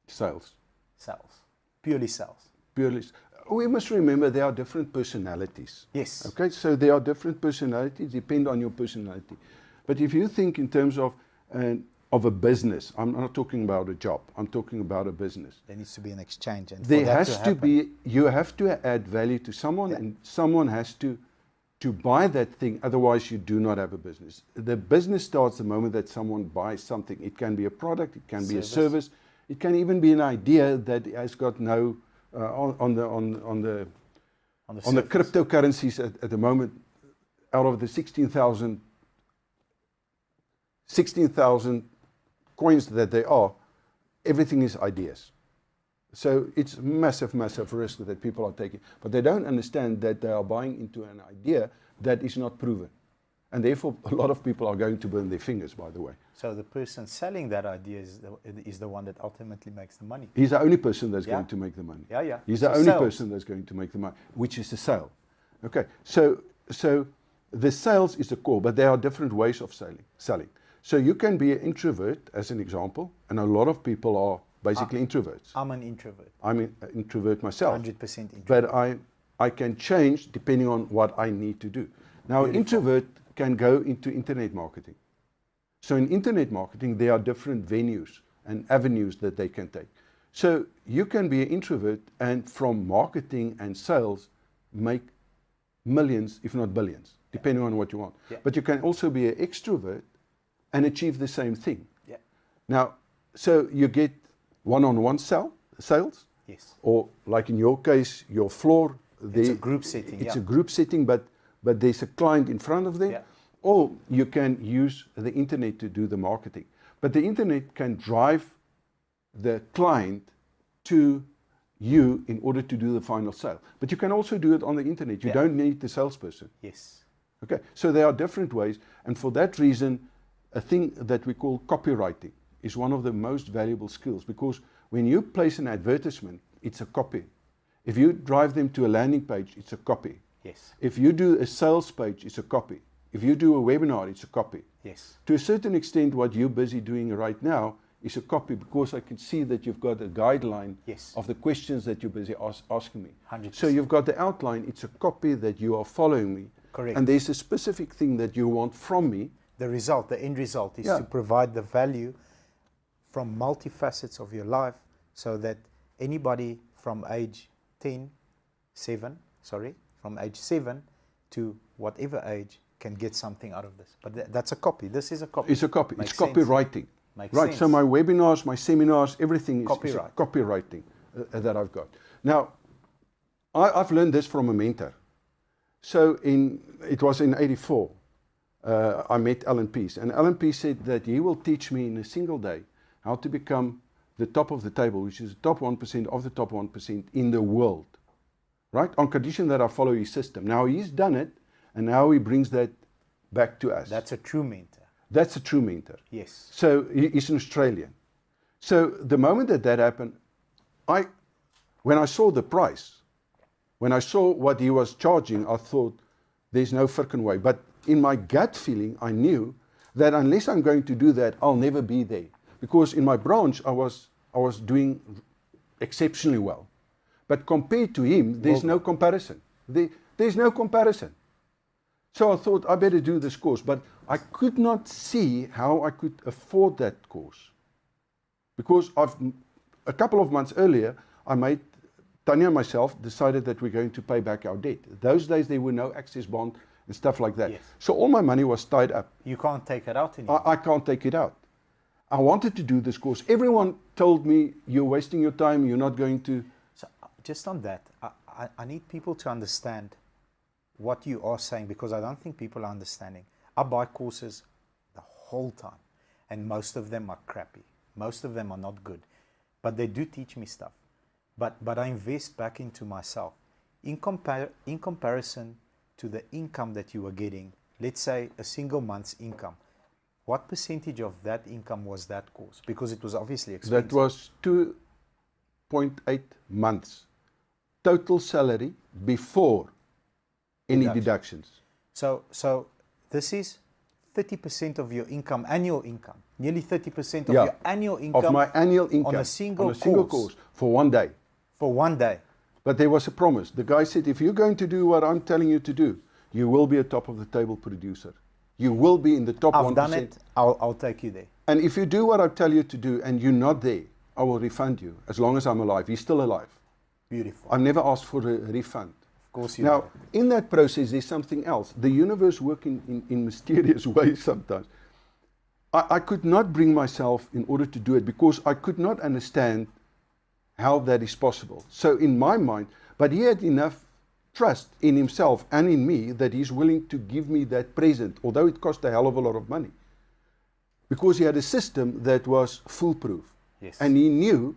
[SPEAKER 2] Sales.
[SPEAKER 1] Sales. Purely sales.
[SPEAKER 2] Purely. We must remember there are different personalities.
[SPEAKER 1] Yes.
[SPEAKER 2] Okay, so there are different personalities, depend on your personality. But if you think in terms of a business, I'm not talking about a job, I'm talking about a business.
[SPEAKER 1] There needs to be an exchange. And
[SPEAKER 2] There has to be, you have to add value to someone, and someone has to buy that thing, otherwise you do not have a business. The business starts the moment that someone buys something. It can be a product, it can be a service, it can even be an idea that has got no, on the cryptocurrencies at the moment, out of the 16,000 coins that they are, everything is ideas. So it's massive, massive risk that people are taking. But they don't understand that they are buying into an idea that is not proven. And therefore, a lot of people are going to burn their fingers, by the way.
[SPEAKER 1] So the person selling that idea is the one that ultimately makes the money.
[SPEAKER 2] He's the only person that's going to make the money.
[SPEAKER 1] Yeah, yeah.
[SPEAKER 2] He's the only person that's going to make the money, which is the sale. Okay, so the sales is the core, but there are different ways of selling. So you can be an introvert, as an example, and a lot of people are basically introverts.
[SPEAKER 1] I'm an introvert.
[SPEAKER 2] I'm an introvert myself.
[SPEAKER 1] 100% introvert.
[SPEAKER 2] But I can change depending on what I need to do. Now, an introvert can go into internet marketing. So in internet marketing, there are different venues and avenues that they can take. So you can be an introvert and from marketing and sales make millions, if not billions, depending on what you want. Yeah. But you can also be an extrovert and achieve the same thing. Yeah. Now, so you get one-on-one sales.
[SPEAKER 1] Yes.
[SPEAKER 2] Or like in your case, your floor.
[SPEAKER 1] It's a group setting.
[SPEAKER 2] It's a group setting, but there's a client in front of them. Yeah. Or you can use the internet to do the marketing. But the internet can drive the client to you in order to do the final sale. But you can also do it on the internet. You don't need the salesperson.
[SPEAKER 1] Yes.
[SPEAKER 2] Okay. So there are different ways. And for that reason, a thing that we call copywriting is one of the most valuable skills, because when you place an advertisement, it's a copy. If you drive them to a landing page, it's a copy.
[SPEAKER 1] Yes.
[SPEAKER 2] If you do a sales page, it's a copy. If you do a webinar, it's a copy.
[SPEAKER 1] Yes.
[SPEAKER 2] To a certain extent, what you're busy doing right now is a copy, because I can see that you've got a guideline of the questions that you're busy asking me.
[SPEAKER 1] 100%.
[SPEAKER 2] So you've got the outline, it's a copy that you are following me.
[SPEAKER 1] Correct.
[SPEAKER 2] And there's a specific thing that you want from me.
[SPEAKER 1] The result, the end result is to provide the value from multifacets of your life, so that anybody from age 7 to whatever age can get something out of this. But that's a copy. This is a copy.
[SPEAKER 2] It's a copy. It's copywriting.
[SPEAKER 1] Makes
[SPEAKER 2] right.
[SPEAKER 1] sense.
[SPEAKER 2] So my webinars, my seminars, everything is
[SPEAKER 1] copywriting
[SPEAKER 2] that I've got. Now, I've learned this from a mentor. So it was in '84. I met Alan Pease, and Alan Pease said that he will teach me in a single day how to become the top of the table, which is the top 1% of the top 1% in the world, right? On condition that I follow his system. Now he's done it, and now he brings that back to us.
[SPEAKER 1] That's a true mentor.
[SPEAKER 2] That's a true mentor.
[SPEAKER 1] Yes.
[SPEAKER 2] So he's an Australian. So the moment that happened, when I saw the price, when I saw what he was charging, I thought, there's no frickin' way. But in my gut feeling, I knew that unless I'm going to do that, I'll never be there. Because in my branch, I was doing exceptionally well. But compared to him, there's no comparison. There's no comparison. So I thought, I better do this course. But I could not see how I could afford that course. Because a couple of months earlier, Tanya and myself decided that we're going to pay back our debt. Those days, there were no access bond and stuff like that. Yes. So all my money was tied up.
[SPEAKER 1] You can't take it out anymore.
[SPEAKER 2] I can't take it out. I wanted to do this course. Everyone told me, you're wasting your time, you're not going to.
[SPEAKER 1] So just on that, I need people to understand what you are saying, because I don't think people are understanding. I buy courses the whole time, and most of them are crappy. Most of them are not good, but they do teach me stuff. But I invest back into myself. In comparison to the income that you are getting, let's say a single month's income, What percentage of that income was that course? Because it was obviously expensive.
[SPEAKER 2] That was 2.8 months total salary before any deductions.
[SPEAKER 1] So this is 30% of your income, annual income. Nearly 30% of
[SPEAKER 2] Yeah,
[SPEAKER 1] your annual income.
[SPEAKER 2] Of my annual income
[SPEAKER 1] on a single
[SPEAKER 2] course for one day.
[SPEAKER 1] For one day.
[SPEAKER 2] But there was a promise. The guy said, if you're going to do what I'm telling you to do, you will be a top of the table producer. You will be in the top 1%.
[SPEAKER 1] I've done it. I'll take you there.
[SPEAKER 2] And if you do what I tell you to do and you're not there, I will refund you as long as I'm alive. He's still alive.
[SPEAKER 1] Beautiful.
[SPEAKER 2] I've never asked for a refund.
[SPEAKER 1] Of course you
[SPEAKER 2] Now,
[SPEAKER 1] know.
[SPEAKER 2] in that process, there's something else. The universe works in mysterious ways sometimes. I could not bring myself in order to do it because I could not understand how that is possible. So in my mind, but he had enough trust in himself and in me that he's willing to give me that present, although it cost a hell of a lot of money. Because he had a system that was foolproof.
[SPEAKER 1] Yes.
[SPEAKER 2] And he knew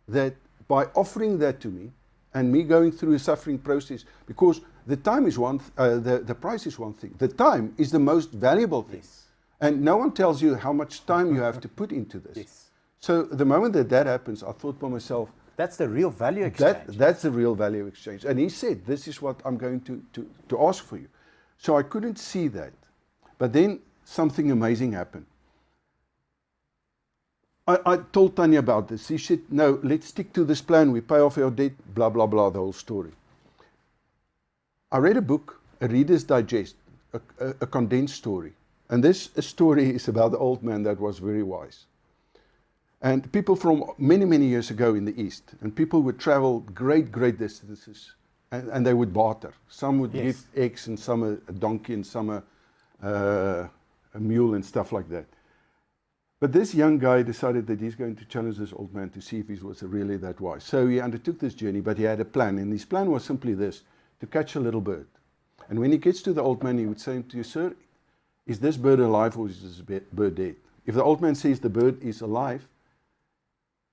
[SPEAKER 2] that by offering that to me and me going through a suffering process, because the time is the price is one thing. The time is the most valuable thing.
[SPEAKER 1] Yes.
[SPEAKER 2] And no one tells you how much time you have to put into this.
[SPEAKER 1] Yes.
[SPEAKER 2] So the moment that happens, I thought by myself,
[SPEAKER 1] that's the real value exchange.
[SPEAKER 2] that's the real value exchange. And he said, this is what I'm going to ask for you. So I couldn't see that. But then something amazing happened. I told Tanya about this. She said, no, let's stick to this plan. We pay off our debt, blah, blah, blah, the whole story. I read a book, a Reader's Digest, a condensed story. And this story is about the old man that was very wise. And people from many, many years ago in the East, and people would travel great, great distances, and they would barter. Some would give eggs, and some a donkey, and some a mule, and stuff like that. But this young guy decided that he's going to challenge this old man to see if he was really that wise. So he undertook this journey, but he had a plan. And his plan was simply this, to catch a little bird. And when he gets to the old man, he would say to you, sir, is this bird alive or is this bird dead? If the old man says the bird is alive,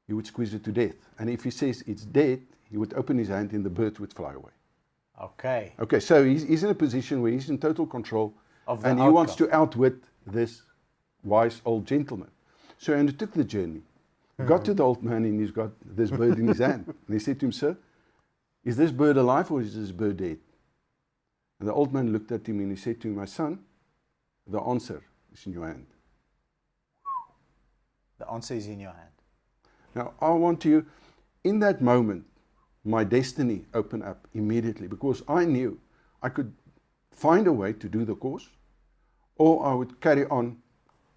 [SPEAKER 2] he would squeeze it to death. And if he says it's dead, he would open his hand and the bird would fly away.
[SPEAKER 1] Okay.
[SPEAKER 2] Okay, so he's in a position where he's in total control
[SPEAKER 1] Of the
[SPEAKER 2] and he wants to outwit this wise old gentleman. So he undertook the journey. Got to the old man and he's got this bird in his hand. And he said to him, sir, is this bird alive or is this bird dead? And the old man looked at him and he said to him, my son, the answer is in your hand.
[SPEAKER 1] The answer is in your hand.
[SPEAKER 2] Now, I want you, in that moment, my destiny opened up immediately because I knew I could find a way to do the course, or I would carry on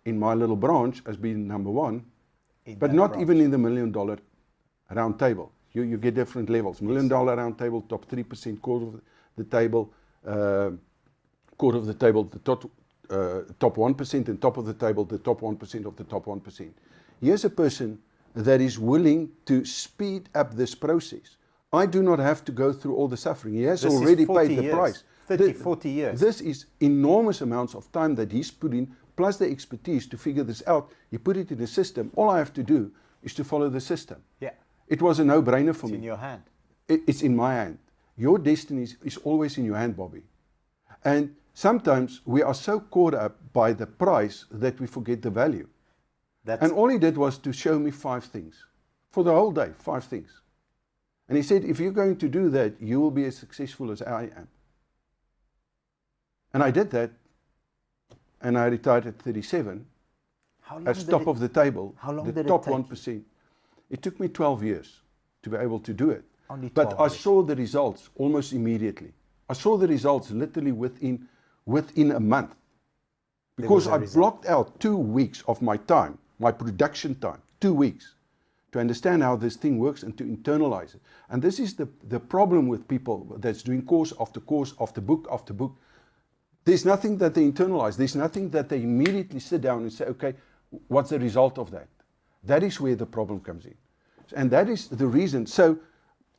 [SPEAKER 2] in my little branch as being number one, but not even in the $1 million round table. You get different levels. $1 million round table, top 3%, quarter of the table, quarter of the table, the top 1%, and top of the table, the top 1% of the top 1%. Here's a person that is willing to speed up this process. I do not have to go through all the suffering. He has already paid the price.
[SPEAKER 1] 30, 40 years.
[SPEAKER 2] This is enormous amounts of time that he's put in, plus the expertise to figure this out. He put it in the system. All I have to do is to follow the system.
[SPEAKER 1] Yeah.
[SPEAKER 2] It was a no-brainer for me.
[SPEAKER 1] It's in your hand.
[SPEAKER 2] It's in my hand. Your destiny is always in your hand, Bobby. And sometimes we are so caught up by the price that we forget the value. And all he did was to show me 5 things. For the whole day, 5 things. And he said, if you're going to do that, you will be as successful as I am. And I did that, and I retired at 37 as top of the table,
[SPEAKER 1] how long
[SPEAKER 2] the
[SPEAKER 1] did it
[SPEAKER 2] top
[SPEAKER 1] take
[SPEAKER 2] 1%. It took me 12 years to be able to do it.
[SPEAKER 1] Only 12
[SPEAKER 2] But I
[SPEAKER 1] years.
[SPEAKER 2] saw the results almost immediately. I saw the results literally within a month. Because I blocked out 2 weeks of my time, my production time, 2 weeks, to understand how this thing works and to internalize it. And this is the problem with people that's doing course after course, after book after book. There's nothing that they internalize. There's nothing that they immediately sit down and say, okay, what's the result of that? That is where the problem comes in. And that is the reason. So,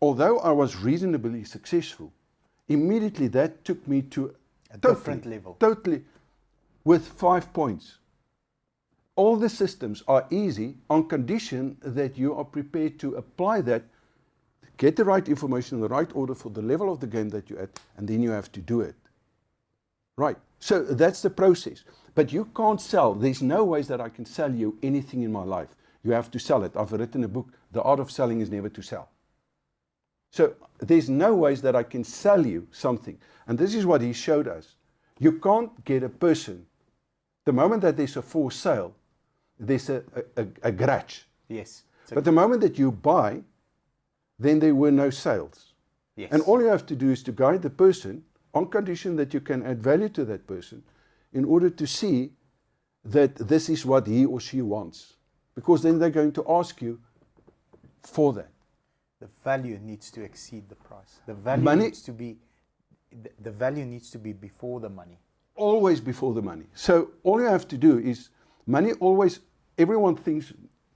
[SPEAKER 2] although I was reasonably successful, immediately that took me to
[SPEAKER 1] a different level.
[SPEAKER 2] Totally, with 5 points. All the systems are easy on condition that you are prepared to apply that, get the right information in the right order for the level of the game that you're at, and then you have to do it. Right. So that's the process. But you can't sell. There's no ways that I can sell you anything in my life. You have to sell it. I've written a book, The Art of Selling is Never to Sell. So there's no ways that I can sell you something. And this is what he showed us. You can't get a person, the moment that there's a for sale, there's a grudge.
[SPEAKER 1] Yes.
[SPEAKER 2] But the moment that you buy, then there were no sales.
[SPEAKER 1] Yes.
[SPEAKER 2] And all you have to do is to guide the person on condition that you can add value to that person in order to see that this is what he or she wants. Because then they're going to ask you for that.
[SPEAKER 1] The value needs to exceed the price. The value needs to be, the value needs to be before the money.
[SPEAKER 2] Always before the money. So all you have to do is, money always, everyone thinks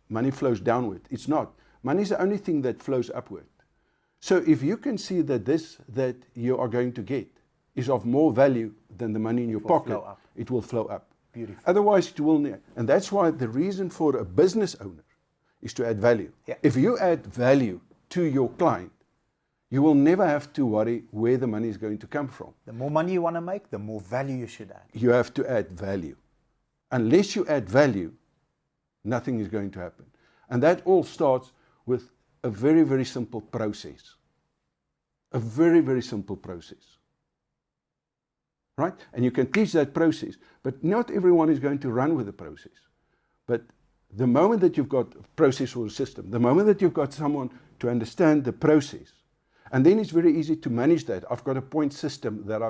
[SPEAKER 2] money flows downward. It's not. Money is the only thing that flows upward. So if you can see that this that you are going to get is of more value than the money in your pocket, it will flow up.
[SPEAKER 1] Beautiful.
[SPEAKER 2] Otherwise it will not. And that's why the reason for a business owner is to add value.
[SPEAKER 1] Yeah.
[SPEAKER 2] If you add value to your client, you will never have to worry where the money is going to come from.
[SPEAKER 1] The more money you want to make, the more value you should add.
[SPEAKER 2] You have to add value. Unless you add value, nothing is going to happen. And that all starts with a very, very simple process. A very, very simple process. Right? And you can teach that process, but not everyone is going to run with the process. But the moment that you've got a process or a system, the moment that you've got someone to understand the process, and then it's very easy to manage that. I've got a point system that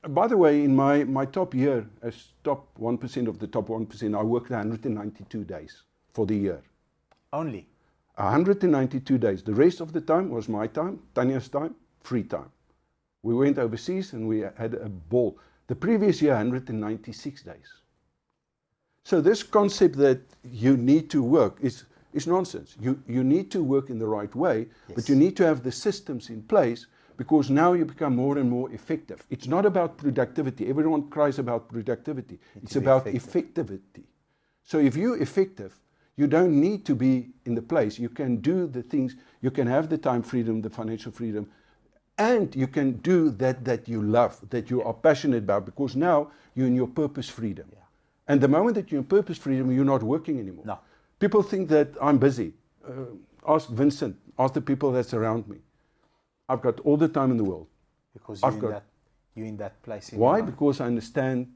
[SPEAKER 2] by the way, in my top year, as top 1% of the top 1%, I worked 192 days for the year.
[SPEAKER 1] Only?
[SPEAKER 2] 192 days. The rest of the time was my time, Tanya's time, free time. We went overseas and we had a ball. The previous year, 196 days. So this concept that you need to work is nonsense. You need to work in the right way, yes. But you need to have the systems in place because now you become more and more effective. It's not about productivity. Everyone cries about productivity. It's about effectivity. So if you're effective, you don't need to be in the place. You can do the things, you can have the time freedom, the financial freedom, and you can do that you love, that you are passionate about, because now you're in your purpose freedom. Yeah. And the moment that you're in purpose freedom, you're not working anymore. No. People think that I'm busy. Ask Vincent, ask the people that surround me. I've got all the time in the world.
[SPEAKER 1] Because you're in that place.
[SPEAKER 2] Why? Because I understand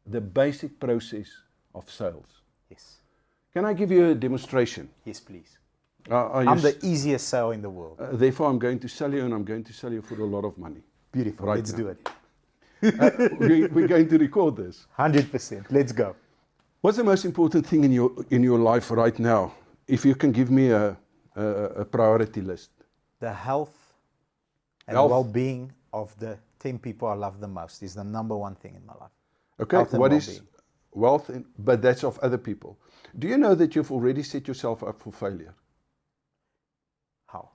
[SPEAKER 2] the basic process of sales.
[SPEAKER 1] Yes.
[SPEAKER 2] Can I give you a demonstration?
[SPEAKER 1] Yes, please. I'm the easiest sale in the world.
[SPEAKER 2] Therefore, I'm going to sell you, and I'm going to sell you for a lot of money.
[SPEAKER 1] Beautiful. Right, let's do it.
[SPEAKER 2] We're going to record this.
[SPEAKER 1] 100%. Let's go.
[SPEAKER 2] What's the most important thing in your life right now? If you can give me a priority list.
[SPEAKER 1] The health and well-being of the 10 people I love the most is the number one thing in my life.
[SPEAKER 2] Okay, what is wealth? But that's of other people. Do you know that you've already set yourself up for failure?
[SPEAKER 1] How?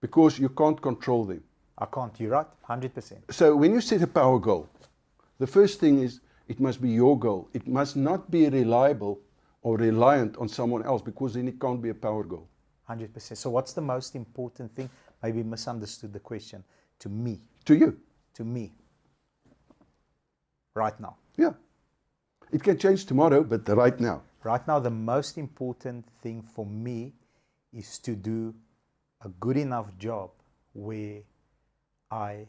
[SPEAKER 2] Because you can't control them.
[SPEAKER 1] I can't. You're right. 100%.
[SPEAKER 2] So when you set a power goal, the first thing is it must be your goal. It must not be reliable or reliant on someone else, because then it can't be a power goal.
[SPEAKER 1] 100%. So what's the most important thing? Maybe misunderstood the question. To me.
[SPEAKER 2] To you.
[SPEAKER 1] To me. Right now.
[SPEAKER 2] Yeah. It can change tomorrow, but right now.
[SPEAKER 1] Right now, the most important thing for me is to do a good enough job where I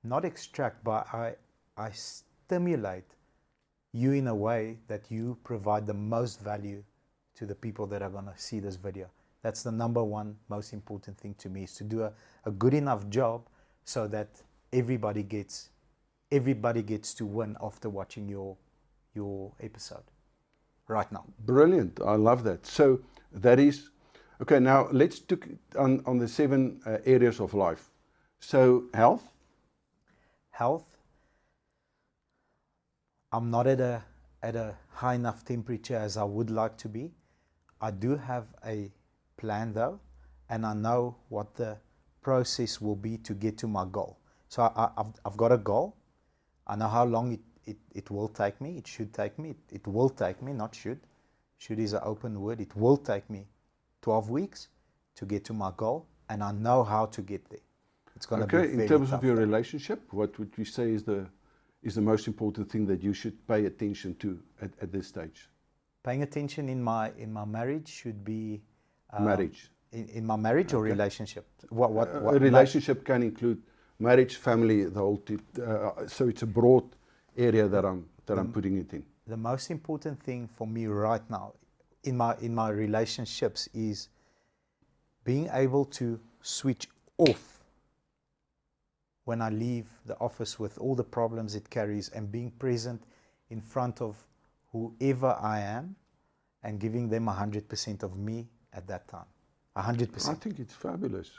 [SPEAKER 1] not extract, but I stimulate you in a way that you provide the most value to the people that are going to see this video. That's the number one most important thing to me, is to do a good enough job so that everybody gets to win after watching your episode right now.
[SPEAKER 2] Brilliant. I love that. So that is, okay, now let's look on the 7 areas of life. So health.
[SPEAKER 1] Health. I'm not at a high enough temperature as I would like to be. I do have a plan though, and I know what the process will be to get to my goal. So I've got a goal. I know how long it will take me. It should take me. It will take me, not should. Should is an open word. It will take me 12 weeks to get to my goal, and I know how to get there. It's going to be
[SPEAKER 2] Okay,
[SPEAKER 1] very
[SPEAKER 2] in terms
[SPEAKER 1] tough.
[SPEAKER 2] of your relationship, what would you say is the most important thing that you should pay attention to at this stage?
[SPEAKER 1] Paying attention in my marriage should be
[SPEAKER 2] Marriage.
[SPEAKER 1] in my marriage or
[SPEAKER 2] Okay.
[SPEAKER 1] relationship. What
[SPEAKER 2] A relationship can include marriage, family, the whole. So it's a broad area that I'm putting it in.
[SPEAKER 1] The most important thing for me right now in my relationships is being able to switch off when I leave the office with all the problems it carries, and being present in front of whoever I am and giving them 100% of me at that time. 100%.
[SPEAKER 2] I think it's fabulous,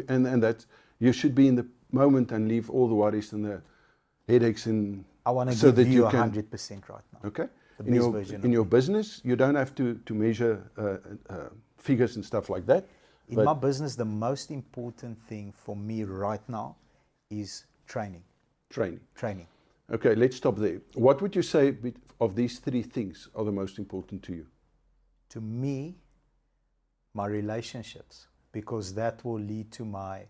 [SPEAKER 2] and that you should be in the moment and leave all the worries and the headaches and
[SPEAKER 1] I want to
[SPEAKER 2] so
[SPEAKER 1] give
[SPEAKER 2] that
[SPEAKER 1] you
[SPEAKER 2] you can.
[SPEAKER 1] 100% right now.
[SPEAKER 2] Okay.
[SPEAKER 1] The
[SPEAKER 2] In
[SPEAKER 1] best
[SPEAKER 2] your
[SPEAKER 1] version
[SPEAKER 2] in
[SPEAKER 1] of
[SPEAKER 2] your
[SPEAKER 1] me.
[SPEAKER 2] business, you don't have to measure figures and stuff like that.
[SPEAKER 1] In
[SPEAKER 2] but
[SPEAKER 1] my business, the most important thing for me right now is training.
[SPEAKER 2] training. Okay, let's stop there. What would you say of these three things are the most important to you?
[SPEAKER 1] To me, my relationships, because that will lead to my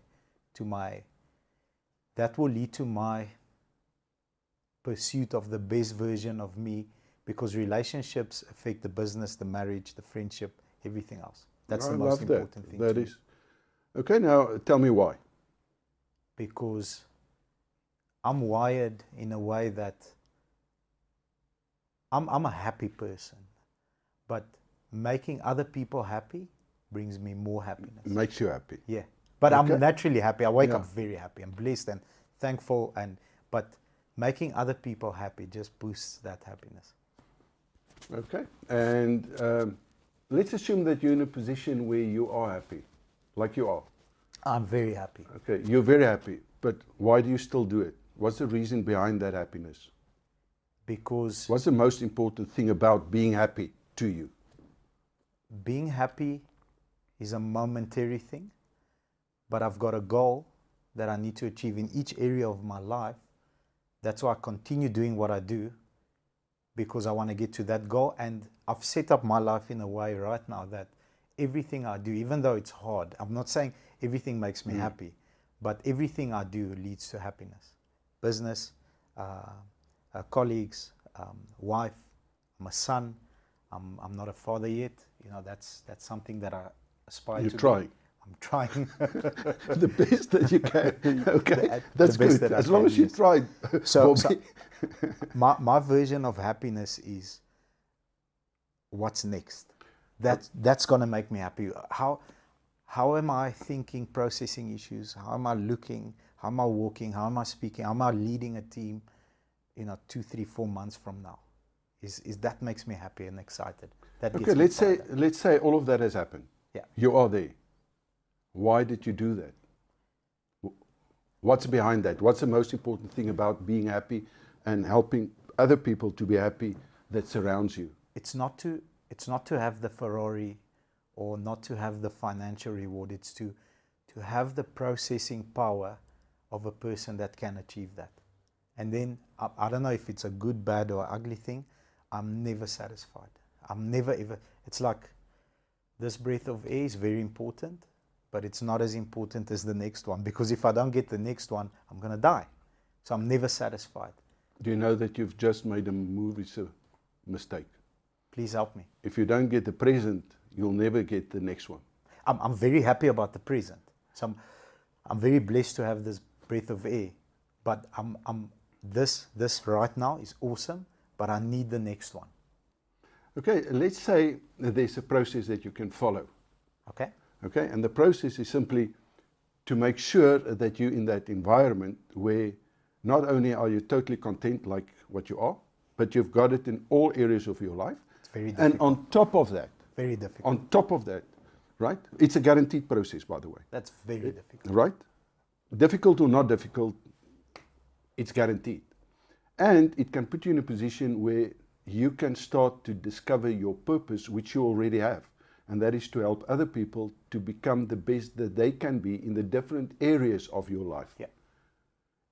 [SPEAKER 1] pursuit of the best version of me, because relationships affect the business, the marriage, the friendship, everything else. That's
[SPEAKER 2] I
[SPEAKER 1] the most
[SPEAKER 2] love that.
[SPEAKER 1] important thing
[SPEAKER 2] That
[SPEAKER 1] to
[SPEAKER 2] is.
[SPEAKER 1] me.
[SPEAKER 2] Okay, now tell me why.
[SPEAKER 1] Because I'm wired in a way that I'm a happy person, but making other people happy brings me more happiness.
[SPEAKER 2] Makes you happy.
[SPEAKER 1] Yeah, but
[SPEAKER 2] Okay.
[SPEAKER 1] I'm naturally happy. I wake
[SPEAKER 2] Yeah.
[SPEAKER 1] up very happy. I'm blessed and thankful, but making other people happy just boosts that happiness.
[SPEAKER 2] Okay, and let's assume that you're in a position where you are happy, like you are.
[SPEAKER 1] I'm very happy
[SPEAKER 2] Okay, you're very happy, but why do you still do it? What's the reason behind that happiness?
[SPEAKER 1] because
[SPEAKER 2] What's the most important thing about being happy to you?
[SPEAKER 1] being happy is a momentary thing, but I've got a goal that I need to achieve in each area of my life. That's why I continue doing what I do, because I want to get to that goal. And I've set up my life in a way right now that everything I do, even though it's hard, I'm not saying everything makes me happy, but everything I do leads to happiness. Business, colleagues, wife, I'm a son. I'm not a father yet. You know, that's something that I aspire
[SPEAKER 2] You're
[SPEAKER 1] to.
[SPEAKER 2] trying.
[SPEAKER 1] I'm trying.
[SPEAKER 2] The best that you can. Okay, that's
[SPEAKER 1] the best
[SPEAKER 2] good.
[SPEAKER 1] that I
[SPEAKER 2] As long
[SPEAKER 1] can,
[SPEAKER 2] as you
[SPEAKER 1] yes.
[SPEAKER 2] tried.
[SPEAKER 1] So
[SPEAKER 2] Bobby.
[SPEAKER 1] my version of happiness is what's next. That's gonna make me happy. How am I thinking, processing issues? How am I looking? How am I walking? How am I speaking? How am I leading a team? 2, 3, 4 months from now, is that makes me happy and excited. That
[SPEAKER 2] Okay,
[SPEAKER 1] gets me fired up.
[SPEAKER 2] let's say all of that has happened.
[SPEAKER 1] Yeah.
[SPEAKER 2] You are there. Why did you do that? What's behind that? What's the most important thing about being happy and helping other people to be happy that surrounds you?
[SPEAKER 1] It's not to have the Ferrari or not to have the financial reward. It's to have the processing power of a person that can achieve that. And then I don't know if it's a good, bad, or ugly thing. I'm never satisfied. I'm never ever. It's like this breath of air is very important, but it's not as important as the next one, because if I don't get the next one, I'm gonna die. So I'm never satisfied.
[SPEAKER 2] Do you know that you've just made a movie mistake?
[SPEAKER 1] Please help me.
[SPEAKER 2] If you don't get the present, you'll never get the next one.
[SPEAKER 1] I'm very happy about the present. So I'm very blessed to have this breath of air, but this right now is awesome, but I need the next one.
[SPEAKER 2] Okay, let's say that there's a process that you can follow.
[SPEAKER 1] Okay?
[SPEAKER 2] Okay, and the process is simply to make sure that you're in that environment where not only are you totally content like what you are, but you've got it in all areas of your life.
[SPEAKER 1] It's very difficult.
[SPEAKER 2] And on top of that,
[SPEAKER 1] Very difficult.
[SPEAKER 2] on top of that, right? It's a guaranteed process, by the way.
[SPEAKER 1] That's very difficult.
[SPEAKER 2] Right? Difficult or not difficult, it's guaranteed. And it can put you in a position where you can start to discover your purpose, which you already have. And that is to help other people to become the best that they can be in the different areas of your life.
[SPEAKER 1] Yeah.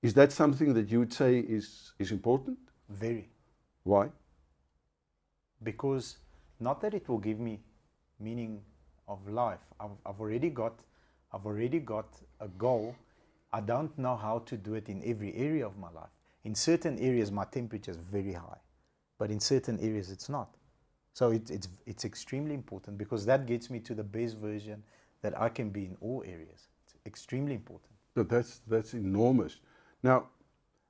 [SPEAKER 2] Is that something that you would say is important?
[SPEAKER 1] Very.
[SPEAKER 2] Why?
[SPEAKER 1] Because not that it will give me meaning of life. I've already got I've already got a goal. I don't know how to do it in every area of my life. In certain areas, my temperature is very high, but in certain areas, it's not. So it's extremely important, because that gets me to the best version that I can be in all areas. It's extremely important.
[SPEAKER 2] But that's enormous. Now,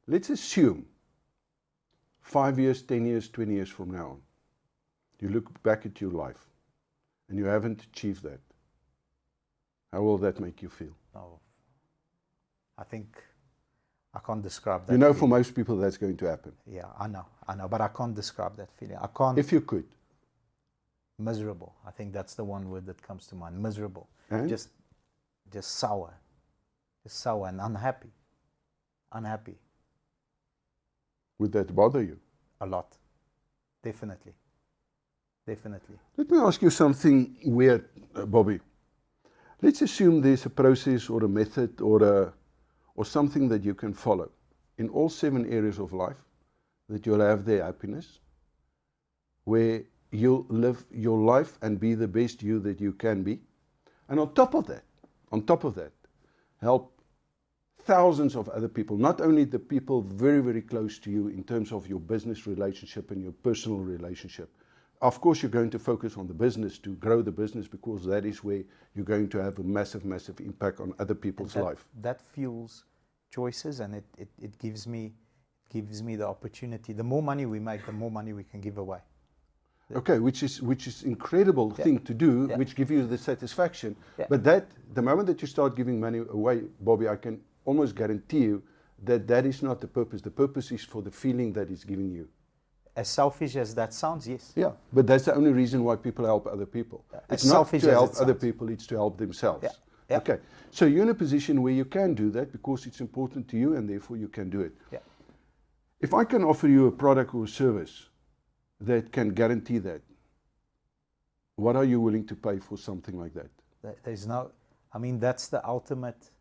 [SPEAKER 2] let's assume 5 years, 10 years, 20 years from now on, you look back at your life and you haven't achieved that. How will that make you feel?
[SPEAKER 1] No, I think I can't describe that.
[SPEAKER 2] You know,
[SPEAKER 1] feeling.
[SPEAKER 2] for most people, that's going to happen.
[SPEAKER 1] Yeah, I know, but I can't describe that feeling. I can't.
[SPEAKER 2] If you could.
[SPEAKER 1] Miserable. I think that's the one word that comes to mind. Miserable.
[SPEAKER 2] And?
[SPEAKER 1] Just sour. Just sour and unhappy. Unhappy.
[SPEAKER 2] Would that bother you?
[SPEAKER 1] A lot. Definitely. Definitely.
[SPEAKER 2] Let me ask you something weird, Bobby. Let's assume there's a process or a method or something that you can follow in all 7 areas of life, that you'll have their happiness, where you'll live your life and be the best you that you can be. And on top of that, help thousands of other people, not only the people very, very close to you in terms of your business relationship and your personal relationship. Of course, you're going to focus on the business to grow the business, because that is where you're going to have a massive, massive impact on other people's life.
[SPEAKER 1] That fuels choices, and it gives me the opportunity. The more money we make, the more money we can give away.
[SPEAKER 2] Okay, which is incredible thing to do, which gives you the satisfaction.
[SPEAKER 1] Yeah.
[SPEAKER 2] But the moment that you start giving money away, Bobby, I can almost guarantee you that is not the purpose. The purpose is for the feeling that it's giving you.
[SPEAKER 1] As selfish as that sounds, yes.
[SPEAKER 2] Yeah, but that's the only reason why people help other people.
[SPEAKER 1] As
[SPEAKER 2] It's not
[SPEAKER 1] selfish
[SPEAKER 2] to
[SPEAKER 1] as
[SPEAKER 2] help
[SPEAKER 1] it
[SPEAKER 2] other
[SPEAKER 1] sounds.
[SPEAKER 2] people, it's to help themselves.
[SPEAKER 1] Yeah. Yeah.
[SPEAKER 2] Okay, so you're in a position where you can do that because it's important to you, and therefore you can do it.
[SPEAKER 1] Yeah.
[SPEAKER 2] If I can offer you a product or a service that can guarantee that, what are you willing to pay for something like that?
[SPEAKER 1] There's no, I mean, that's the ultimate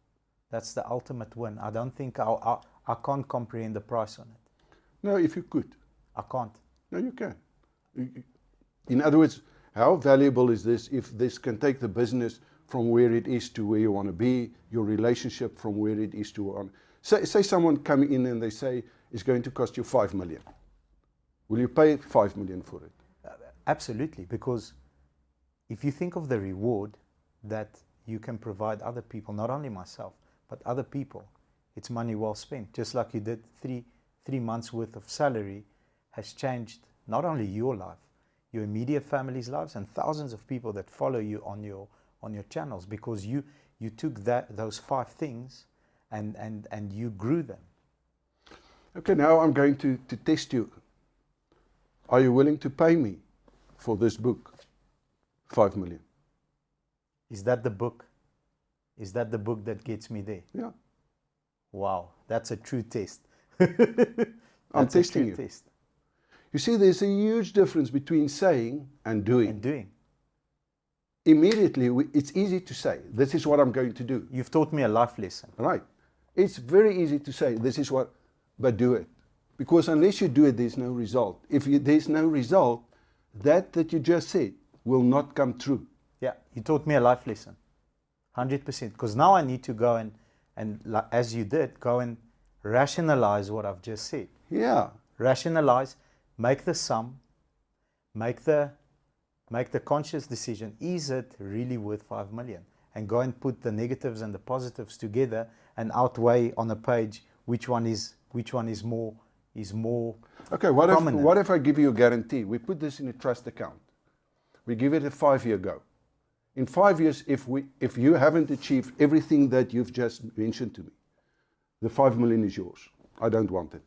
[SPEAKER 1] win. I don't think I can't comprehend the price on it.
[SPEAKER 2] No, if you could.
[SPEAKER 1] I can't.
[SPEAKER 2] No, you can. In other words, how valuable is this if this can take the business from where it is to where you want to be, your relationship from where it is to on. Say someone come in and they say it's going to cost you 5 million. Will you pay 5 million for it?
[SPEAKER 1] Absolutely, because if you think of the reward that you can provide other people, not only myself, but other people, it's money well spent. Just like you did, three months worth of salary has changed not only your life, your immediate family's lives, and thousands of people that follow you on your channels, because you took those 5 things and you grew them.
[SPEAKER 2] Okay, now I'm going to test you. Are you willing to pay me for this book 5 million?
[SPEAKER 1] Is that the book? Is that the book that gets me there?
[SPEAKER 2] Yeah.
[SPEAKER 1] Wow, that's a true test.
[SPEAKER 2] I'm testing you.
[SPEAKER 1] Test.
[SPEAKER 2] You see, there's a huge difference between saying and doing.
[SPEAKER 1] And doing.
[SPEAKER 2] Immediately, it's easy to say, this is what I'm going to do.
[SPEAKER 1] You've taught me a life lesson.
[SPEAKER 2] Right. It's very easy to say, this is what, but do it. Because unless you do it, there's no result. If there's no result, that you just said will not come true.
[SPEAKER 1] Yeah, you taught me a life lesson. 100%. Because now I need to go and as you did, go and rationalize what I've just said.
[SPEAKER 2] Yeah.
[SPEAKER 1] Rationalize, make the sum, make the conscious decision. Is it really worth 5 million? And go and put the negatives and the positives together and outweigh on a page which one is more
[SPEAKER 2] Okay,
[SPEAKER 1] prominent.
[SPEAKER 2] what if I give you a guarantee? We put this in a trust account. We give it a 5-year go. In 5 years, if you haven't achieved everything that you've just mentioned to me, the 5 million is yours. I don't want it.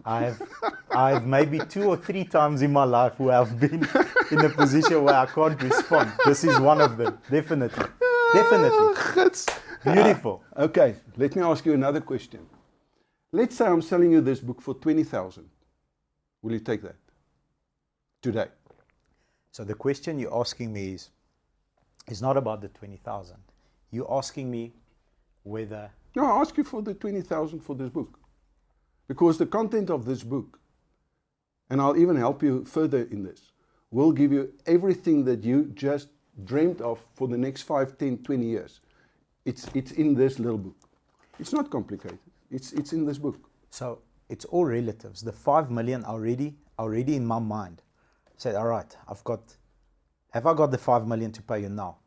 [SPEAKER 1] I've maybe 2 or 3 times in my life where I've been in a position where I can't respond. This is one of them, definitely. Beautiful.
[SPEAKER 2] Okay, let me ask you another question. Let's say I'm selling you this book for 20,000. Will you take that today?
[SPEAKER 1] So the question you're asking me is not about the 20,000. You're asking me whether...
[SPEAKER 2] No, I ask you for the 20,000 for this book. Because the content of this book, and I'll even help you further in this, will give you everything that you just dreamed of for the next 5, 10, 20 years. It's in this little book. It's not complicated. It's in this book.
[SPEAKER 1] So it's all relatives. The 5 million already in my mind. Said, all right, have I got the 5 million to pay you now?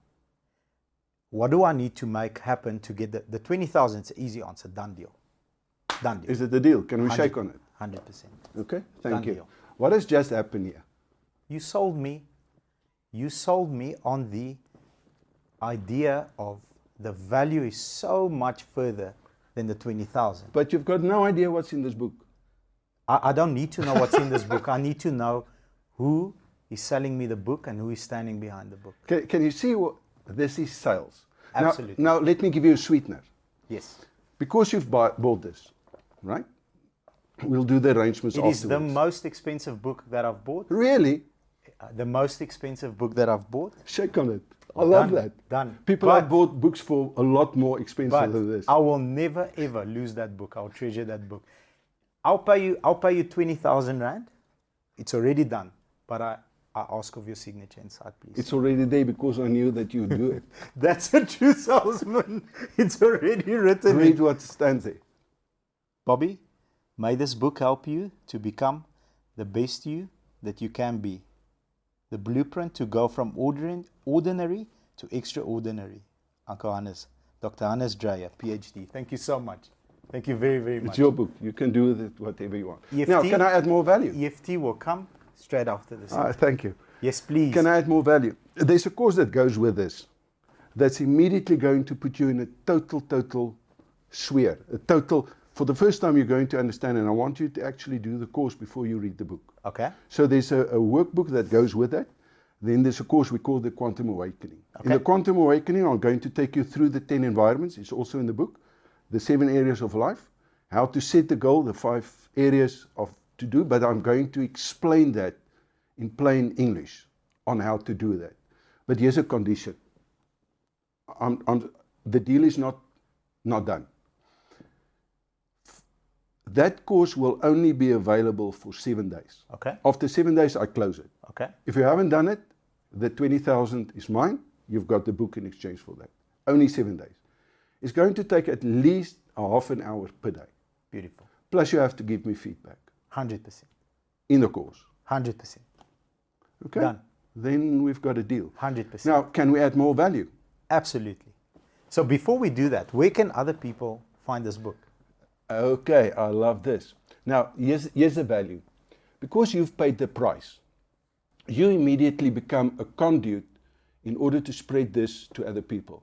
[SPEAKER 1] What do I need to make happen to get the 20,000? It's an easy answer. Done deal. Done deal.
[SPEAKER 2] Is it a deal? Can we shake on it?
[SPEAKER 1] 100%.
[SPEAKER 2] Okay, thank you.
[SPEAKER 1] Deal.
[SPEAKER 2] What has just happened here?
[SPEAKER 1] You sold me on the idea of the value is so much further than the 20,000.
[SPEAKER 2] But you've got no idea what's in this book.
[SPEAKER 1] I don't need to know what's in this book. I need to know who is selling me the book and who is standing behind the book.
[SPEAKER 2] Can you see what this is? Sales.
[SPEAKER 1] Absolutely.
[SPEAKER 2] Now let me give you a sweetener.
[SPEAKER 1] Yes.
[SPEAKER 2] Because you've bought this, right? We'll do the arrangements afterwards.
[SPEAKER 1] It is the most expensive book that I've bought.
[SPEAKER 2] Really?
[SPEAKER 1] The most expensive book that I've bought.
[SPEAKER 2] Shake on it. I love that.
[SPEAKER 1] Done.
[SPEAKER 2] People have bought books for a lot more expensive than this.
[SPEAKER 1] I will never ever lose that book. I'll treasure that book. I'll pay you 20,000 rand. It's already done. But I ask of your signature inside, please.
[SPEAKER 2] It's already there because I knew that you'd do it.
[SPEAKER 1] That's a true salesman. It's already written.
[SPEAKER 2] Read what stands there.
[SPEAKER 1] Bobby, may this book help you to become the best you that you can be. The blueprint to go from ordinary to extraordinary. Uncle Hannes, Dr. Hannes Dreyer, PhD. Thank you so much. Thank you very, very much.
[SPEAKER 2] It's your book. You can do with it whatever you want.
[SPEAKER 1] EFT,
[SPEAKER 2] now, can I add more value?
[SPEAKER 1] EFT will come straight after this.
[SPEAKER 2] Thank you.
[SPEAKER 1] Yes, please.
[SPEAKER 2] Can I add more value? There's a course that goes with this that's immediately going to put you in a total sphere. For the first time, you're going to understand, and I want you to actually do the course before you read the book.
[SPEAKER 1] Okay.
[SPEAKER 2] So there's a workbook that goes with that. Then there's a course we call the Quantum Awakening. Okay. In the Quantum Awakening, I'm going to take you through the 10 environments. It's also in the book. The 7 areas of life. How to set the goal, the 5 areas to do. But I'm going to explain that in plain English on how to do that. But here's a condition. The deal is not done. That course will only be available for 7 days.
[SPEAKER 1] Okay.
[SPEAKER 2] After 7 days, I close it.
[SPEAKER 1] Okay.
[SPEAKER 2] If you haven't done it, the 20,000 is mine. You've got the book in exchange for that. Only 7 days. It's going to take at least a half an hour per day.
[SPEAKER 1] Beautiful.
[SPEAKER 2] Plus, you have to give me feedback.
[SPEAKER 1] 100%.
[SPEAKER 2] In the course.
[SPEAKER 1] 100%.
[SPEAKER 2] Okay.
[SPEAKER 1] Done.
[SPEAKER 2] Then we've got a deal.
[SPEAKER 1] 100%.
[SPEAKER 2] Now, can we add more value?
[SPEAKER 1] Absolutely. So before we do that, where can other people find this book?
[SPEAKER 2] Okay, I love this. Now, here's the value. Because you've paid the price, you immediately become a conduit in order to spread this to other people.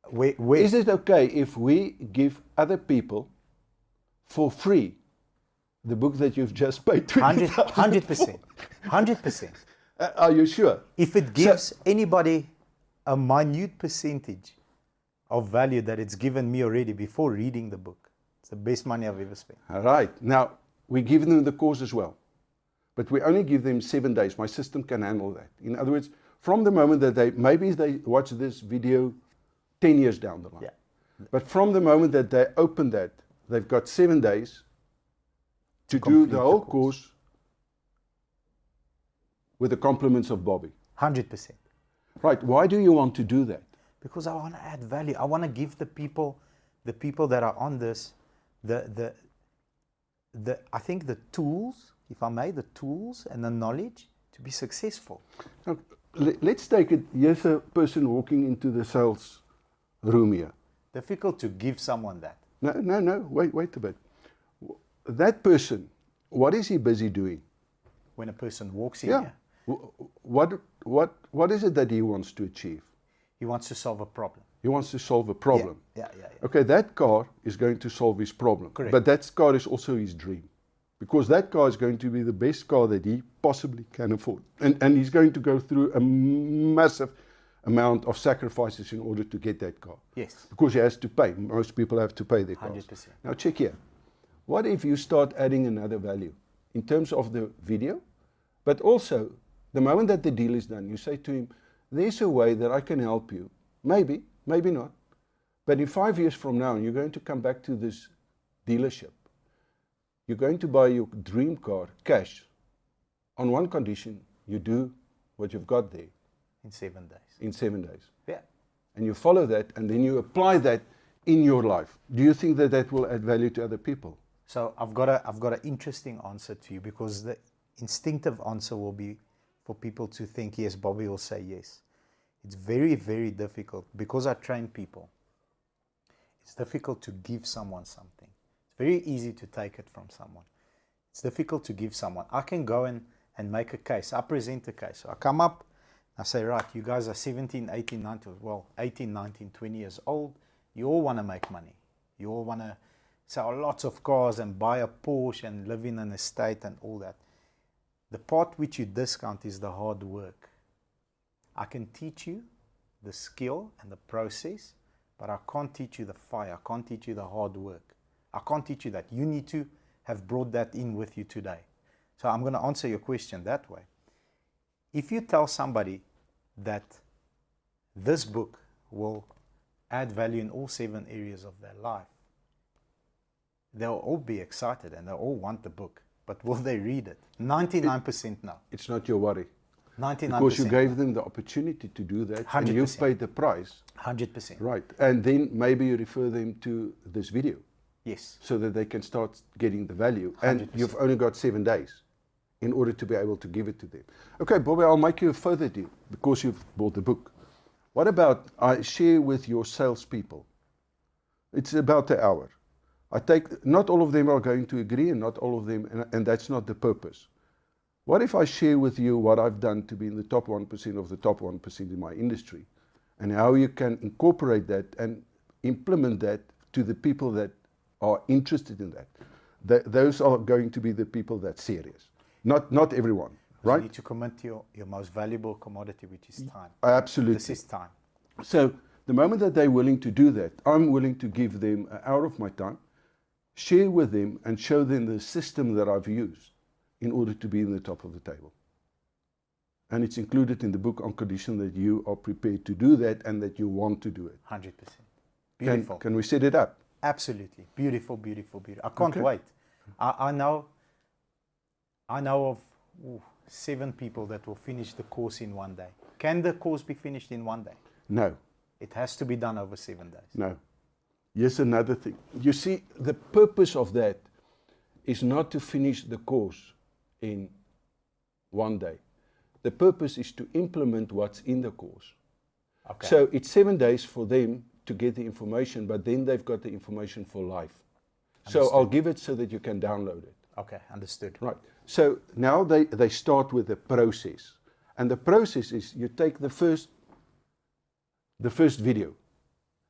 [SPEAKER 1] Where?
[SPEAKER 2] Is it okay if we give other people for free the book that you've just paid
[SPEAKER 1] 100%. 100%.
[SPEAKER 2] Are you sure?
[SPEAKER 1] If it gives anybody a minute percentage of value that it's given me already before reading the book, it's the best money I've ever spent.
[SPEAKER 2] All right. Now, we give them the course as well. But we only give them 7 days. My system can handle that. In other words, from the moment that maybe they watch this video 10 years down the line.
[SPEAKER 1] Yeah.
[SPEAKER 2] But from the moment that they open that, they've got 7 days to do the whole course with the compliments of Bobby.
[SPEAKER 1] 100%.
[SPEAKER 2] Right. Why do you want to do that?
[SPEAKER 1] Because I want to add value. I want to give the people that are on this, I think the tools, if I may, the tools and the knowledge to be successful.
[SPEAKER 2] Now, let's take it. Here's a person walking into the sales room here.
[SPEAKER 1] Difficult to give someone that.
[SPEAKER 2] No. Wait a bit. That person, what is he busy doing?
[SPEAKER 1] When a person walks in
[SPEAKER 2] here. What is it that he wants to achieve?
[SPEAKER 1] He wants to solve a problem.
[SPEAKER 2] He wants to solve a problem.
[SPEAKER 1] Yeah.
[SPEAKER 2] Okay, that car is going to solve his problem.
[SPEAKER 1] Correct.
[SPEAKER 2] But that car is also his dream. Because that car is going to be the best car that he possibly can afford. And he's going to go through a massive amount of sacrifices in order to get that car.
[SPEAKER 1] Yes.
[SPEAKER 2] Because he has to pay. Most people have to pay their cars.
[SPEAKER 1] 100%.
[SPEAKER 2] Now check here. What if you start adding another value in terms of the video, but also the moment that the deal is done, you say to him, there's a way that I can help you. Maybe, maybe not. But in 5 years from now, you're going to come back to this dealership. You're going to buy your dream car cash on one condition. you do what you've got there
[SPEAKER 1] In 7 days.
[SPEAKER 2] in 7 days.
[SPEAKER 1] Yeah.
[SPEAKER 2] And you follow that, and then you apply that in your life. Do you think that that will add value to other people?
[SPEAKER 1] So I've got an interesting answer to you, because the instinctive answer will be for people to think yes. Bobby will say yes. It's very, very difficult, because I train people. It's difficult to give someone something. It's very easy to take it from someone. It's difficult to give someone. I can go and make a case. I present a case. So I come up, I say, right, you guys are 17, 18, 19, well, 18, 19, 20 years old. You all want to make money. You all want to sell lots of cars and buy a Porsche and live in an estate and all that. The part which you discount is the hard work. I can teach you the skill and the process, but I can't teach you the fire. I can't teach you the hard work. I can't teach you that. You need to have brought that in with you today. So I'm going to answer your question that way. If you tell somebody that this book will add value in all 7 areas of their life, they'll all be excited and they'll all want the book. But will they read it? 99% no.
[SPEAKER 2] It's not your worry.
[SPEAKER 1] 99%.
[SPEAKER 2] Because you gave them the opportunity to do that,
[SPEAKER 1] 100%.
[SPEAKER 2] and you paid the price.
[SPEAKER 1] 100%.
[SPEAKER 2] Right. And then maybe you refer them to this video.
[SPEAKER 1] Yes.
[SPEAKER 2] So that they can start getting the value. And
[SPEAKER 1] 100%.
[SPEAKER 2] you've only got 7 days in order to be able to give it to them. Okay, Bobby, I'll make you a further deal because you've bought the book. What about I share with your salespeople? It's about an hour. Not all of them are going to agree, and not all of them, and that's not the purpose. What if I share with you what I've done to be in the top 1% of the top 1% in my industry, and how you can incorporate that and implement that to the people that are interested in that? Those are going to be the people that's serious. Not everyone, right?
[SPEAKER 1] You need to commit to your most valuable commodity, which is time.
[SPEAKER 2] Absolutely.
[SPEAKER 1] This is time.
[SPEAKER 2] So the moment that they're willing to do that, I'm willing to give them an hour of my time, share with them and show them the system that I've used in order to be in the top of the table. And it's included in the book on condition that you are prepared to do that and that you want to do it.
[SPEAKER 1] 100%. Beautiful.
[SPEAKER 2] Can we set it up?
[SPEAKER 1] Absolutely. Beautiful, beautiful, beautiful. I can't
[SPEAKER 2] Okay.
[SPEAKER 1] wait. I know of 7 people that will finish the course in 1 day. Can the course be finished in 1 day?
[SPEAKER 2] No.
[SPEAKER 1] It has to be done over 7 days.
[SPEAKER 2] No. Here's another thing. You see, the purpose of that is not to finish the course in 1 day. The purpose is to implement what's in the course.
[SPEAKER 1] Okay.
[SPEAKER 2] So it's 7 days for them to get the information, but then they've got the information for life. So
[SPEAKER 1] Understood.
[SPEAKER 2] I'll give it so that you can download it.
[SPEAKER 1] Okay, understood.
[SPEAKER 2] Right. So now they start with the process. And the process is you take the first video.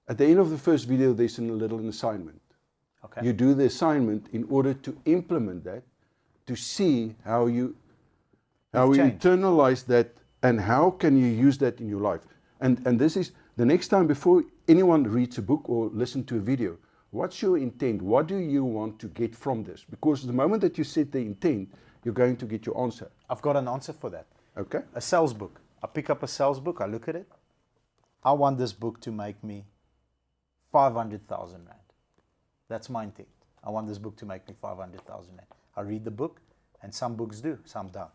[SPEAKER 2] At the end of the first video, there's a little assignment.
[SPEAKER 1] Okay.
[SPEAKER 2] You do the assignment in order to implement that, to see how you
[SPEAKER 1] changed.
[SPEAKER 2] internalize that and how can you use that in your life. And this is the next time before anyone reads a book or listens to a video, what's your intent? What do you want to get from this? Because the moment that you set the intent, you're going to get your answer.
[SPEAKER 1] I've got an answer for that.
[SPEAKER 2] Okay?
[SPEAKER 1] A sales book. I pick up a sales book, I look at it. I want this book to make me 500,000 Rand. That's my intent. I want this book to make me 500,000 Rand. I read the book, and some books do, some don't.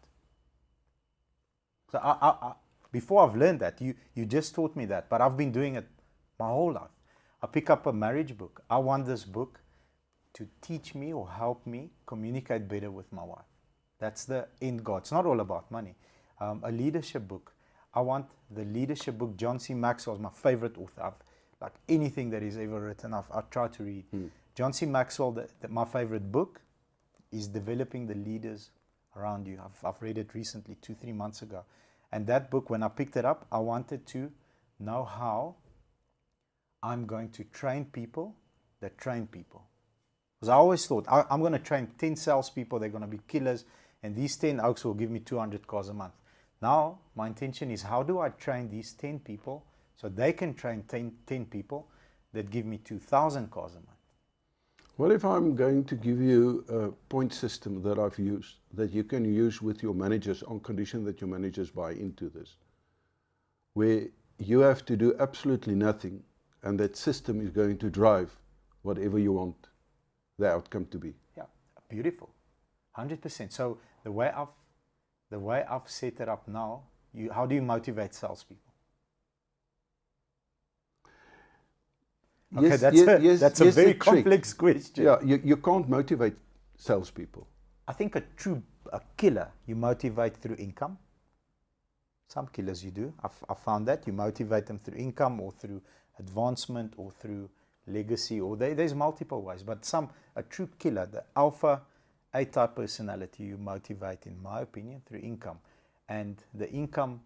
[SPEAKER 1] So I before I've learned that, you just taught me that, but I've been doing it my whole life. I pick up a marriage book. I want this book to teach me or help me communicate better with my wife. That's the end goal. It's not all about money. A leadership book. I want the leadership book. John C. Maxwell is my favorite author. Like anything that he's ever written, I've tried to read. John C. Maxwell, my favorite book, is Developing the Leaders Around You. I've read it recently, 2-3 months ago. And that book, when I picked it up, I wanted to know how I'm going to train people that train people. Because I always thought, I'm going to train 10 salespeople, they're going to be killers, and these 10 oaks will give me 200 cars a month. Now, my intention is, how do I train these 10 people so they can train 10 people that give me 2,000 cars a month?
[SPEAKER 2] What if I'm going to give you a point system that I've used, that you can use with your managers on condition that your managers buy into this, where you have to do absolutely nothing, and that system is going to drive whatever you want the outcome to be.
[SPEAKER 1] Yeah, beautiful. 100%. So the way the way I've set it up now, how do you motivate salespeople? Okay, that's a very complex question.
[SPEAKER 2] Yeah, you can't motivate salespeople.
[SPEAKER 1] I think a killer, you motivate through income. Some killers you do. I've found that. You motivate them through income or through advancement or through legacy, or there's multiple ways. But a true killer, the alpha A-type personality, you motivate, in my opinion, through income. And the income,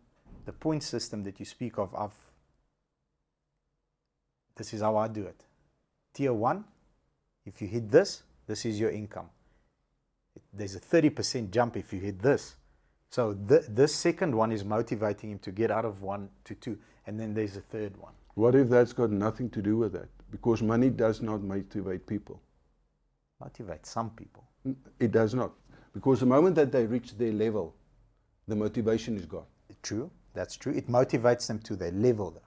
[SPEAKER 1] the point system that you speak of, this is how I do it. Tier 1, if you hit this is your income. There's a 30% jump if you hit this. So this second one is motivating him to get out of 1 to 2. And then there's a third one.
[SPEAKER 2] What if that's got nothing to do with that? Because money does not motivate people.
[SPEAKER 1] Motivate some people.
[SPEAKER 2] It does not. Because the moment that they reach their level, the motivation is gone.
[SPEAKER 1] True, that's true. It motivates them to their level, though.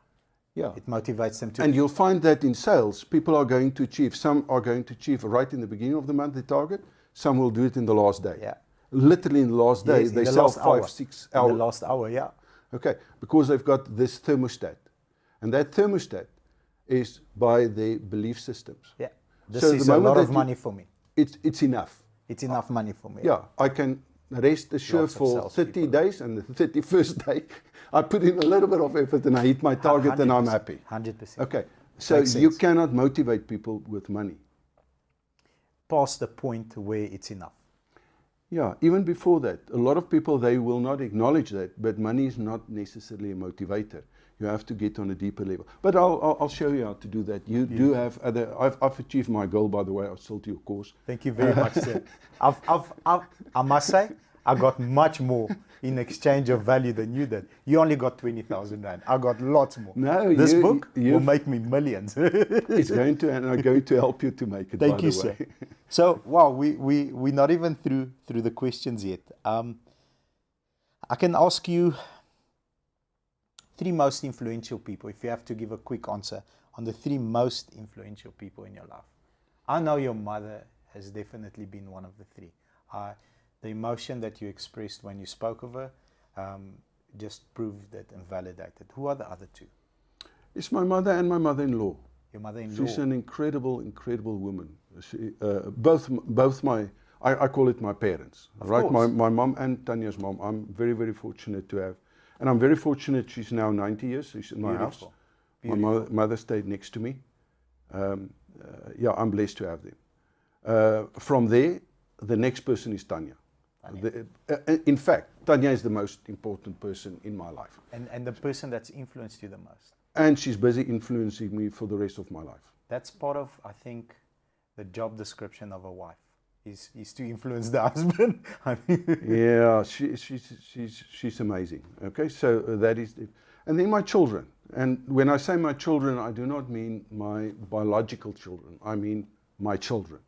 [SPEAKER 2] Yeah.
[SPEAKER 1] It motivates them to...
[SPEAKER 2] And you'll find that in sales, people are going to achieve. Some are going to achieve right in the beginning of the month, the target. Some will do it in the last day.
[SPEAKER 1] Yeah.
[SPEAKER 2] Literally in the last day,
[SPEAKER 1] yes,
[SPEAKER 2] they sell 5-6 hours.
[SPEAKER 1] In the last hour, yeah.
[SPEAKER 2] Okay, because they've got this thermostat. And that thermostat is by their belief systems.
[SPEAKER 1] Yeah. This is a lot of money for me.
[SPEAKER 2] It's enough.
[SPEAKER 1] It's enough money for me.
[SPEAKER 2] Yeah, I can rest assured for 30 days, and the 31st day, I put in a little bit of effort and I hit my target and I'm happy.
[SPEAKER 1] 100%.
[SPEAKER 2] Okay, so you cannot motivate people with money.
[SPEAKER 1] Past the point where it's enough.
[SPEAKER 2] Yeah, even before that, a lot of people, they will not acknowledge that, but money is not necessarily a motivator. You have to get on a deeper level. But I'll show you how to do that. You do have other... I've achieved my goal, by the way. I've sold your course.
[SPEAKER 1] Thank you very much, sir. I must say, I got much more in exchange of value than you did. You only got 20,000 Rand. I got lots more.
[SPEAKER 2] No,
[SPEAKER 1] this book will make me millions.
[SPEAKER 2] It's going to, and I'm going to help you to make it.
[SPEAKER 1] Thank you, sir. So, wow, we're not even through the questions yet. I can ask you 3 most influential people, if you have to give a quick answer on the 3 most influential people in your life. I know your mother has definitely been one of the 3. The emotion that you expressed when you spoke of her just proved that and validated. Who are the other 2?
[SPEAKER 2] It's my mother and my mother-in-law.
[SPEAKER 1] Your mother-in-law?
[SPEAKER 2] She's an incredible, incredible woman. She, both my, I call it my parents. Right, my mom and Tanya's mom. I'm very, very fortunate to have. And I'm very fortunate, she's now 90 years, she's in my house. Beautiful. My mother stayed next to me. Yeah, I'm blessed to have them. From there, the next person is Tanya. In fact, Tanya is the most important person in my life.
[SPEAKER 1] And the person that's influenced you the most.
[SPEAKER 2] And she's busy influencing me for the rest of my life.
[SPEAKER 1] That's part of, I think, the job description of a wife. Is to influence the husband.
[SPEAKER 2] Yeah, she's amazing. Okay, so that is it. And then my children. And when I say my children, I do not mean my biological children. I mean my children.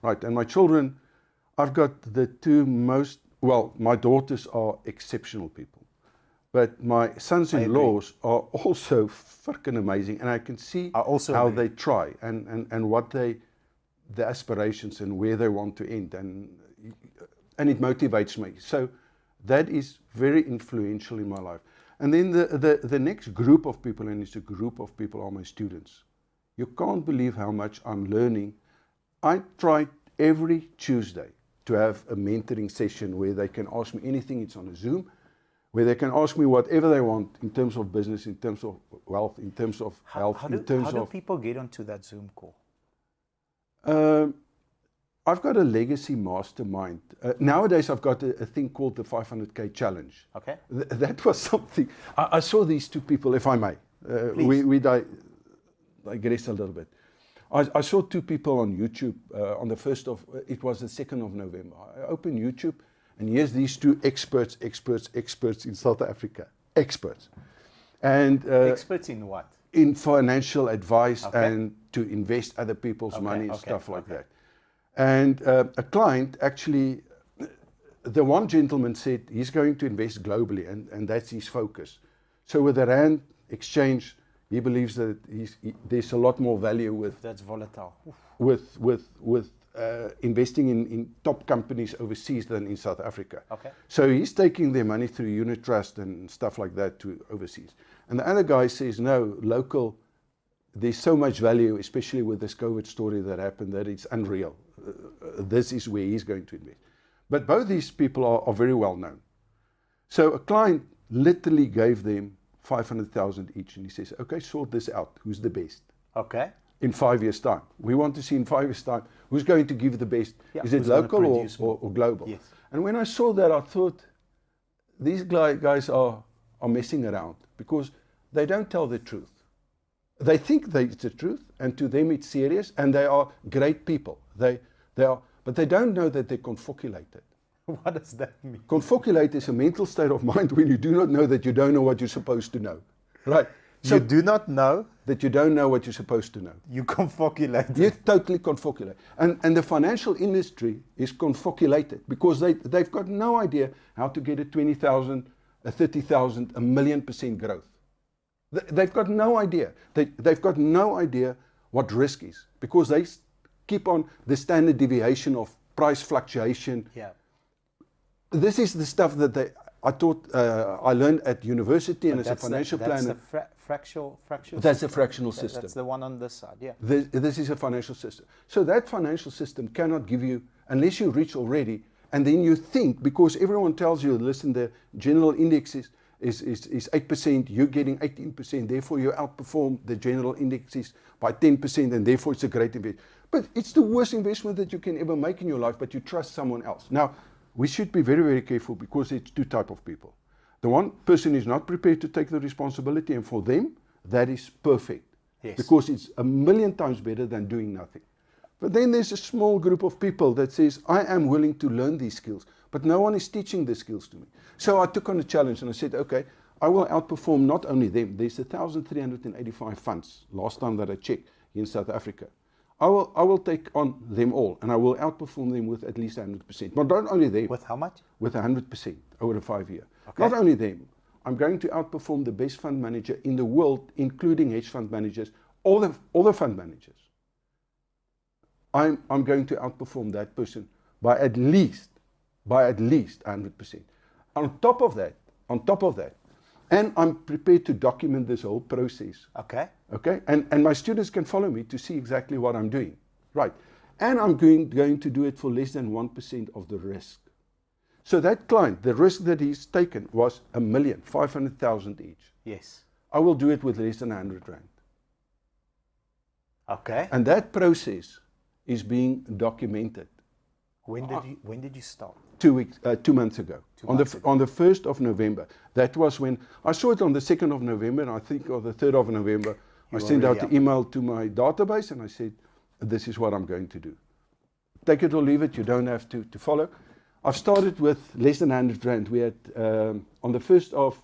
[SPEAKER 2] Right, and my children, I've got the 2 most, well, my daughters are exceptional people. But my sons-in-laws are also freaking amazing. And I can see how they try and what the aspirations and where they want to end, and it motivates me. So that is very influential in my life. And then the next group of people, and it's a group of people, are my students. You can't believe how much I'm learning. I try every Tuesday to have a mentoring session where they can ask me anything. It's on a Zoom, where they can ask me whatever they want in terms of business, in terms of wealth, in terms of health,
[SPEAKER 1] how do people get onto that Zoom call?
[SPEAKER 2] I've got a legacy mastermind. Nowadays, I've got a thing called the 500K challenge.
[SPEAKER 1] Okay.
[SPEAKER 2] That was something. I saw these 2 people, if I may. We digress a little bit. I saw 2 people on YouTube on the 1st of, it was the 2nd of November. I opened YouTube, and here's these 2 experts in South Africa. Experts. And
[SPEAKER 1] experts in what?
[SPEAKER 2] In financial advice and to invest other people's money and stuff like that. And a client actually, the one gentleman said he's going to invest globally, and that's his focus. So with the Rand exchange, he believes that there's a lot more value with...
[SPEAKER 1] That's volatile.
[SPEAKER 2] With investing in top companies overseas than in South Africa.
[SPEAKER 1] Okay.
[SPEAKER 2] So he's taking their money through unit trust and stuff like that to overseas. And the other guy says, no, local, there's so much value, especially with this COVID story that happened, that it's unreal. This is where he's going to invest. But both these people are very well known. So a client literally gave them 500,000 each, and he says, okay, sort this out. Who's the best?
[SPEAKER 1] Okay.
[SPEAKER 2] In 5 years' time. We want to see in 5 years' time who's going to give the best.
[SPEAKER 1] Yeah,
[SPEAKER 2] is it local or global?
[SPEAKER 1] Yes.
[SPEAKER 2] And when I saw that, I thought, these guys are messing around because they don't tell the truth. They think it's the truth, and to them it's serious, and they are great people. They are, but they don't know that they're confoculated.
[SPEAKER 1] What does that mean?
[SPEAKER 2] Confoculated is a mental state of mind when you do not know that you don't know what you're supposed to know. Right?
[SPEAKER 1] So you do not know
[SPEAKER 2] that you don't know what you're supposed to know.
[SPEAKER 1] You confoculated.
[SPEAKER 2] You're totally confoculated. And the financial industry is confoculated because they've got no idea how to get a 20,000, a 30,000, a 1,000,000% growth. They've got no idea. They've got no idea what risk is because they keep on the standard deviation of price fluctuation.
[SPEAKER 1] Yeah.
[SPEAKER 2] This is the stuff that I learned at university, and as a financial planner.
[SPEAKER 1] That's the fractional
[SPEAKER 2] That's
[SPEAKER 1] system.
[SPEAKER 2] a fractional system.
[SPEAKER 1] That's the one on this side, yeah.
[SPEAKER 2] This is a financial system. So that financial system cannot give you, unless you reach already, and then you think, because everyone tells you, listen, the general index is 8%, you're getting 18%, therefore you outperform the general indexes by 10%, and therefore it's a great investment. But it's the worst investment that you can ever make in your life, but you trust someone else. Now, we should be very, very careful because it's two types of people. The one person is not prepared to take the responsibility, and for them, that is perfect.
[SPEAKER 1] Yes.
[SPEAKER 2] Because it's 1,000,000 times better than doing nothing. But then there's a small group of people that says, I am willing to learn these skills, but no one is teaching the skills to me. So I took on a challenge and I said, okay, I will outperform not only them. There's 1,385 funds, last time that I checked, in South Africa. I will take on them all, and I will outperform them with at least 100%. But not only them.
[SPEAKER 1] With how much?
[SPEAKER 2] With 100% over a 5 year.
[SPEAKER 1] Okay.
[SPEAKER 2] Not only them. I'm going to outperform the best fund manager in the world, including hedge fund managers, all the fund managers. I'm going to outperform that person by at least 100%. On top of that, and I'm prepared to document this whole process.
[SPEAKER 1] Okay.
[SPEAKER 2] Okay, and my students can follow me to see exactly what I'm doing. Right. And I'm going to do it for less than 1% of the risk. So that client, the risk that he's taken was 1,500,000 each.
[SPEAKER 1] Yes.
[SPEAKER 2] I will do it with less than 100 rand.
[SPEAKER 1] Okay.
[SPEAKER 2] And that process is being documented.
[SPEAKER 1] When did you start?
[SPEAKER 2] 2 months ago. On the 1st of November. That was when I saw it on the 2nd of November, and I think on the 3rd of November, I sent out the email to my database and I said, this is what I'm going to do. Take it or leave it, you don't have to follow. I've started with less than 100 rand. We had, on the 1st of,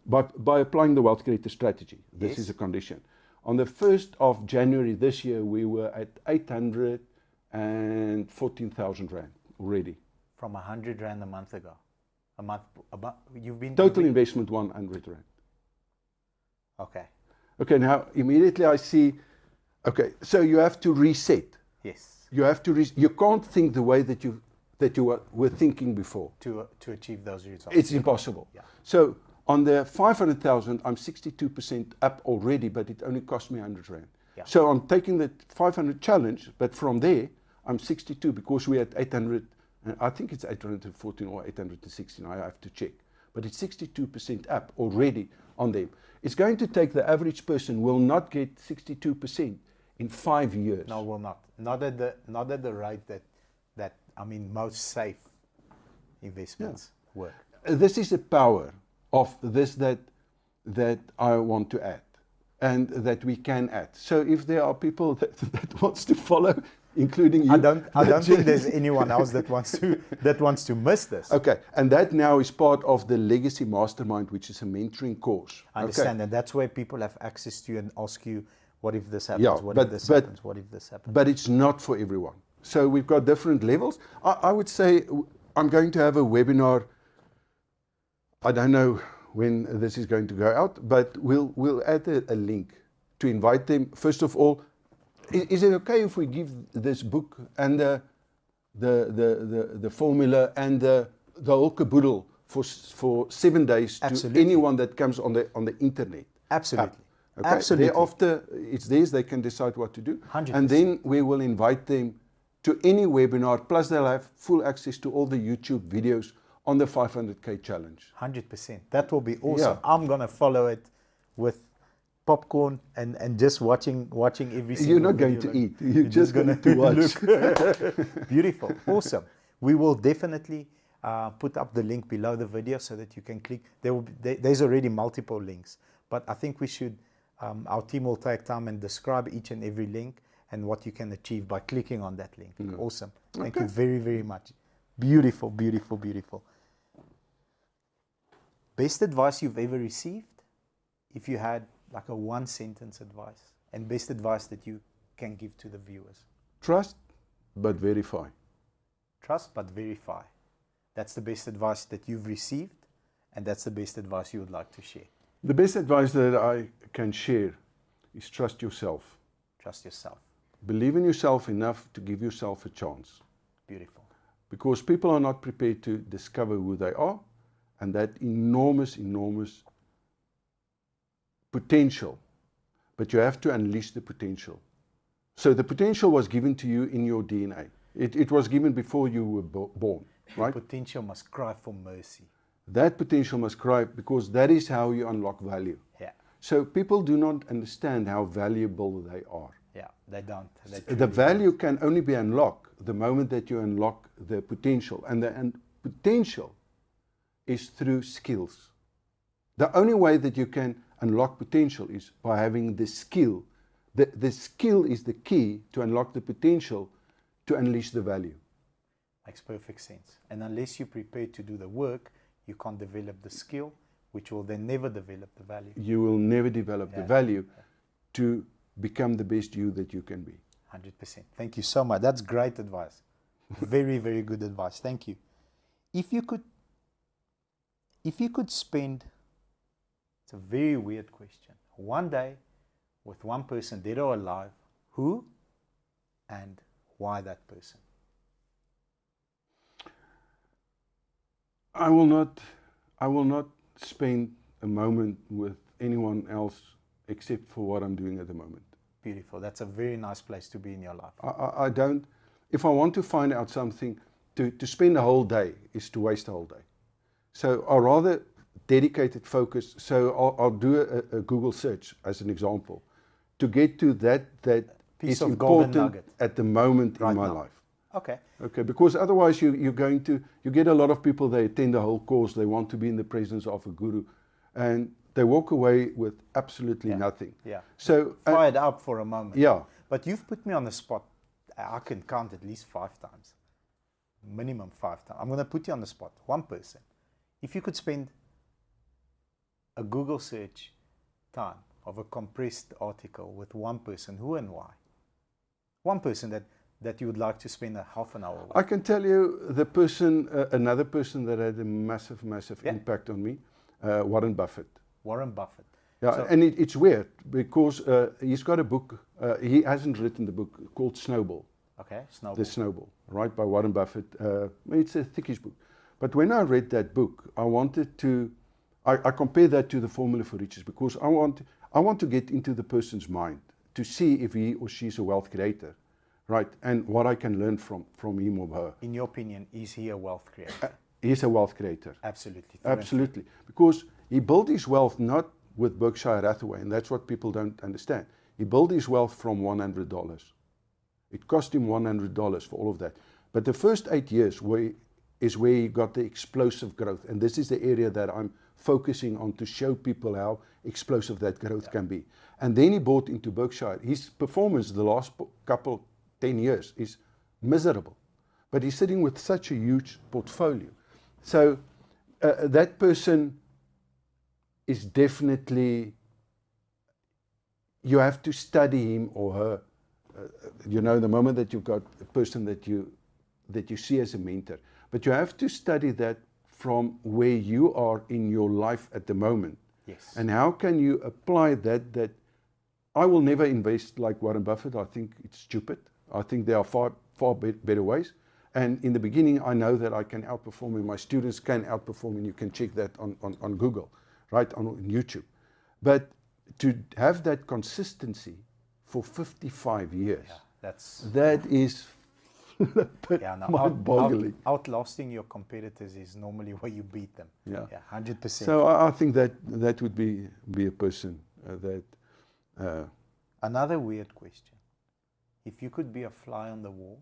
[SPEAKER 2] by applying the wealth creator strategy, this is a condition. On the 1st of January this year, we were at 814,000 rand already.
[SPEAKER 1] From 100 rand a month ago. You've been...
[SPEAKER 2] Total investment 100 rand.
[SPEAKER 1] Okay.
[SPEAKER 2] Okay, now immediately I see, okay, so you have to reset.
[SPEAKER 1] Yes.
[SPEAKER 2] You have to, you can't think the way that you were thinking before.
[SPEAKER 1] To achieve those results.
[SPEAKER 2] It's impossible.
[SPEAKER 1] Yeah.
[SPEAKER 2] So on the 500,000, I'm 62% up already, but it only cost me 100 rand.
[SPEAKER 1] Yeah.
[SPEAKER 2] So I'm taking the 500 challenge, but from there, I'm 62 because we had 800, I think it's 814 or 816, I have to check. But it's 62% up already on them. It's going to take the average person will not get 62% in 5 years.
[SPEAKER 1] No, will not. Not at the rate that most safe investments work.
[SPEAKER 2] This is the power of this that I want to add, and that we can add. So if there are people that wants to follow, including you,
[SPEAKER 1] I don't think there's anyone else that wants to miss this.
[SPEAKER 2] Okay, and that now is part of the Legacy Mastermind, which is a mentoring course.
[SPEAKER 1] I understand, and that's where people have access to you and ask you, what if this happens?
[SPEAKER 2] Yeah,
[SPEAKER 1] what if this happens? What if this happens?
[SPEAKER 2] But it's not for everyone. So we've got different levels. I would say I'm going to have a webinar. I don't know when this is going to go out, but we'll add a link to invite them. First of all, Is it okay if we give this book and the formula and the whole caboodle for 7 days
[SPEAKER 1] Absolutely.
[SPEAKER 2] to anyone that comes on the internet?
[SPEAKER 1] Absolutely.
[SPEAKER 2] Okay.
[SPEAKER 1] Absolutely.
[SPEAKER 2] Thereafter, it's theirs. They can decide what to do.
[SPEAKER 1] 100%.
[SPEAKER 2] And then we will invite them to any webinar. Plus, they'll have full access to all the YouTube videos on the 500K challenge.
[SPEAKER 1] 100%. That will be awesome.
[SPEAKER 2] Yeah.
[SPEAKER 1] I'm going to follow it with popcorn and just watching every single
[SPEAKER 2] You're not
[SPEAKER 1] video.
[SPEAKER 2] going to eat. You're just going to watch.
[SPEAKER 1] Beautiful. Awesome. We will definitely put up the link below the video so that you can click. There's already multiple links, but I think we should, our team will take time and describe each and every link and what you can achieve by clicking on that link.
[SPEAKER 2] Yeah.
[SPEAKER 1] Awesome. Thank
[SPEAKER 2] Okay.
[SPEAKER 1] you very, very much. Beautiful, beautiful, beautiful. Best advice you've ever received? If you had like a 1-sentence advice, and best advice that you can give to the viewers.
[SPEAKER 2] Trust, but verify.
[SPEAKER 1] Trust but verify. That's the best advice that you've received, and that's the best advice you would like to share.
[SPEAKER 2] The best advice that I can share is trust yourself.
[SPEAKER 1] Trust yourself.
[SPEAKER 2] Believe in yourself enough to give yourself a chance.
[SPEAKER 1] Beautiful.
[SPEAKER 2] Because people are not prepared to discover who they are, and that enormous potential. But you have to unleash the potential. So the potential was given to you in your DNA. It was given before you were born, right?
[SPEAKER 1] The potential must cry for mercy.
[SPEAKER 2] That potential must cry, because that is how you unlock value.
[SPEAKER 1] Yeah.
[SPEAKER 2] So people do not understand how valuable they are.
[SPEAKER 1] Yeah, they don't. They
[SPEAKER 2] The
[SPEAKER 1] truly
[SPEAKER 2] value can only be unlocked the moment that you unlock the potential. And the potential is through skills. The only way that you can unlock potential is by having the skill. The skill is the key to unlock the potential to unleash the value.
[SPEAKER 1] Makes perfect sense. And unless you're prepared to do the work, you can't develop the skill, which will then never develop the value.
[SPEAKER 2] You will never develop the value to become the best you that you can be.
[SPEAKER 1] 100%. Thank you so much. That's great advice. Very, very good advice. Thank you. If you could spend, it's a very weird question, one day with one person, dead or alive, who and why that person?
[SPEAKER 2] I will not spend a moment with anyone else except for what I'm doing at the moment.
[SPEAKER 1] Beautiful. That's a very nice place to be in your life.
[SPEAKER 2] I don't, if I want to find out something, to spend a whole day is to waste a whole day. So I'll rather dedicated focus. So I'll do a Google search as an example to get to that
[SPEAKER 1] Piece
[SPEAKER 2] is
[SPEAKER 1] of golden
[SPEAKER 2] important
[SPEAKER 1] nugget.
[SPEAKER 2] at the moment
[SPEAKER 1] Right
[SPEAKER 2] in my
[SPEAKER 1] now.
[SPEAKER 2] life.
[SPEAKER 1] Okay.
[SPEAKER 2] Okay, because otherwise you get a lot of people, they attend the whole course, they want to be in the presence of a guru, and they walk away with absolutely nothing.
[SPEAKER 1] Yeah.
[SPEAKER 2] So
[SPEAKER 1] Fired up for a moment.
[SPEAKER 2] yeah.
[SPEAKER 1] But you've put me on the spot. I can count at least 5 times. Minimum 5 times. I'm going to put you on the spot. One person. If you could spend a Google search time of a compressed article with one person, who and why? One person that you would like to spend a half an hour with.
[SPEAKER 2] I can tell you the person, another person that had a massive impact on me, Warren Buffett.
[SPEAKER 1] Warren Buffett.
[SPEAKER 2] Yeah,
[SPEAKER 1] So-
[SPEAKER 2] and it's weird because he's got a book, he hasn't written the book called Snowball.
[SPEAKER 1] Okay, Snowball.
[SPEAKER 2] The Snowball, right, by Warren Buffett. It's a thickish book. But when I read that book, I wanted to, I compare that to the Formula for Riches because I want to get into the person's mind to see if he or she's a wealth creator, right, and what I can learn from him or her.
[SPEAKER 1] In your opinion, is he a wealth creator?
[SPEAKER 2] He's a wealth creator.
[SPEAKER 1] Absolutely.
[SPEAKER 2] Absolutely. Because he built his wealth not with Berkshire Hathaway, and that's what people don't understand. He built his wealth from $100. It cost him $100 for all of that. But the first 8 years is where he got the explosive growth. And this is the area that I'm focusing on to show people how explosive that growth can be. And then he bought into Berkshire. His performance the last couple, 10 years is miserable. But he's sitting with such a huge portfolio. So that person is definitely, you have to study him or her. You know, the moment that you've got a person that you see as a mentor, but you have to study that from where you are in your life at the moment.
[SPEAKER 1] Yes.
[SPEAKER 2] And how can you apply that I will never invest like Warren Buffett. I think it's stupid. I think there are far better ways. And in the beginning, I know that I can outperform, and my students can outperform, and you can check that on Google, right, on YouTube. But to have that consistency for 55 years, that is mind-boggling.
[SPEAKER 1] Outlasting your competitors is normally where you beat them.
[SPEAKER 2] Yeah,
[SPEAKER 1] 100%.
[SPEAKER 2] So I think that would be a person that.
[SPEAKER 1] Another weird question. If you could be a fly on the wall,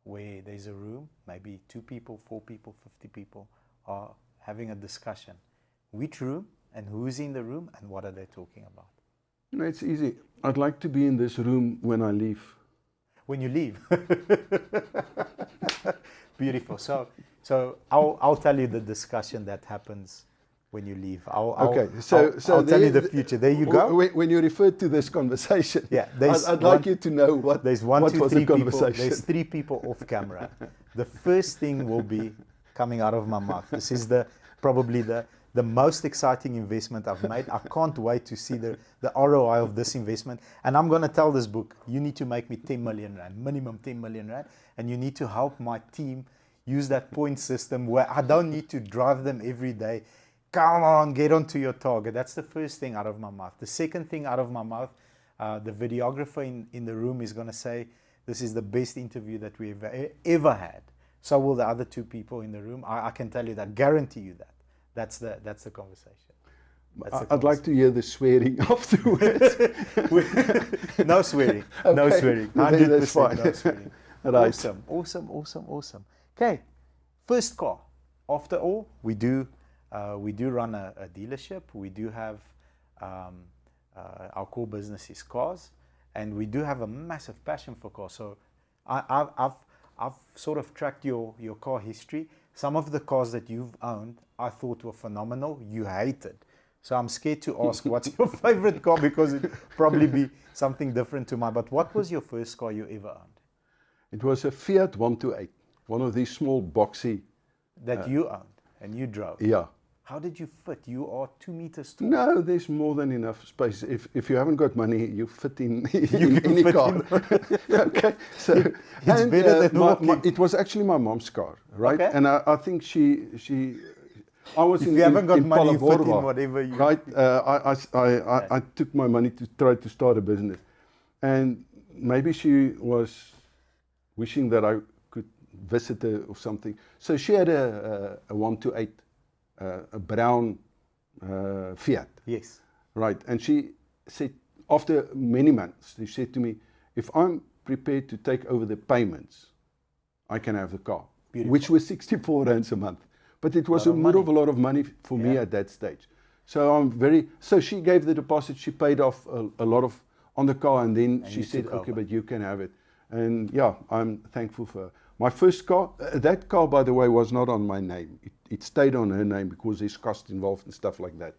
[SPEAKER 1] where there's a room, maybe 2 people, 4 people, 50 people are having a discussion, which room and who's in the room and what are they talking about?
[SPEAKER 2] No, it's easy. I'd like to be in this room when I leave.
[SPEAKER 1] When you leave. Beautiful. So I'll tell you the discussion that happens when you leave. I'll tell you the future. There you go.
[SPEAKER 2] When you refer to this conversation, I'd like you to know what
[SPEAKER 1] there's
[SPEAKER 2] what was the conversation.
[SPEAKER 1] There's 3 people off camera. The first thing will be coming out of my mouth. This is probably the most exciting investment I've made. I can't wait to see the ROI of this investment. And I'm going to tell this book, you need to make me 10 million rand, minimum 10 million rand. And you need to help my team use that point system where I don't need to drive them every day. Come on, get onto your target. That's the first thing out of my mouth. The second thing out of my mouth, the videographer in the room is going to say, this is the best interview that we've ever had. So will the other 2 people in the room. I can tell you that, guarantee you that. That's the conversation.
[SPEAKER 2] I'd like to hear the swearing afterwards.
[SPEAKER 1] No swearing.
[SPEAKER 2] Okay.
[SPEAKER 1] No swearing. 100%
[SPEAKER 2] That's fine.
[SPEAKER 1] no swearing.
[SPEAKER 2] Right.
[SPEAKER 1] Awesome. Okay, first car. After all, we do run a dealership. We do have our core business is cars, and we do have a massive passion for cars. So I've sort of tracked your car history. Some of the cars that you've owned, I thought were phenomenal. You hated. So I'm scared to ask what's your favorite car, because it'd probably be something different to mine. But what was your first car you ever owned?
[SPEAKER 2] It was a Fiat 128, one of these small boxy.
[SPEAKER 1] That you owned and you drove?
[SPEAKER 2] Yeah.
[SPEAKER 1] How did you fit? You are 2 meters tall.
[SPEAKER 2] No, there's more than enough space. If you haven't got money, you fit in any car. Okay, so
[SPEAKER 1] it's better than walking.
[SPEAKER 2] It was actually my mom's car, right?
[SPEAKER 1] Okay.
[SPEAKER 2] And I think she I was
[SPEAKER 1] if you haven't got money, you fit in
[SPEAKER 2] Palaborwa,
[SPEAKER 1] whatever you.
[SPEAKER 2] right? I took my money to try to start a business, and maybe she was wishing that I could visit her or something. So she had a 128. A brown Fiat.
[SPEAKER 1] Yes.
[SPEAKER 2] Right. And she said, after many months, she said to me, if I'm prepared to take over the payments, I can have the car.
[SPEAKER 1] Beautiful.
[SPEAKER 2] Which was 64 rands a month. But it was a lot of money for me at that stage. So so she gave the deposit, she paid off a lot of on the car, and then she said, okay, but you can have it. And yeah, I'm thankful for her. My first car, that car, by the way, was not on my name. It stayed on her name because there's cost involved and stuff like that.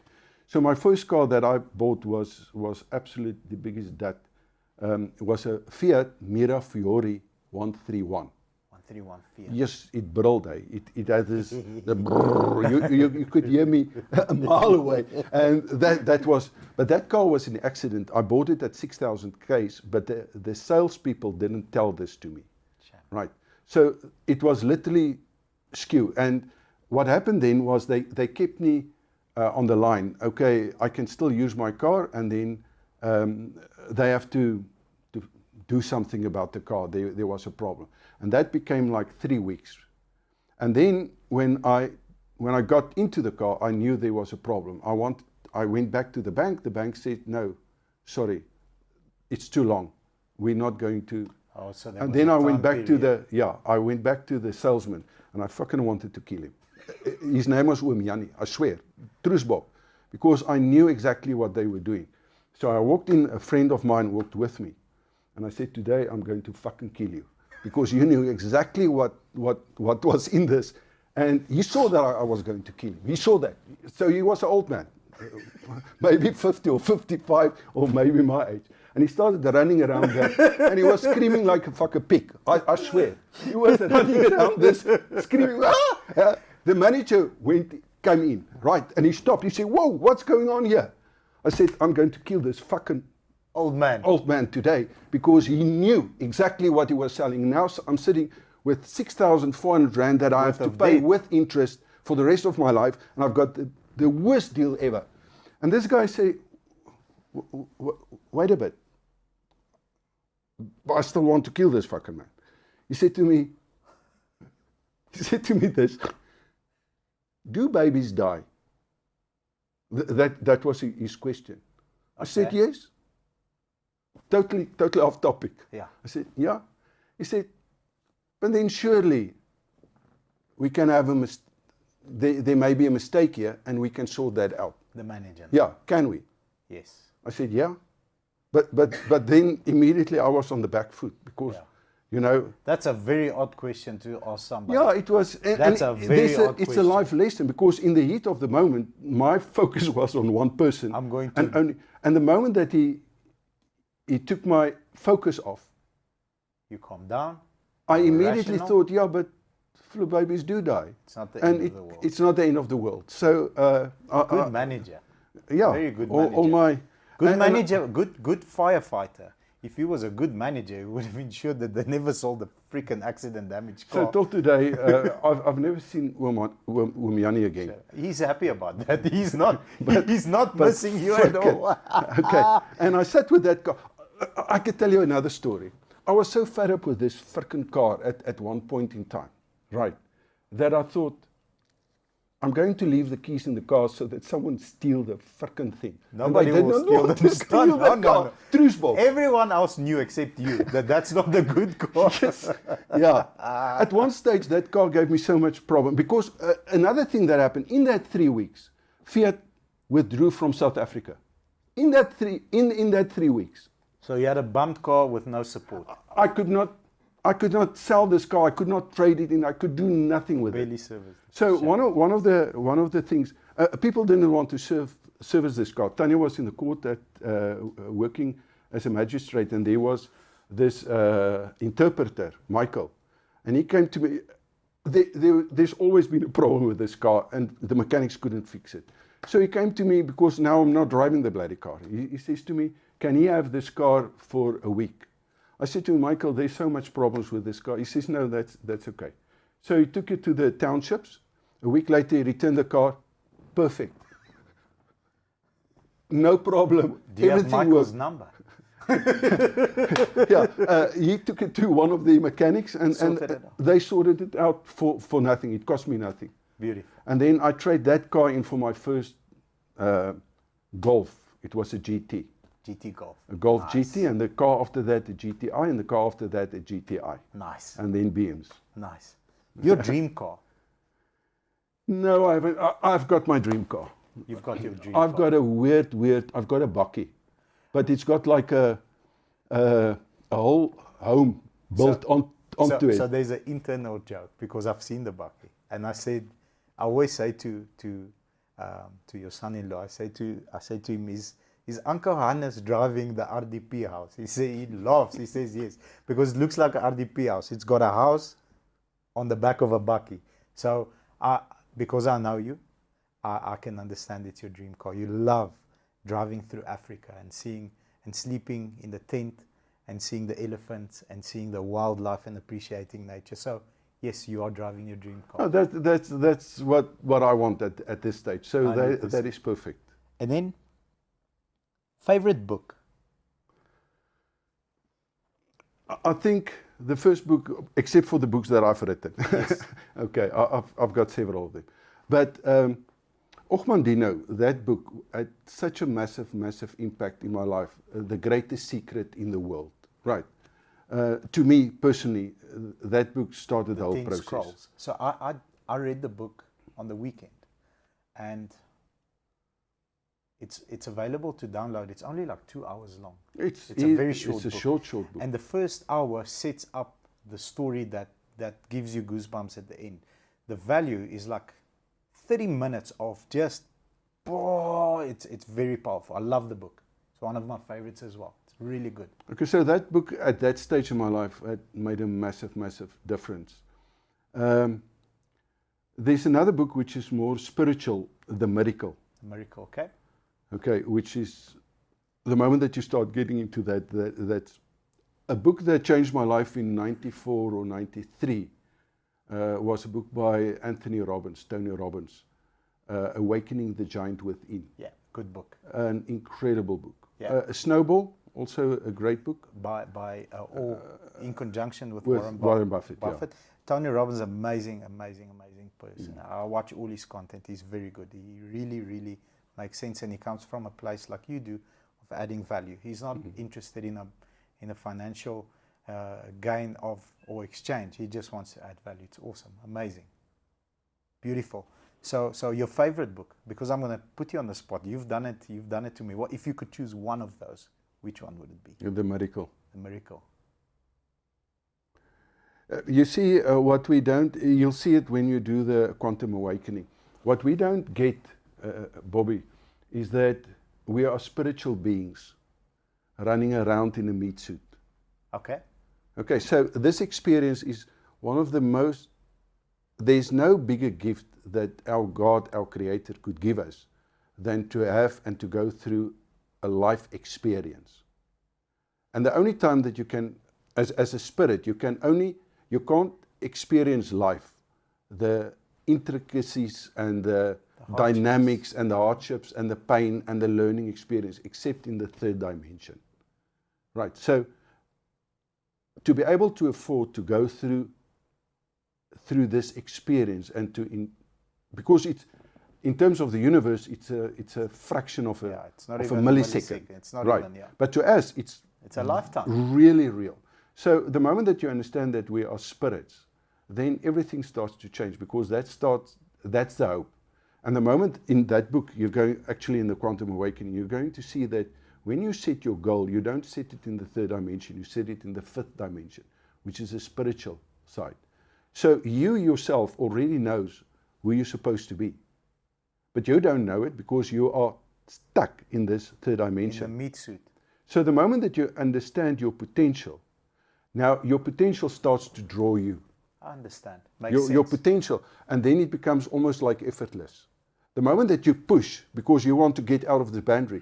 [SPEAKER 2] So my first car that I bought was absolutely the biggest dud. It was a Fiat Mirafiori 131.
[SPEAKER 1] 131 Fiat.
[SPEAKER 2] Yes, it brilled. It had this, the brrr, you could hear me a mile away. And but that car was an accident. I bought it at 6,000 Ks, but the salespeople didn't tell this to me.
[SPEAKER 1] Sure.
[SPEAKER 2] Right. So it was literally skew. And what happened then was they kept me on the line. Okay, I can still use my car, and then they have to do something about the car. There was a problem. And that became like 3 weeks. And then when I got into the car, I knew there was a problem. I went back to the bank. The bank said, no, sorry, it's too long. We're not going to.
[SPEAKER 1] Oh, so
[SPEAKER 2] and then I went back to the salesman, and I fucking wanted to kill him. His name was Oom Jannie, I swear, Troosbok, because I knew exactly what they were doing. So I walked in, a friend of mine walked with me, and I said, today I'm going to fucking kill you, because you knew exactly what was in this. And he saw that I was going to kill him. He saw that. So he was an old man, maybe 50 or 55, or maybe my age. And he started running around there, and he was screaming like a fucking pig. I swear. He was running around this, screaming, ah! The manager came in, right, and he stopped. He said, whoa, what's going on here? I said, I'm going to kill this fucking old man today, because he knew exactly what he was selling. Now I'm sitting with 6,400 rand that I have to pay with interest for the rest of my life, and I've got the worst deal ever. And this guy say, wait a bit, but I still want to kill this fucking man. He said to me this, do babies die? That was his question. I said, yes. Totally off topic.
[SPEAKER 1] Yeah.
[SPEAKER 2] I said, yeah. He said, but then surely we can have there may be a mistake here and we can sort that out.
[SPEAKER 1] The manager.
[SPEAKER 2] Yeah, can we?
[SPEAKER 1] Yes.
[SPEAKER 2] I said, yeah. But then immediately I was on the back foot because, you know.
[SPEAKER 1] That's a very odd question to ask somebody.
[SPEAKER 2] Yeah, it was.
[SPEAKER 1] That's a very odd question.
[SPEAKER 2] It's a life lesson, because in the heat of the moment, my focus was on one person.
[SPEAKER 1] I'm going to.
[SPEAKER 2] And the moment that he took my focus off,
[SPEAKER 1] you calm down.
[SPEAKER 2] I immediately thought, yeah, but flu babies do die.
[SPEAKER 1] It's not the end of the world.
[SPEAKER 2] It's not the end of the world. So
[SPEAKER 1] good manager.
[SPEAKER 2] Yeah,
[SPEAKER 1] very good manager.
[SPEAKER 2] All my
[SPEAKER 1] good manager, good firefighter. If he was a good manager, he would have ensured that they never sold a freaking accident damaged car.
[SPEAKER 2] So till today, I've never seen Wumiani again.
[SPEAKER 1] He's happy about that. He's not. He's not missing you at all.
[SPEAKER 2] Okay. And I sat with that car. I could tell you another story. I was so fed up with this freaking car at one point in time, right, that I thought, I'm going to leave the keys in the car so that someone steal the freaking thing.
[SPEAKER 1] Nobody will steal the car. No.
[SPEAKER 2] Truthful.
[SPEAKER 1] Everyone else knew except you that that's not the good car.
[SPEAKER 2] Yes. Yeah. At one stage, that car gave me so much problem, because another thing that happened in that 3 weeks, Fiat withdrew from South Africa. In that 3 weeks.
[SPEAKER 1] So you had a bumped car with no support.
[SPEAKER 2] I could not sell this car. I could not trade it in. I could do nothing with it.
[SPEAKER 1] Barely serviced.
[SPEAKER 2] So one of the things, people didn't want to service this car. Tanya was in the court working as a magistrate, and there was this interpreter, Michael, and he came to me. There's always been a problem with this car, and the mechanics couldn't fix it. So he came to me, because now I'm not driving the bloody car. He says to me, can he have this car for a week? I said to him, Michael, there's so much problems with this car. He says, no, that's okay. So he took it to the townships. A week later, he returned the car. Perfect. No problem.
[SPEAKER 1] Do you have Michael's number?
[SPEAKER 2] Yeah. He took it to one of the mechanics, and they sorted it out for nothing. It cost me nothing.
[SPEAKER 1] Beautiful.
[SPEAKER 2] And then I traded that car in for my first Golf. It was a GT.
[SPEAKER 1] GT Golf.
[SPEAKER 2] A Golf GT, and the car after that a GTI, and the car after that a GTI.
[SPEAKER 1] Nice.
[SPEAKER 2] And then BMs.
[SPEAKER 1] Nice. Your dream car?
[SPEAKER 2] No, I haven't. I've got my dream car.
[SPEAKER 1] You've got your dream car.
[SPEAKER 2] I've got a weird, I've got a bakkie, but it's got like a whole home built onto it.
[SPEAKER 1] So there's an internal joke, because I've seen the bakkie, and I always say to your son-in-law, I say to him, is Uncle Hannes driving the RDP house? He laughs. He says yes, because it looks like an RDP house. It's got a house on the back of a bakkie. So because I know you, I can understand it's your dream car. You love driving through Africa and seeing and sleeping in the tent and seeing the elephants and seeing the wildlife and appreciating nature. So yes, you are driving your dream car.
[SPEAKER 2] Oh, that's what I want at this stage. So that is perfect.
[SPEAKER 1] And then, favorite book?
[SPEAKER 2] I think the first book, except for the books that I've written.
[SPEAKER 1] Yes.
[SPEAKER 2] Okay, I've got several of them. But Ochmandino, that book had such a massive, massive impact in my life. The greatest secret in the world. Right. To me personally, that book started the whole process.
[SPEAKER 1] Scrolls. So I read the book on the weekend, and it's available to download. It's only like 2 hours long. It's a very short book.
[SPEAKER 2] Short book.
[SPEAKER 1] And the first hour sets up the story that gives you goosebumps at the end. The value is like 30 minutes of just, it's very powerful. I love the book. It's one of my favorites as well. It's really good.
[SPEAKER 2] Okay, so that book at that stage in my life had made a massive, massive difference. There's another book which is more spiritual, The Miracle.
[SPEAKER 1] The Miracle, okay.
[SPEAKER 2] Okay, which is the moment that you start getting into that's a book that changed my life in 94 or 93 was a book by Tony Robbins, Awakening the Giant Within.
[SPEAKER 1] Yeah, good book.
[SPEAKER 2] An incredible book.
[SPEAKER 1] Yeah.
[SPEAKER 2] Snowball, also a great book.
[SPEAKER 1] Or in conjunction with
[SPEAKER 2] Warren Buffett. Yeah.
[SPEAKER 1] Tony Robbins, amazing person. I watch all his content. He's very good. He really makes sense, and he comes from a place like you do of adding value. He's not interested in a financial gain or exchange. He just wants to add value. It's awesome, amazing, beautiful. So your favorite book, because I'm going to put you on the spot. You've done it to me. What if you could choose one of those? Which one would it be?
[SPEAKER 2] The Miracle.
[SPEAKER 1] The Miracle.
[SPEAKER 2] You see, what we don't, you'll see it when you do the quantum awakening. What we don't get, Bobby, is that we are spiritual beings running around in a meat suit.
[SPEAKER 1] Okay.
[SPEAKER 2] Okay, so this experience is one of the most, there's no bigger gift that our God, our Creator, could give us than to have and to go through a life experience. And the only time that you can, as a spirit, you can't experience life, the intricacies and the dynamics and the hardships and the pain and the learning experience, except in the third dimension. Right, so to be able to afford to go through this experience and because it's, in terms of the universe, it's a fraction of a millisecond.
[SPEAKER 1] It's not
[SPEAKER 2] right.
[SPEAKER 1] even, yeah.
[SPEAKER 2] But to us, it's
[SPEAKER 1] a lifetime.
[SPEAKER 2] Really real. So the moment that you understand that we are spirits, then everything starts to change, because that's the hope. And the moment in that book, you're going, actually in the Quantum Awakening, you're going to see that when you set your goal, you don't set it in the third dimension, you set it in the fifth dimension, which is the spiritual side. So you yourself already knows who you're supposed to be. But you don't know it because you are stuck in this third dimension.
[SPEAKER 1] In the meat suit.
[SPEAKER 2] So the moment that you understand your potential, now your potential starts to draw you.
[SPEAKER 1] I understand. Makes sense.
[SPEAKER 2] Your potential, and then it becomes almost like effortless. The moment that you push because you want to get out of the boundary,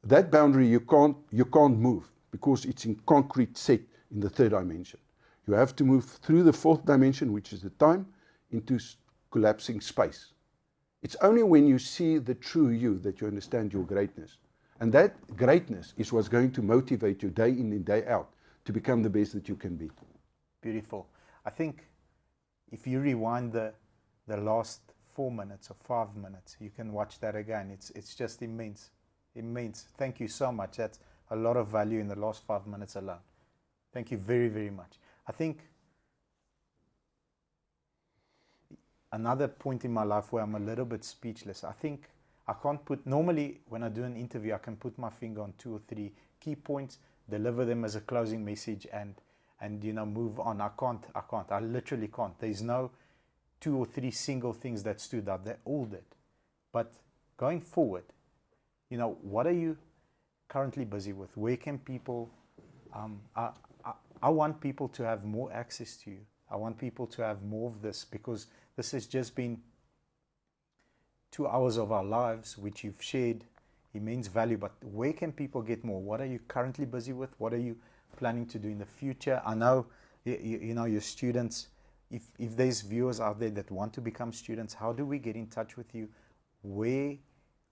[SPEAKER 2] that boundary you can't move because it's in concrete set in the third dimension. You have to move through the fourth dimension, which is the time, into collapsing space. It's only when you see the true you that you understand your greatness. And that greatness is what's going to motivate you day in and day out to become the best that you can be.
[SPEAKER 1] Beautiful. I think if you rewind the last 4 minutes or 5 minutes, you can watch that again. It's just immense. Immense. Thank you so much. That's a lot of value in the last 5 minutes alone. Thank you very, very much. I think another point in my life where I'm a little bit speechless, I think I can't put, normally when I do an interview, I can put my finger on 2 or 3 key points, deliver them as a closing message and move on. I literally can't. There's no 2 or 3 single things that stood out. They all did. But going forward, what are you currently busy with? Where can people, I want people to have more access to you. I want people to have more of this, because this has just been 2 hours of our lives, which you've shared immense value. But where can people get more? What are you currently busy with? What are you planning to do in the future? I know, your students, if there's viewers out there that want to become students, how do we get in touch with you? Where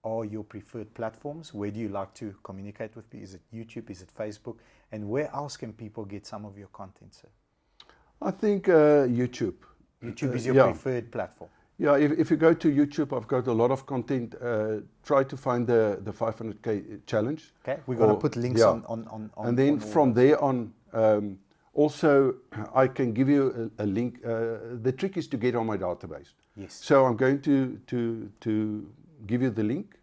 [SPEAKER 1] are your preferred platforms? Where do you like to communicate with people? Is it YouTube? Is it Facebook? And where else can people get some of your content, sir?
[SPEAKER 2] I think YouTube.
[SPEAKER 1] YouTube is your preferred platform.
[SPEAKER 2] Yeah, if you go to YouTube, I've got a lot of content. Try to find the 500K challenge.
[SPEAKER 1] Okay, we're going to put links on.
[SPEAKER 2] And then from there on, also I can give you a link. The trick is to get on my database.
[SPEAKER 1] Yes.
[SPEAKER 2] So I'm going to give you the link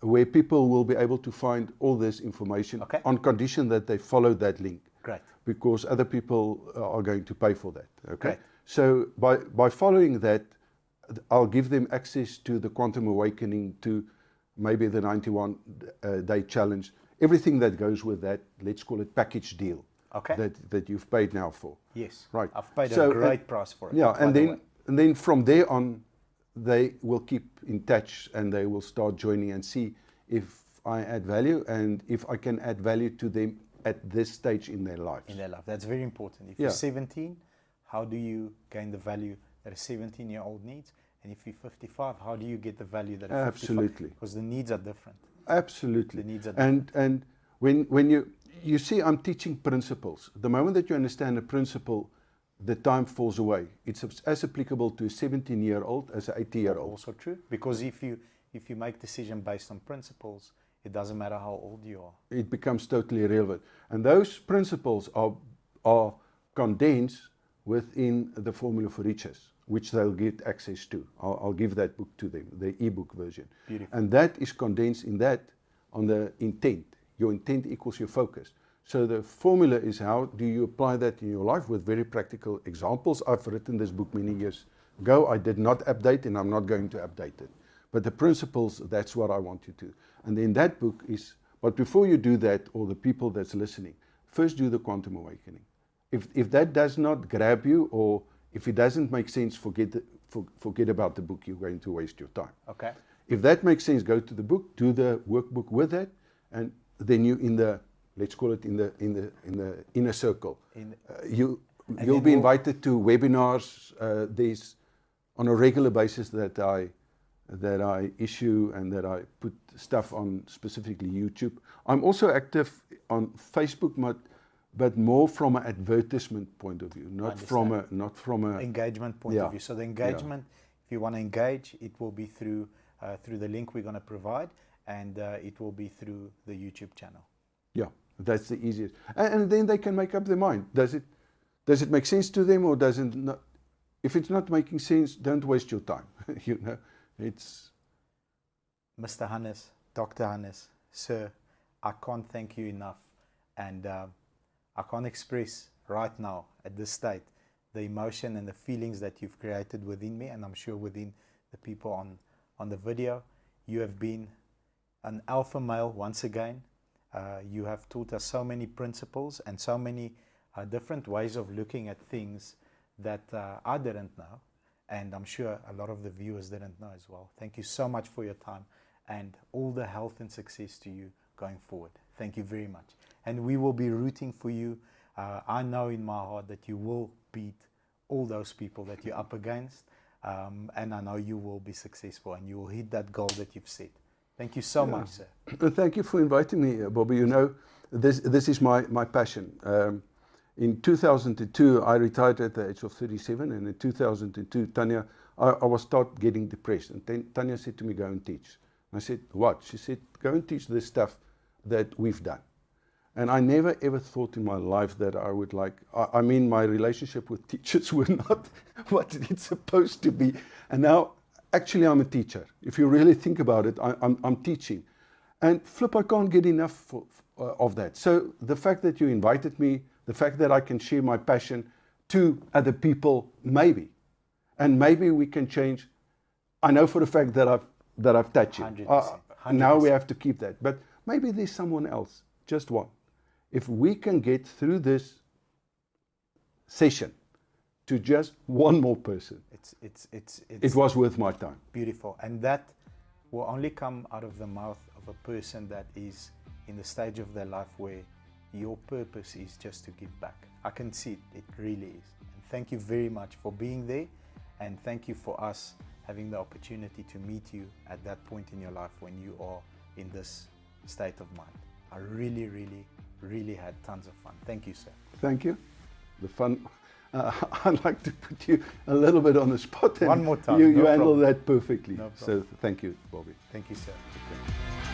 [SPEAKER 2] where people will be able to find all this information, on condition that they follow that link.
[SPEAKER 1] Great.
[SPEAKER 2] Because other people are going to pay for that. Okay.
[SPEAKER 1] Great.
[SPEAKER 2] So by following that, I'll give them access to the Quantum Awakening, to maybe the 91-day challenge, everything that goes with that. Let's call it package deal.
[SPEAKER 1] Okay.
[SPEAKER 2] That you've paid now for.
[SPEAKER 1] Yes.
[SPEAKER 2] Right.
[SPEAKER 1] I've paid a great price for it.
[SPEAKER 2] Yeah, and then from there on, they will keep in touch and they will start joining and see if I add value and if I can add value to them at this stage in their lives.
[SPEAKER 1] In their life. That's very important. If
[SPEAKER 2] Yeah.
[SPEAKER 1] you're 17, how do you gain the value that a 17-year-old needs? And if you're 55, how do you get the value that a 55?
[SPEAKER 2] Absolutely.
[SPEAKER 1] Because the needs are different.
[SPEAKER 2] Absolutely.
[SPEAKER 1] The needs are
[SPEAKER 2] and when you see, I'm teaching principles. The moment that you understand a principle, the time falls away. It's as applicable to a 17-year-old as an 80-year-old.
[SPEAKER 1] Also true, because if you make decision based on principles, it doesn't matter how old you are.
[SPEAKER 2] It becomes totally irrelevant. And those principles are condensed within the Formula for Riches, which they'll get access to. I'll give that book to them, the ebook version.
[SPEAKER 1] Beautiful.
[SPEAKER 2] And that is condensed in that on the intent. Your intent equals your focus. So the formula is how do you apply that in your life with very practical examples. I've written this book many years ago. I did not update and I'm not going to update it. But the principles, that's what I want you to. And then that book is, but before you do that, or the people that's listening, first do the quantum awakening. If that does not grab you, or if it doesn't make sense, forget about the book. You're going to waste your time.
[SPEAKER 1] Okay.
[SPEAKER 2] If that makes sense, go to the book, do the workbook with that, and then you in the, let's call it in the inner circle. You'll be invited to webinars. There's on a regular basis that I issue and that I put stuff on, specifically YouTube. I'm also active on Facebook, but more from an advertisement point of view, not from a
[SPEAKER 1] engagement point of view. So the engagement, if you want to engage, it will be through the link we're going to provide, and it will be through the YouTube channel. Yeah,
[SPEAKER 2] that's the easiest. And then they can make up their mind. Does it make sense to them, or does it not? If it's not making sense, don't waste your time. It's
[SPEAKER 1] Mr. Hannes, Dr. Hannes, sir, I can't thank you enough, and I can't express right now at this state the emotion and the feelings that you've created within me, and I'm sure within the people on the video. You have been an alpha male once again. You have taught us so many principles and so many different ways of looking at things that I didn't know. And I'm sure a lot of the viewers didn't know as well. Thank you so much for your time, and all the health and success to you going forward. Thank you very much. And we will be rooting for you. I know in my heart that you will beat all those people that you're up against. And I know you will be successful and you will hit that goal that you've set. Thank you so much, sir.
[SPEAKER 2] Thank you for inviting me, Bobby. You know, this is my passion. In 2002, I retired at the age of 37, and in 2002, Tanya, I was start getting depressed, and then Tanya said to me, go and teach. I said, what? She said, go and teach this stuff that we've done. And I never ever thought in my life that I would I mean, my relationship with teachers were not what it's supposed to be. And now, actually, I'm a teacher. If you really think about it, I'm teaching. And flip, I can't get enough of that. So the fact that you invited me, the fact that I can share my passion to other people, maybe. And maybe we can change. I know for a fact that I've touched you.
[SPEAKER 1] 100%.
[SPEAKER 2] Now we have to keep that. But maybe there's someone else, just one. If we can get through this session to just one more person, it was worth my time.
[SPEAKER 1] Beautiful. And that will only come out of the mouth of a person that is in the stage of their life where your purpose is just to give back. I can see it. It really is. And thank you very much for being there. And thank you for us having the opportunity to meet you at that point in your life when you are in this state of mind. I really, really, really had tons of fun. Thank you, sir.
[SPEAKER 2] Thank you. The fun. I'd like to put you a little bit on the spot.
[SPEAKER 1] One more time.
[SPEAKER 2] You handle that perfectly.
[SPEAKER 1] No
[SPEAKER 2] so thank you, Bobby.
[SPEAKER 1] Thank you, sir.
[SPEAKER 2] Okay.